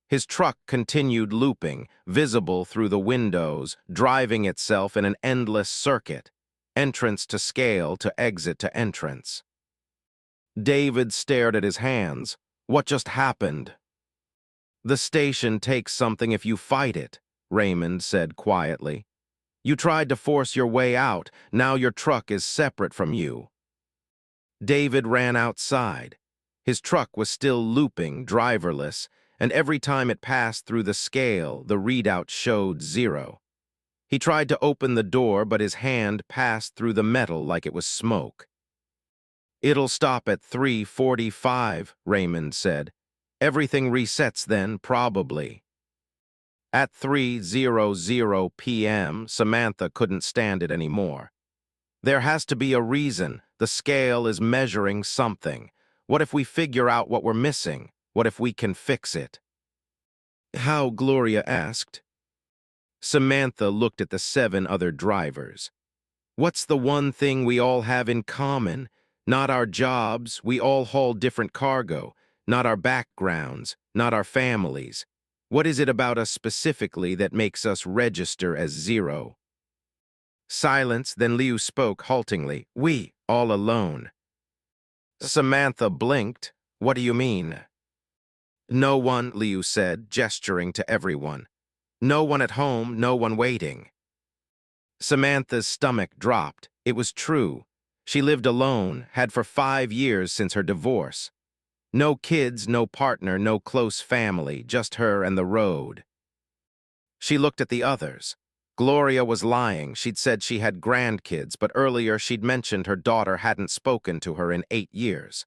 His truck continued looping, visible through the windows, driving itself in an endless circuit, entrance to scale to exit to entrance. David stared at his hands. What just happened? The station takes something if you fight it, Raymond said quietly. You tried to force your way out. Now your truck is separate from you. David ran outside. His truck was still looping, driverless, and every time it passed through the scale, the readout showed 0. He tried to open the door, but his hand passed through the metal like it was smoke. It'll stop at 3:45, Raymond said. Everything resets then, probably. At 3:00 p.m., Samantha couldn't stand it anymore. There has to be a reason. The scale is measuring something. What if we figure out what we're missing? What if we can fix it? How? Gloria asked. Samantha looked at the 7 other drivers. What's the one thing we all have in common? Not our jobs, we all haul different cargo. Not our backgrounds, not our families. What is it about us specifically that makes us register as 0? Silence, then Liu spoke haltingly. We, all alone. Samantha blinked. What do you mean? No one, Liu said, gesturing to everyone. No one at home, no one waiting. Samantha's stomach dropped. It was true. She lived alone, had for 5 years since her divorce. No kids, no partner, no close family, just her and the road. She looked at the others. Gloria was lying. She'd said she had grandkids, but earlier she'd mentioned her daughter hadn't spoken to her in 8 years.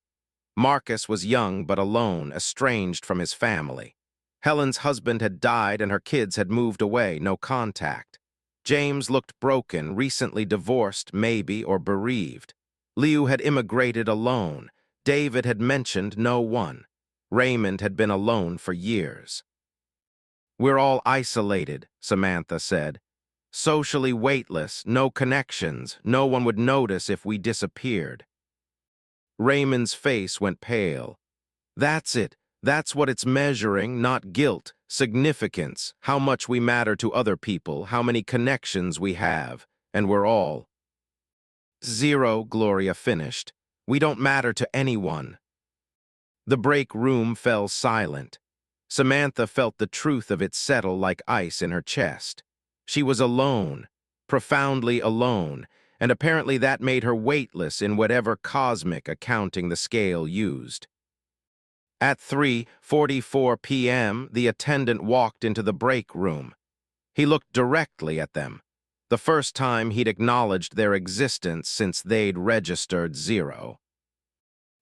Marcus was young but alone, estranged from his family. Helen's husband had died and her kids had moved away, no contact. James looked broken, recently divorced, maybe, or bereaved. Liu had immigrated alone. David had mentioned no one. Raymond had been alone for years. "We're all isolated," Samantha said. "Socially weightless, no connections, no one would notice if we disappeared." Raymond's face went pale. "That's it. That's what it's measuring, not guilt, significance, how much we matter to other people, how many connections we have, and we're all." "Zero," Gloria finished. "We don't matter to anyone." The break room fell silent. Samantha felt the truth of it settle like ice in her chest. She was alone, profoundly alone, and apparently that made her weightless in whatever cosmic accounting the scale used. At 3:44 p.m., the attendant walked into the break room. He looked directly at them, the first time he'd acknowledged their existence since they'd registered 0.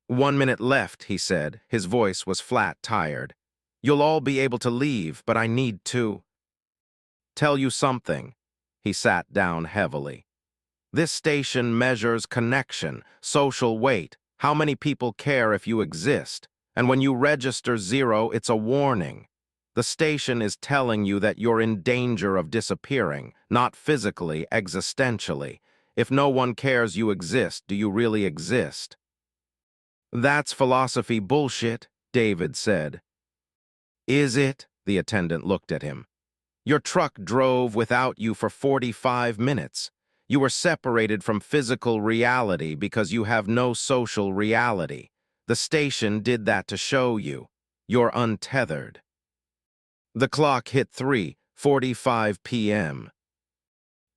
"1 minute left," he said. His voice was flat, tired. "You'll all be able to leave, but I need to tell you something." He sat down heavily. "This station measures connection, social weight, how many people care if you exist. And when you register 0, it's a warning. The station is telling you that you're in danger of disappearing, not physically, existentially. If no one cares you exist, do you really exist?" "That's philosophy bullshit," David said. "Is it?" The attendant looked at him. "Your truck drove without you for 45 minutes. You were separated from physical reality because you have no social reality. The station did that to show you. You're untethered." The clock hit 3:45 p.m.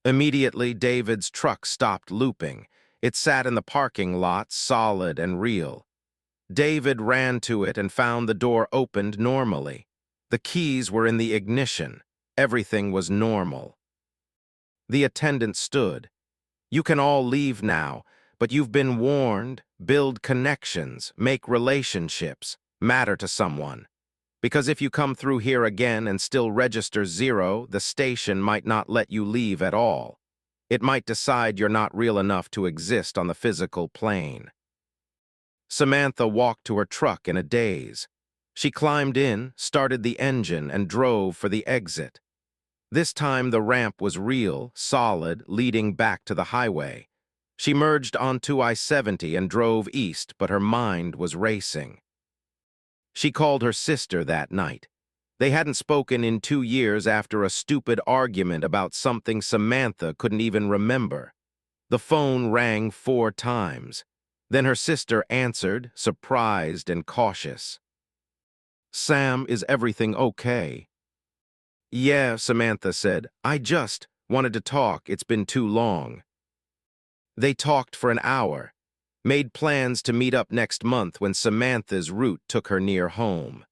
Immediately, David's truck stopped looping. It sat in the parking lot, solid and real. David ran to it and found the door opened normally. The keys were in the ignition. Everything was normal. The attendant stood. "You can all leave now, but you've been warned. Build connections, make relationships, matter to someone. Because if you come through here again and still register 0, the station might not let you leave at all. It might decide you're not real enough to exist on the physical plane." Samantha walked to her truck in a daze. She climbed in, started the engine, and drove for the exit. This time the ramp was real, solid, leading back to the highway. She merged onto I-70 and drove east, but her mind was racing. She called her sister that night. They hadn't spoken in 2 years after a stupid argument about something Samantha couldn't even remember. The phone rang 4 times. Then her sister answered, surprised and cautious. "Sam, is everything okay?" "Yeah," Samantha said. "I just wanted to talk. It's been too long." They talked for an hour, made plans to meet up next month when Samantha's route took her near home.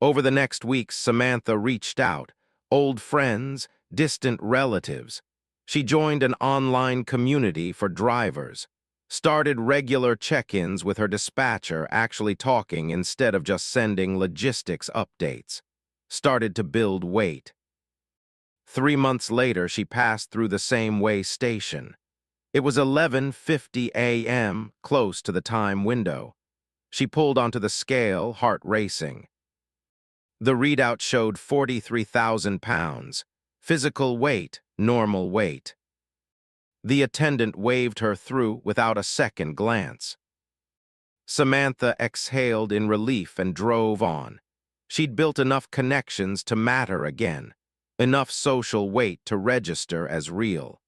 Over the next weeks, Samantha reached out, old friends, distant relatives. She joined an online community for drivers, started regular check-ins with her dispatcher, actually talking instead of just sending logistics updates, started to build weight. 3 months later, she passed through the same way station. It was 11:50 a.m., close to the time window. She pulled onto the scale, heart racing. The readout showed 43,000 pounds. Physical weight, normal weight. The attendant waved her through without a second glance. Samantha exhaled in relief and drove on. She'd built enough connections to matter again, enough social weight to register as real.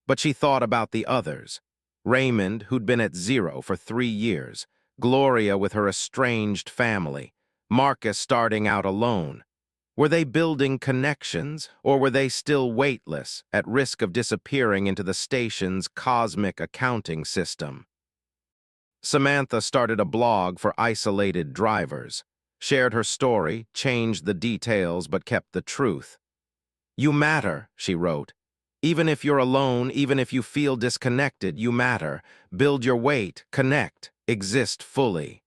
But she thought about the others. Raymond, who'd been at 0 for 3 years, Gloria with her estranged family, Marcus starting out alone. Were they building connections, or were they still weightless, at risk of disappearing into the station's cosmic accounting system? Samantha started a blog for isolated drivers, shared her story, changed the details, but kept the truth. "You matter," she wrote. "Even if you're alone, even if you feel disconnected, you matter. Build your weight, connect, exist fully."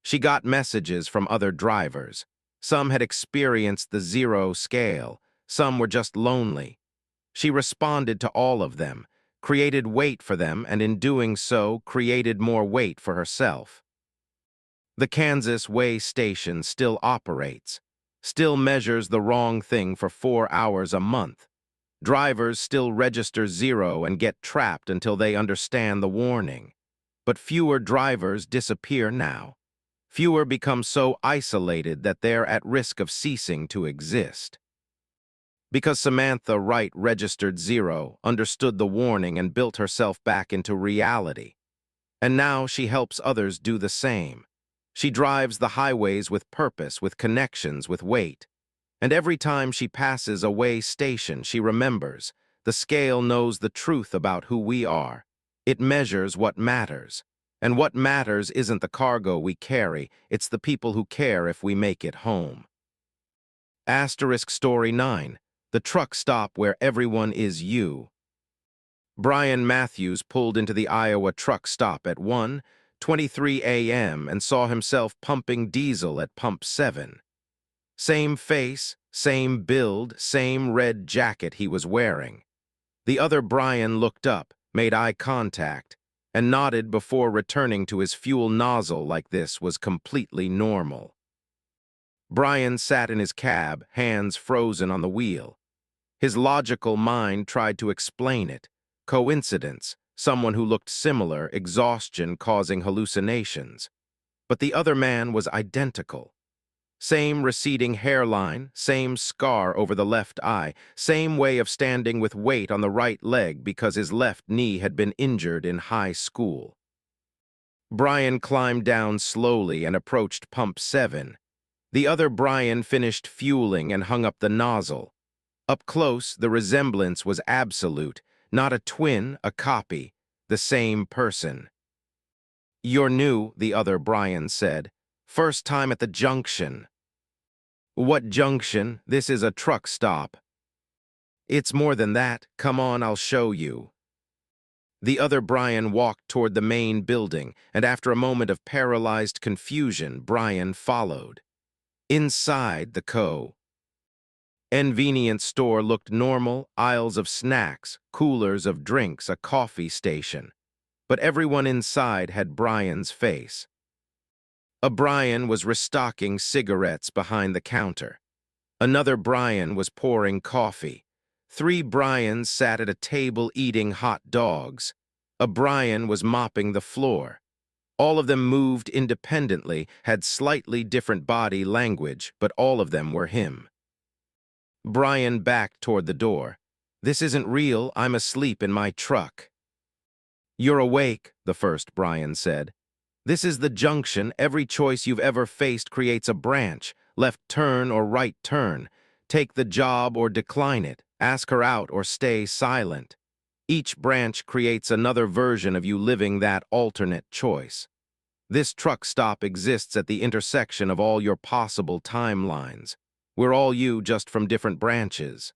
She got messages from other drivers. Some had experienced the zero scale. Some were just lonely. She responded to all of them, created weight for them, and in doing so, created more weight for herself. The Kansas Way station still operates, still measures the wrong thing for 4 hours a month. Drivers still register zero and get trapped until they understand the warning. But fewer drivers disappear now. Fewer become so isolated that they're at risk of ceasing to exist. Because Samantha Wright registered zero, understood the warning, and built herself back into reality. And now she helps others do the same. She drives the highways with purpose, with connections, with weight. And every time she passes a way station, she remembers. The scale knows the truth about who we are. It measures what matters. And what matters isn't the cargo we carry, it's the people who care if we make it home. Asterisk Story 9. The truck stop where everyone is you. Brian Matthews pulled into the Iowa truck stop at 1:23 a.m. and saw himself pumping diesel at pump 7. Same face, same build, same red jacket he was wearing. The other Brian looked up, made eye contact, and nodded before returning to his fuel nozzle like this was completely normal. Brian sat in his cab, hands frozen on the wheel. His logical mind tried to explain it. Coincidence, someone who looked similar, exhaustion causing hallucinations. But the other man was identical. Same receding hairline, same scar over the left eye, same way of standing with weight on the right leg because his left knee had been injured in high school. Brian climbed down slowly and approached pump 7. The other Brian finished fueling and hung up the nozzle. Up close, the resemblance was absolute, not a twin, a copy, the same person. "You're new," the other Brian said. "First time at the junction." "What junction? This is a truck stop." "It's more than that. Come on, I'll show you." The other Brian walked toward the main building, and after a moment of paralyzed confusion, Brian followed. Inside the convenience store looked normal, aisles of snacks, coolers of drinks, a coffee station. But everyone inside had Brian's face. A Brian was restocking cigarettes behind the counter. Another Brian was pouring coffee. 3 Brians sat at a table eating hot dogs. A Brian was mopping the floor. All of them moved independently, had slightly different body language, but all of them were him. Brian backed toward the door. "This isn't real. I'm asleep in my truck." "You're awake," the first Brian said. "This is the junction. Every choice you've ever faced creates a branch. Left turn or right turn. Take the job or decline it. Ask her out or stay silent. Each branch creates another version of you living that alternate choice. This truck stop exists at the intersection of all your possible timelines. We're all you, just from different branches."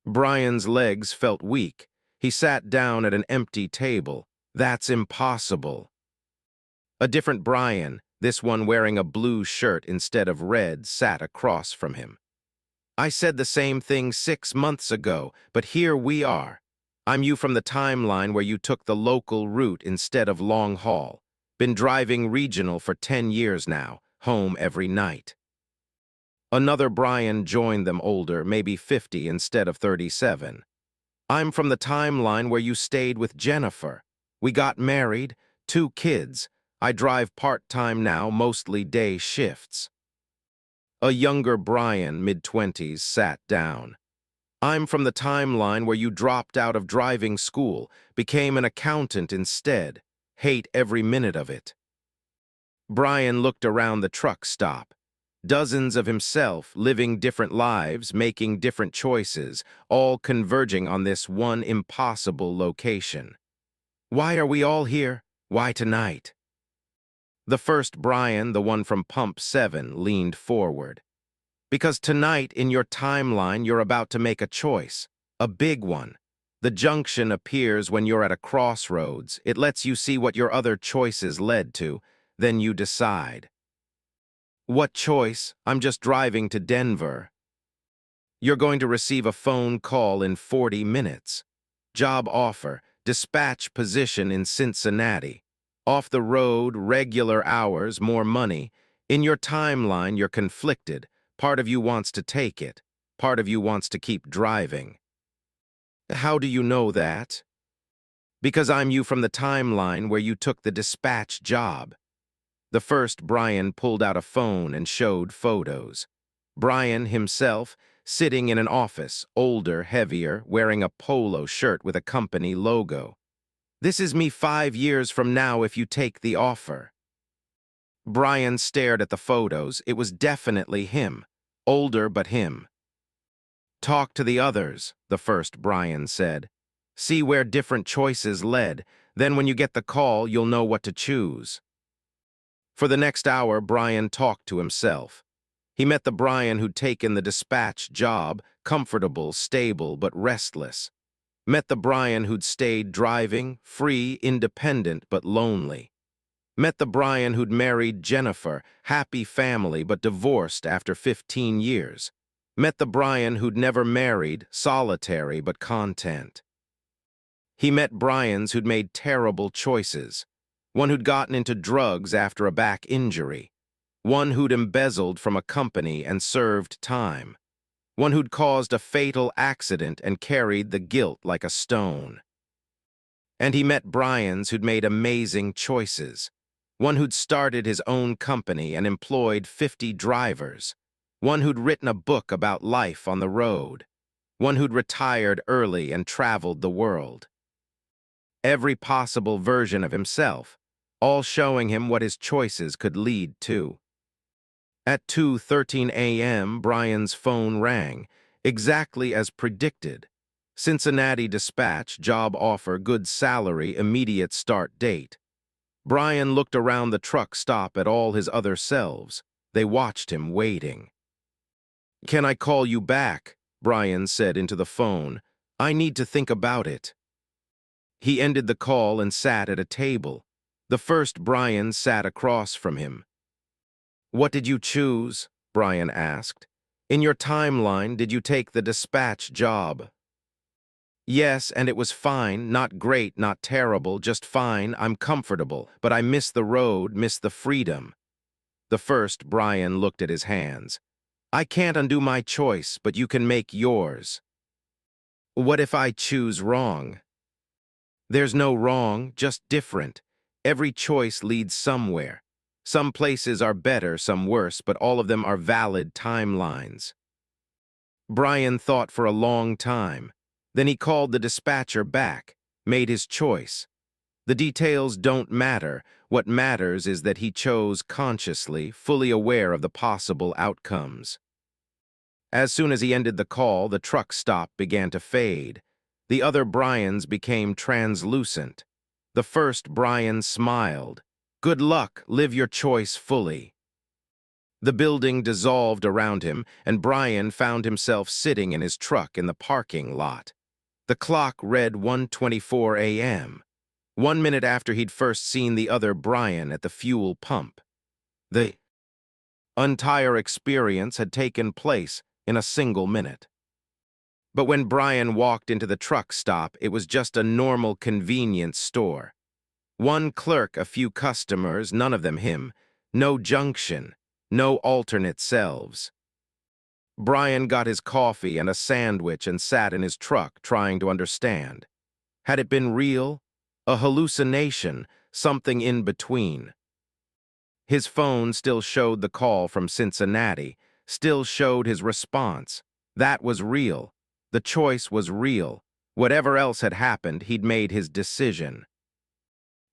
Brian's legs felt weak. He sat down at an empty table. "That's impossible." A different Brian, this one wearing a blue shirt instead of red, sat across from him. "I said the same thing 6 months ago, but here we are. I'm you from the timeline where you took the local route instead of long haul. Been driving regional for 10 years now, home every night." Another Brian joined them, older, maybe 50 instead of 37. "I'm from the timeline where you stayed with Jennifer. We got married, 2 kids. I drive part-time now, mostly day shifts." A younger Brian, mid-20s, sat down. "I'm from the timeline where you dropped out of driving school, became an accountant instead. Hate every minute of it." Brian looked around the truck stop. Dozens of himself, living different lives, making different choices, all converging on this one impossible location. Why are we all here? Why tonight? The first Brian, the one from Pump 7, leaned forward. Because tonight, in your timeline, you're about to make a choice. A big one. The junction appears when you're at a crossroads. It lets you see what your other choices led to. Then you decide. What choice? I'm just driving to Denver. You're going to receive a phone call in 40 minutes. Job offer, dispatch position in Cincinnati. Off the road, regular hours, more money. In your timeline, you're conflicted. Part of you wants to take it. Part of you wants to keep driving. How do you know that? Because I'm you from the timeline where you took the dispatch job. The first Brian pulled out a phone and showed photos. Brian himself, sitting in an office, older, heavier, wearing a polo shirt with a company logo. This is me 5 years from now if you take the offer. Brian stared at the photos. It was definitely him. Older, but him. Talk to the others, the first Brian said. See where different choices led. Then when you get the call, you'll know what to choose. For the next hour, Brian talked to himself. He met the Brian who'd taken the dispatch job, comfortable, stable, but restless. Met the Brian who'd stayed driving, free, independent, but lonely. Met the Brian who'd married Jennifer, happy family, but divorced after 15 years. Met the Brian who'd never married, solitary, but content. He met Brians who'd made terrible choices. One who'd gotten into drugs after a back injury. One who'd embezzled from a company and served time. One who'd caused a fatal accident and carried the guilt like a stone. And he met Brians who'd made amazing choices. One who'd started his own company and employed 50 drivers. One who'd written a book about life on the road. One who'd retired early and traveled the world. Every possible version of himself, all showing him what his choices could lead to. At 2:13 a.m., Brian's phone rang, exactly as predicted. Cincinnati dispatch, job offer, good salary, immediate start date. Brian looked around the truck stop at all his other selves. They watched him waiting. "Can I call you back?" Brian said into the phone. "I need to think about it." He ended the call and sat at a table. The first Brian sat across from him. "What did you choose?" Brian asked. "In your timeline, did you take the dispatch job?" "Yes, and it was fine, not great, not terrible, just fine, I'm comfortable, but I miss the road, miss the freedom." The first Brian looked at his hands. "I can't undo my choice, but you can make yours." "What if I choose wrong?" "There's no wrong, just different. Every choice leads somewhere. Some places are better, some worse, but all of them are valid timelines." Brian thought for a long time. Then he called the dispatcher back, made his choice. The details don't matter. What matters is that he chose consciously, fully aware of the possible outcomes. As soon as he ended the call, the truck stop began to fade. The other Brians became translucent. The first Brian smiled. "Good luck, live your choice fully." The building dissolved around him, and Brian found himself sitting in his truck in the parking lot. The clock read 1:24 a.m., 1 minute after he'd first seen the other Brian at the fuel pump. The entire experience had taken place in a single minute. But when Brian walked into the truck stop, it was just a normal convenience store. One clerk, a few customers, none of them him. No junction, no alternate selves. Brian got his coffee and a sandwich and sat in his truck trying to understand. Had it been real? A hallucination? Something in between? His phone still showed the call from Cincinnati, still showed his response. That was real. The choice was real. Whatever else had happened, he'd made his decision.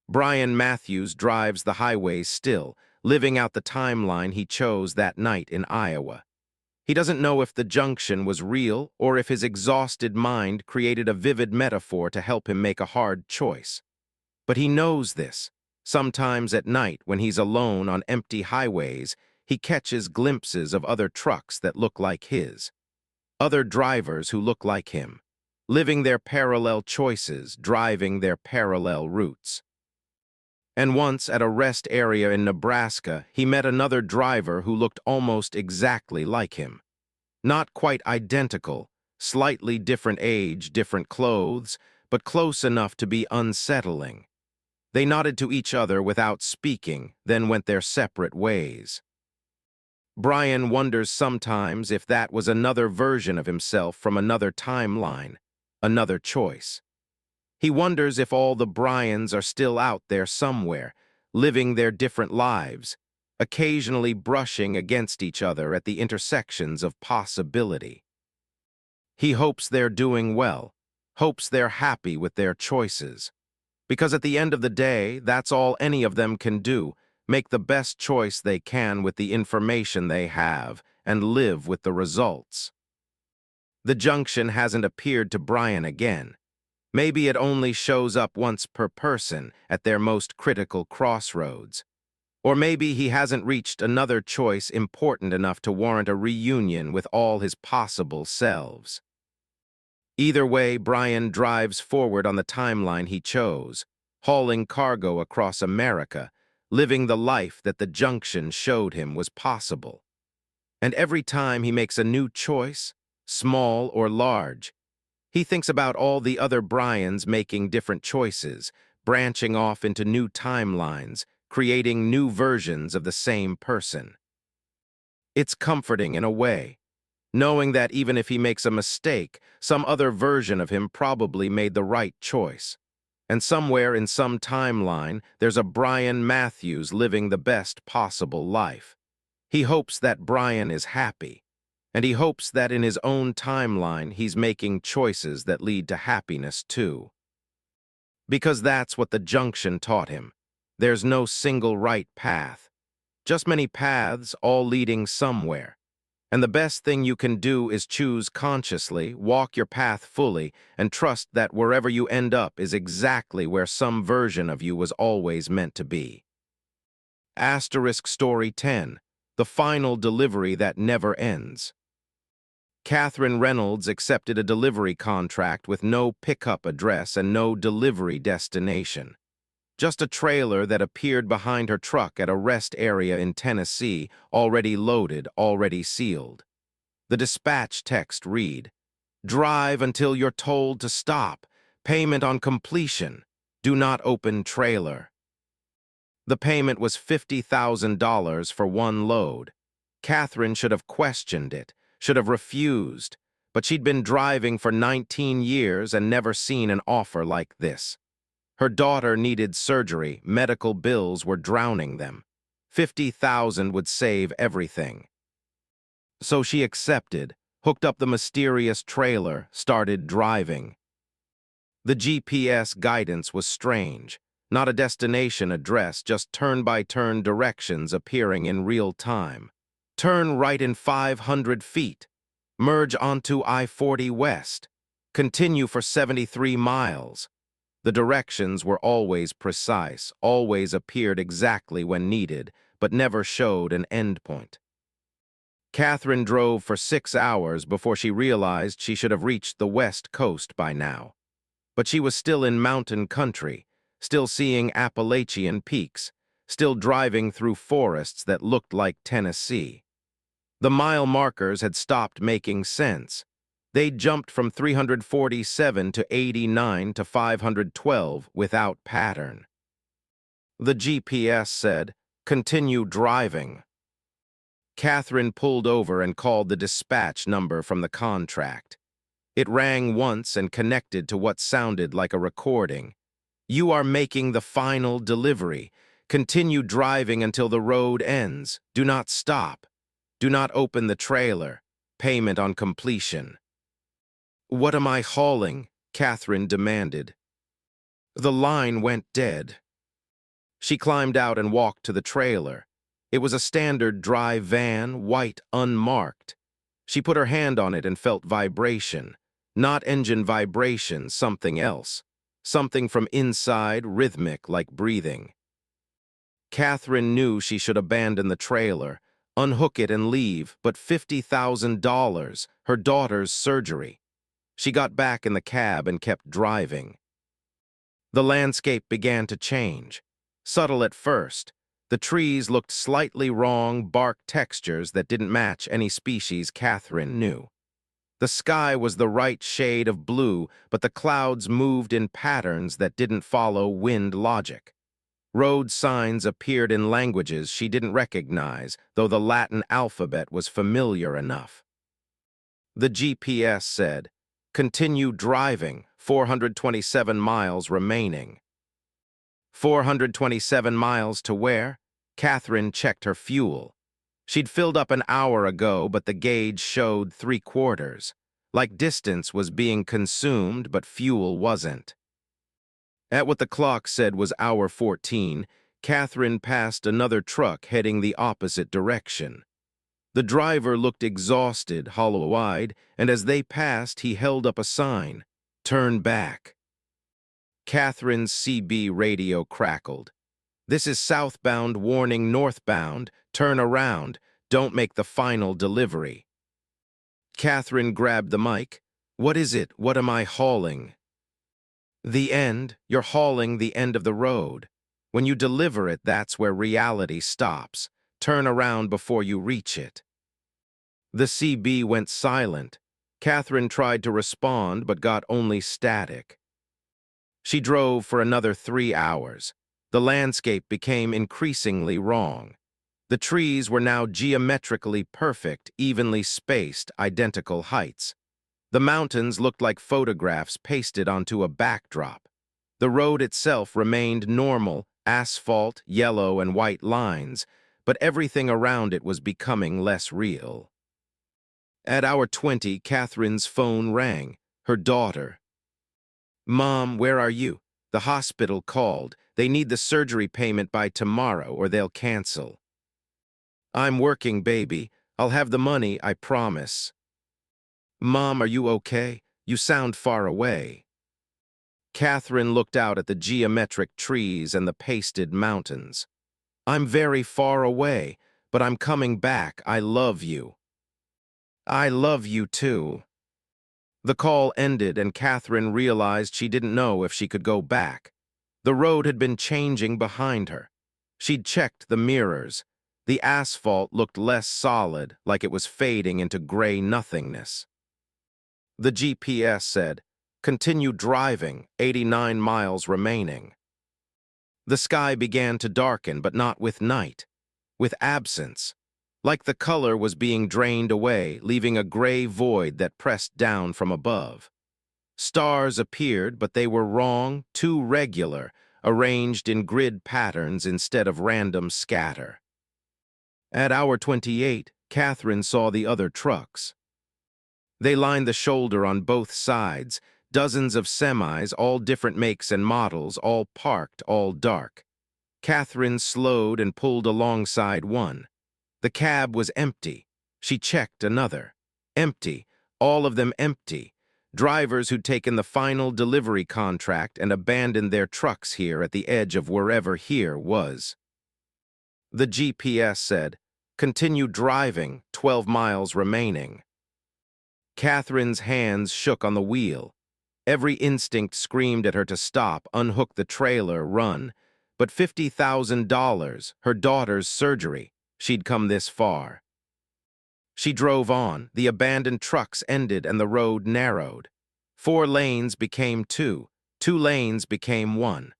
Brian Matthews drives the highways still, living out the timeline he chose that night in Iowa. He doesn't know if the junction was real or if his exhausted mind created a vivid metaphor to help him make a hard choice. But he knows this. Sometimes at night, when he's alone on empty highways, he catches glimpses of other trucks that look like his, other drivers who look like him, living their parallel choices, driving their parallel routes. And once at a rest area in Nebraska, he met another driver who looked almost exactly like him. Not quite identical, slightly different age, different clothes, but close enough to be unsettling. They nodded to each other without speaking, then went their separate ways. Brian wonders sometimes if that was another version of himself from another timeline, another choice. He wonders if all the Brians are still out there somewhere, living their different lives, occasionally brushing against each other at the intersections of possibility. He hopes they're doing well, hopes they're happy with their choices. Because at the end of the day, that's all any of them can do, make the best choice they can with the information they have, and live with the results. The junction hasn't appeared to Brian again. Maybe it only shows up once per person at their most critical crossroads. Or maybe he hasn't reached another choice important enough to warrant a reunion with all his possible selves. Either way, Brian drives forward on the timeline he chose, hauling cargo across America, living the life that the junction showed him was possible. And every time he makes a new choice, small or large, he thinks about all the other Brians making different choices, branching off into new timelines, creating new versions of the same person. It's comforting in a way, knowing that even if he makes a mistake, some other version of him probably made the right choice. And somewhere in some timeline, there's a Brian Matthews living the best possible life. He hopes that Brian is happy, and he hopes that in his own timeline he's making choices that lead to happiness too. Because that's what the junction taught him. There's no single right path, just many paths all leading somewhere. And the best thing you can do is choose consciously, walk your path fully, and trust that wherever you end up is exactly where some version of you was always meant to be. Asterisk Story 10, The Final Delivery That Never Ends. Catherine Reynolds accepted a delivery contract with no pickup address and no delivery destination. Just a trailer that appeared behind her truck at a rest area in Tennessee, already loaded, already sealed. The dispatch text read, "Drive until you're told to stop. Payment on completion. Do not open trailer." The payment was $50,000 for one load. Catherine should have questioned it, should have refused, but she'd been driving for 19 years and never seen an offer like this. Her daughter needed surgery, medical bills were drowning them. $50,000 would save everything. So she accepted, hooked up the mysterious trailer, started driving. The GPS guidance was strange. Not a destination address, just turn-by-turn directions appearing in real time. Turn right in 500 feet. Merge onto I-40 West. Continue for 73 miles. The directions were always precise, always appeared exactly when needed, but never showed an endpoint. Catherine drove for 6 hours before she realized she should have reached the West Coast by now. But she was still in mountain country, still seeing Appalachian peaks, still driving through forests that looked like Tennessee. The mile markers had stopped making sense. They'd jumped from 347 to 89 to 512 without pattern. The GPS said, "Continue driving." Catherine pulled over and called the dispatch number from the contract. It rang once and connected to what sounded like a recording. "You are making the final delivery. Continue driving until the road ends. Do not stop. Do not open the trailer. Payment on completion." "What am I hauling?" Catherine demanded. The line went dead. She climbed out and walked to the trailer. It was a standard dry van, white, unmarked. She put her hand on it and felt vibration. Not engine vibration, something else. Something from inside, rhythmic, like breathing. Catherine knew she should abandon the trailer, unhook it and leave, but $50,000, her daughter's surgery. She got back in the cab and kept driving. The landscape began to change. Subtle at first. The trees looked slightly wrong, bark textures that didn't match any species Catherine knew. The sky was the right shade of blue, but the clouds moved in patterns that didn't follow wind logic. Road signs appeared in languages she didn't recognize, though the Latin alphabet was familiar enough. The GPS said, "Continue driving, 427 miles remaining." 427 miles to where? Catherine checked her fuel. She'd filled up an hour ago, but the gauge showed 3/4. Like distance was being consumed, but fuel wasn't. At what the clock said was hour 14, Catherine passed another truck heading the opposite direction. The driver looked exhausted, hollow-eyed, and as they passed, he held up a sign, "Turn back." Catherine's CB radio crackled. "This is southbound warning northbound. Turn around. Don't make the final delivery." Catherine grabbed the mic. "What is it? What am I hauling?" "The end. You're hauling the end of the road. When you deliver it, that's where reality stops. Turn around before you reach it." The CB went silent. Catherine tried to respond, but got only static. She drove for another 3 hours. The landscape became increasingly wrong. The trees were now geometrically perfect, evenly spaced, identical heights. The mountains looked like photographs pasted onto a backdrop. The road itself remained normal, asphalt, yellow and white lines, but everything around it was becoming less real. At hour 20, Catherine's phone rang. Her daughter. "Mom, where are you? The hospital called. They need the surgery payment by tomorrow or they'll cancel." "I'm working, baby. I'll have the money, I promise." "Mom, are you okay? You sound far away." Catherine looked out at the geometric trees and the pasted mountains. "I'm very far away, but I'm coming back. I love you." "I love you too." The call ended and Catherine realized she didn't know if she could go back. The road had been changing behind her. She'd checked the mirrors. The asphalt looked less solid, like it was fading into gray nothingness. The GPS said, "Continue driving, 89 miles remaining." The sky began to darken, but not with night, with absence. Like the color was being drained away, leaving a gray void that pressed down from above. Stars appeared, but they were wrong, too regular, arranged in grid patterns instead of random scatter. At hour 28, Catherine saw the other trucks. They lined the shoulder on both sides, dozens of semis, all different makes and models, all parked, all dark. Catherine slowed and pulled alongside one. The cab was empty. She checked another. Empty, all of them empty. Drivers who'd taken the final delivery contract and abandoned their trucks here at the edge of wherever here was. The GPS said, "Continue driving, 12 miles remaining." Catherine's hands shook on the wheel. Every instinct screamed at her to stop, unhook the trailer, run. But $50,000, her daughter's surgery, she'd come this far. She drove on, the abandoned trucks ended and the road narrowed. 4 lanes became 2, 2 lanes became 1.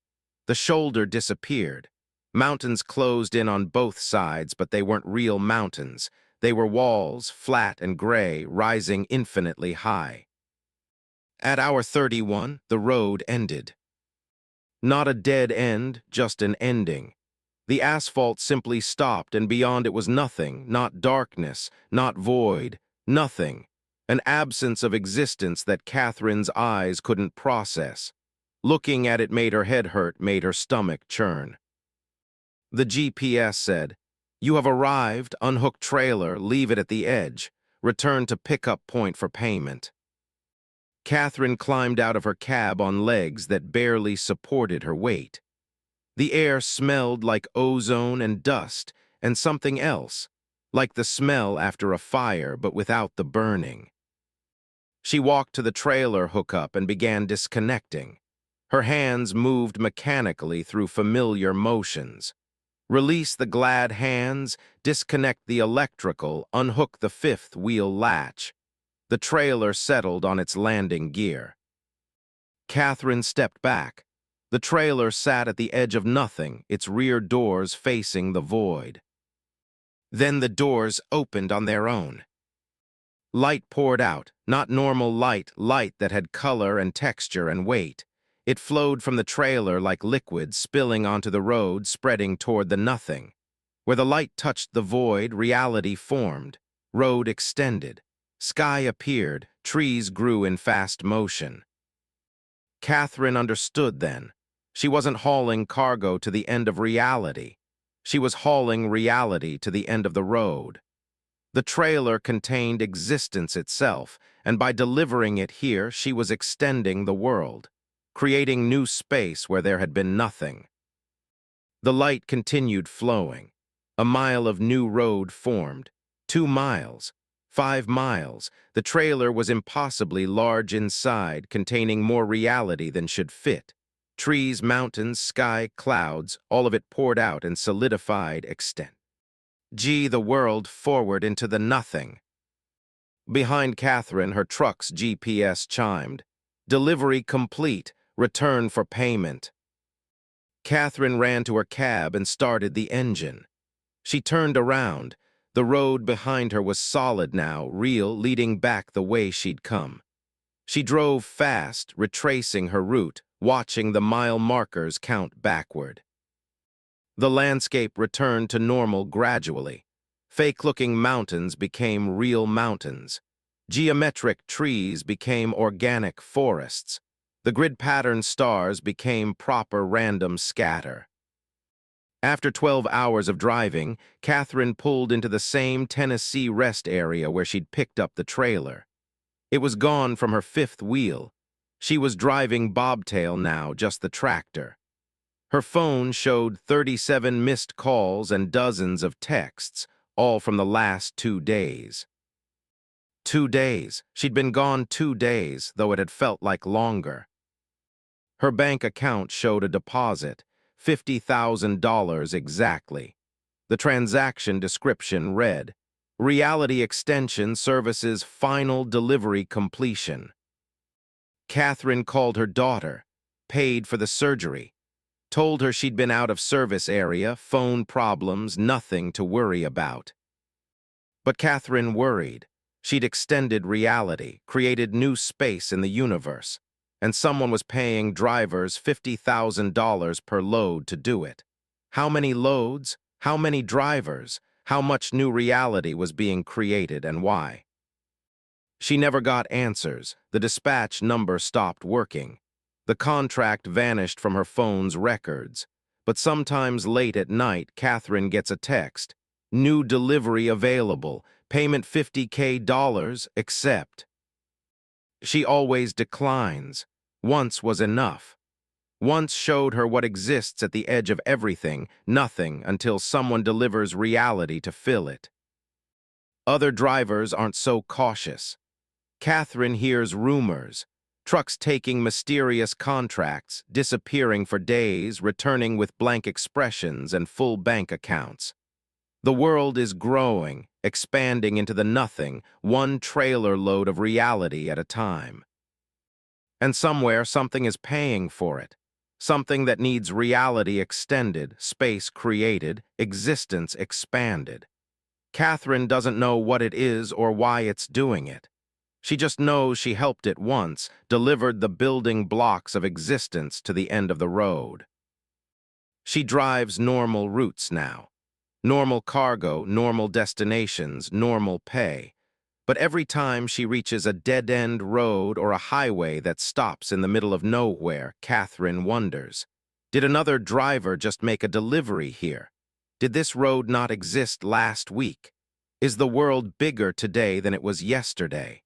The shoulder disappeared. Mountains closed in on both sides, but they weren't real mountains. They were walls, flat and gray, rising infinitely high. At hour 31, the road ended. Not a dead end, just an ending. The asphalt simply stopped, and beyond it was nothing, not darkness, not void, nothing. An absence of existence that Catherine's eyes couldn't process. Looking at it made her head hurt, made her stomach churn. The GPS said, You have arrived, unhook trailer, leave it at the edge. Return to pickup point for payment. Catherine climbed out of her cab on legs that barely supported her weight. The air smelled like ozone and dust and something else, like the smell after a fire but without the burning. She walked to the trailer hookup and began disconnecting. Her hands moved mechanically through familiar motions. Release the glad hands, disconnect the electrical, unhook the fifth wheel latch. The trailer settled on its landing gear. Catherine stepped back. The trailer sat at the edge of nothing, its rear doors facing the void. Then the doors opened on their own. Light poured out, not normal light, light that had color and texture and weight. It flowed from the trailer like liquid, spilling onto the road, spreading toward the nothing. Where the light touched the void, reality formed. Road extended. Sky appeared, trees grew in fast motion. Catherine understood then. She wasn't hauling cargo to the end of reality. She was hauling reality to the end of the road. The trailer contained existence itself, and by delivering it here, she was extending the world, creating new space where there had been nothing. The light continued flowing. A mile of new road formed. 2 miles. 5 miles. The trailer was impossibly large inside, containing more reality than should fit. Trees, mountains, sky, clouds, all of it poured out and solidified extent. The world forward into the nothing. Behind Catherine, her truck's GPS chimed. Delivery complete. Return for payment. Catherine ran to her cab and started the engine. She turned around. The road behind her was solid now, real, leading back the way she'd come. She drove fast, retracing her route, watching the mile markers count backward. The landscape returned to normal gradually. Fake-looking mountains became real mountains. Geometric trees became organic forests. The grid-pattern stars became proper random scatter. After 12 hours of driving, Catherine pulled into the same Tennessee rest area where she'd picked up the trailer. It was gone from her fifth wheel. She was driving bobtail now, just the tractor. Her phone showed 37 missed calls and dozens of texts, all from the last 2 days. 2 days. She'd been gone 2 days, though it had felt like longer. Her bank account showed a deposit, $50,000 exactly. The transaction description read, Reality Extension Services Final Delivery Completion. Catherine called her daughter, paid for the surgery, told her she'd been out of service area, phone problems, nothing to worry about. But Catherine worried. She'd extended reality, created new space in the universe, and someone was paying drivers $50,000 per load to do it. How many loads? How many drivers? How much new reality was being created and why? She never got answers. The dispatch number stopped working. The contract vanished from her phone's records. But sometimes late at night, Catherine gets a text. New delivery available. Payment $50K, accept. She always declines. Once was enough. Once showed her what exists at the edge of everything, nothing, until someone delivers reality to fill it. Other drivers aren't so cautious. Catherine hears rumors. Trucks taking mysterious contracts, disappearing for days, returning with blank expressions and full bank accounts. The world is growing, expanding into the nothing, one trailer load of reality at a time. And somewhere something is paying for it. Something that needs reality extended, space created, existence expanded. Catherine doesn't know what it is or why it's doing it. She just knows she helped it once, delivered the building blocks of existence to the end of the road. She drives normal routes now. Normal cargo, normal destinations, normal pay. But every time she reaches a dead-end road or a highway that stops in the middle of nowhere, Catherine wonders, did another driver just make a delivery here? Did this road not exist last week? Is the world bigger today than it was yesterday?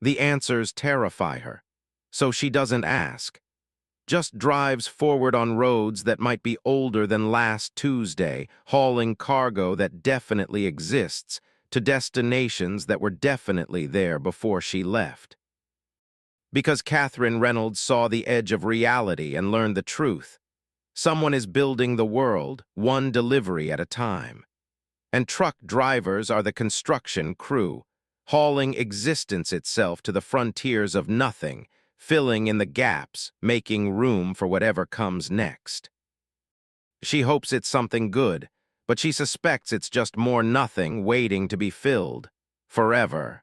The answers terrify her, so she doesn't ask. Just drives forward on roads that might be older than last Tuesday, hauling cargo that definitely exists to destinations that were definitely there before she left. Because Catherine Reynolds saw the edge of reality and learned the truth. Someone is building the world, one delivery at a time. And truck drivers are the construction crew, hauling existence itself to the frontiers of nothing, filling in the gaps, making room for whatever comes next. She hopes it's something good, but she suspects it's just more nothing waiting to be filled, forever.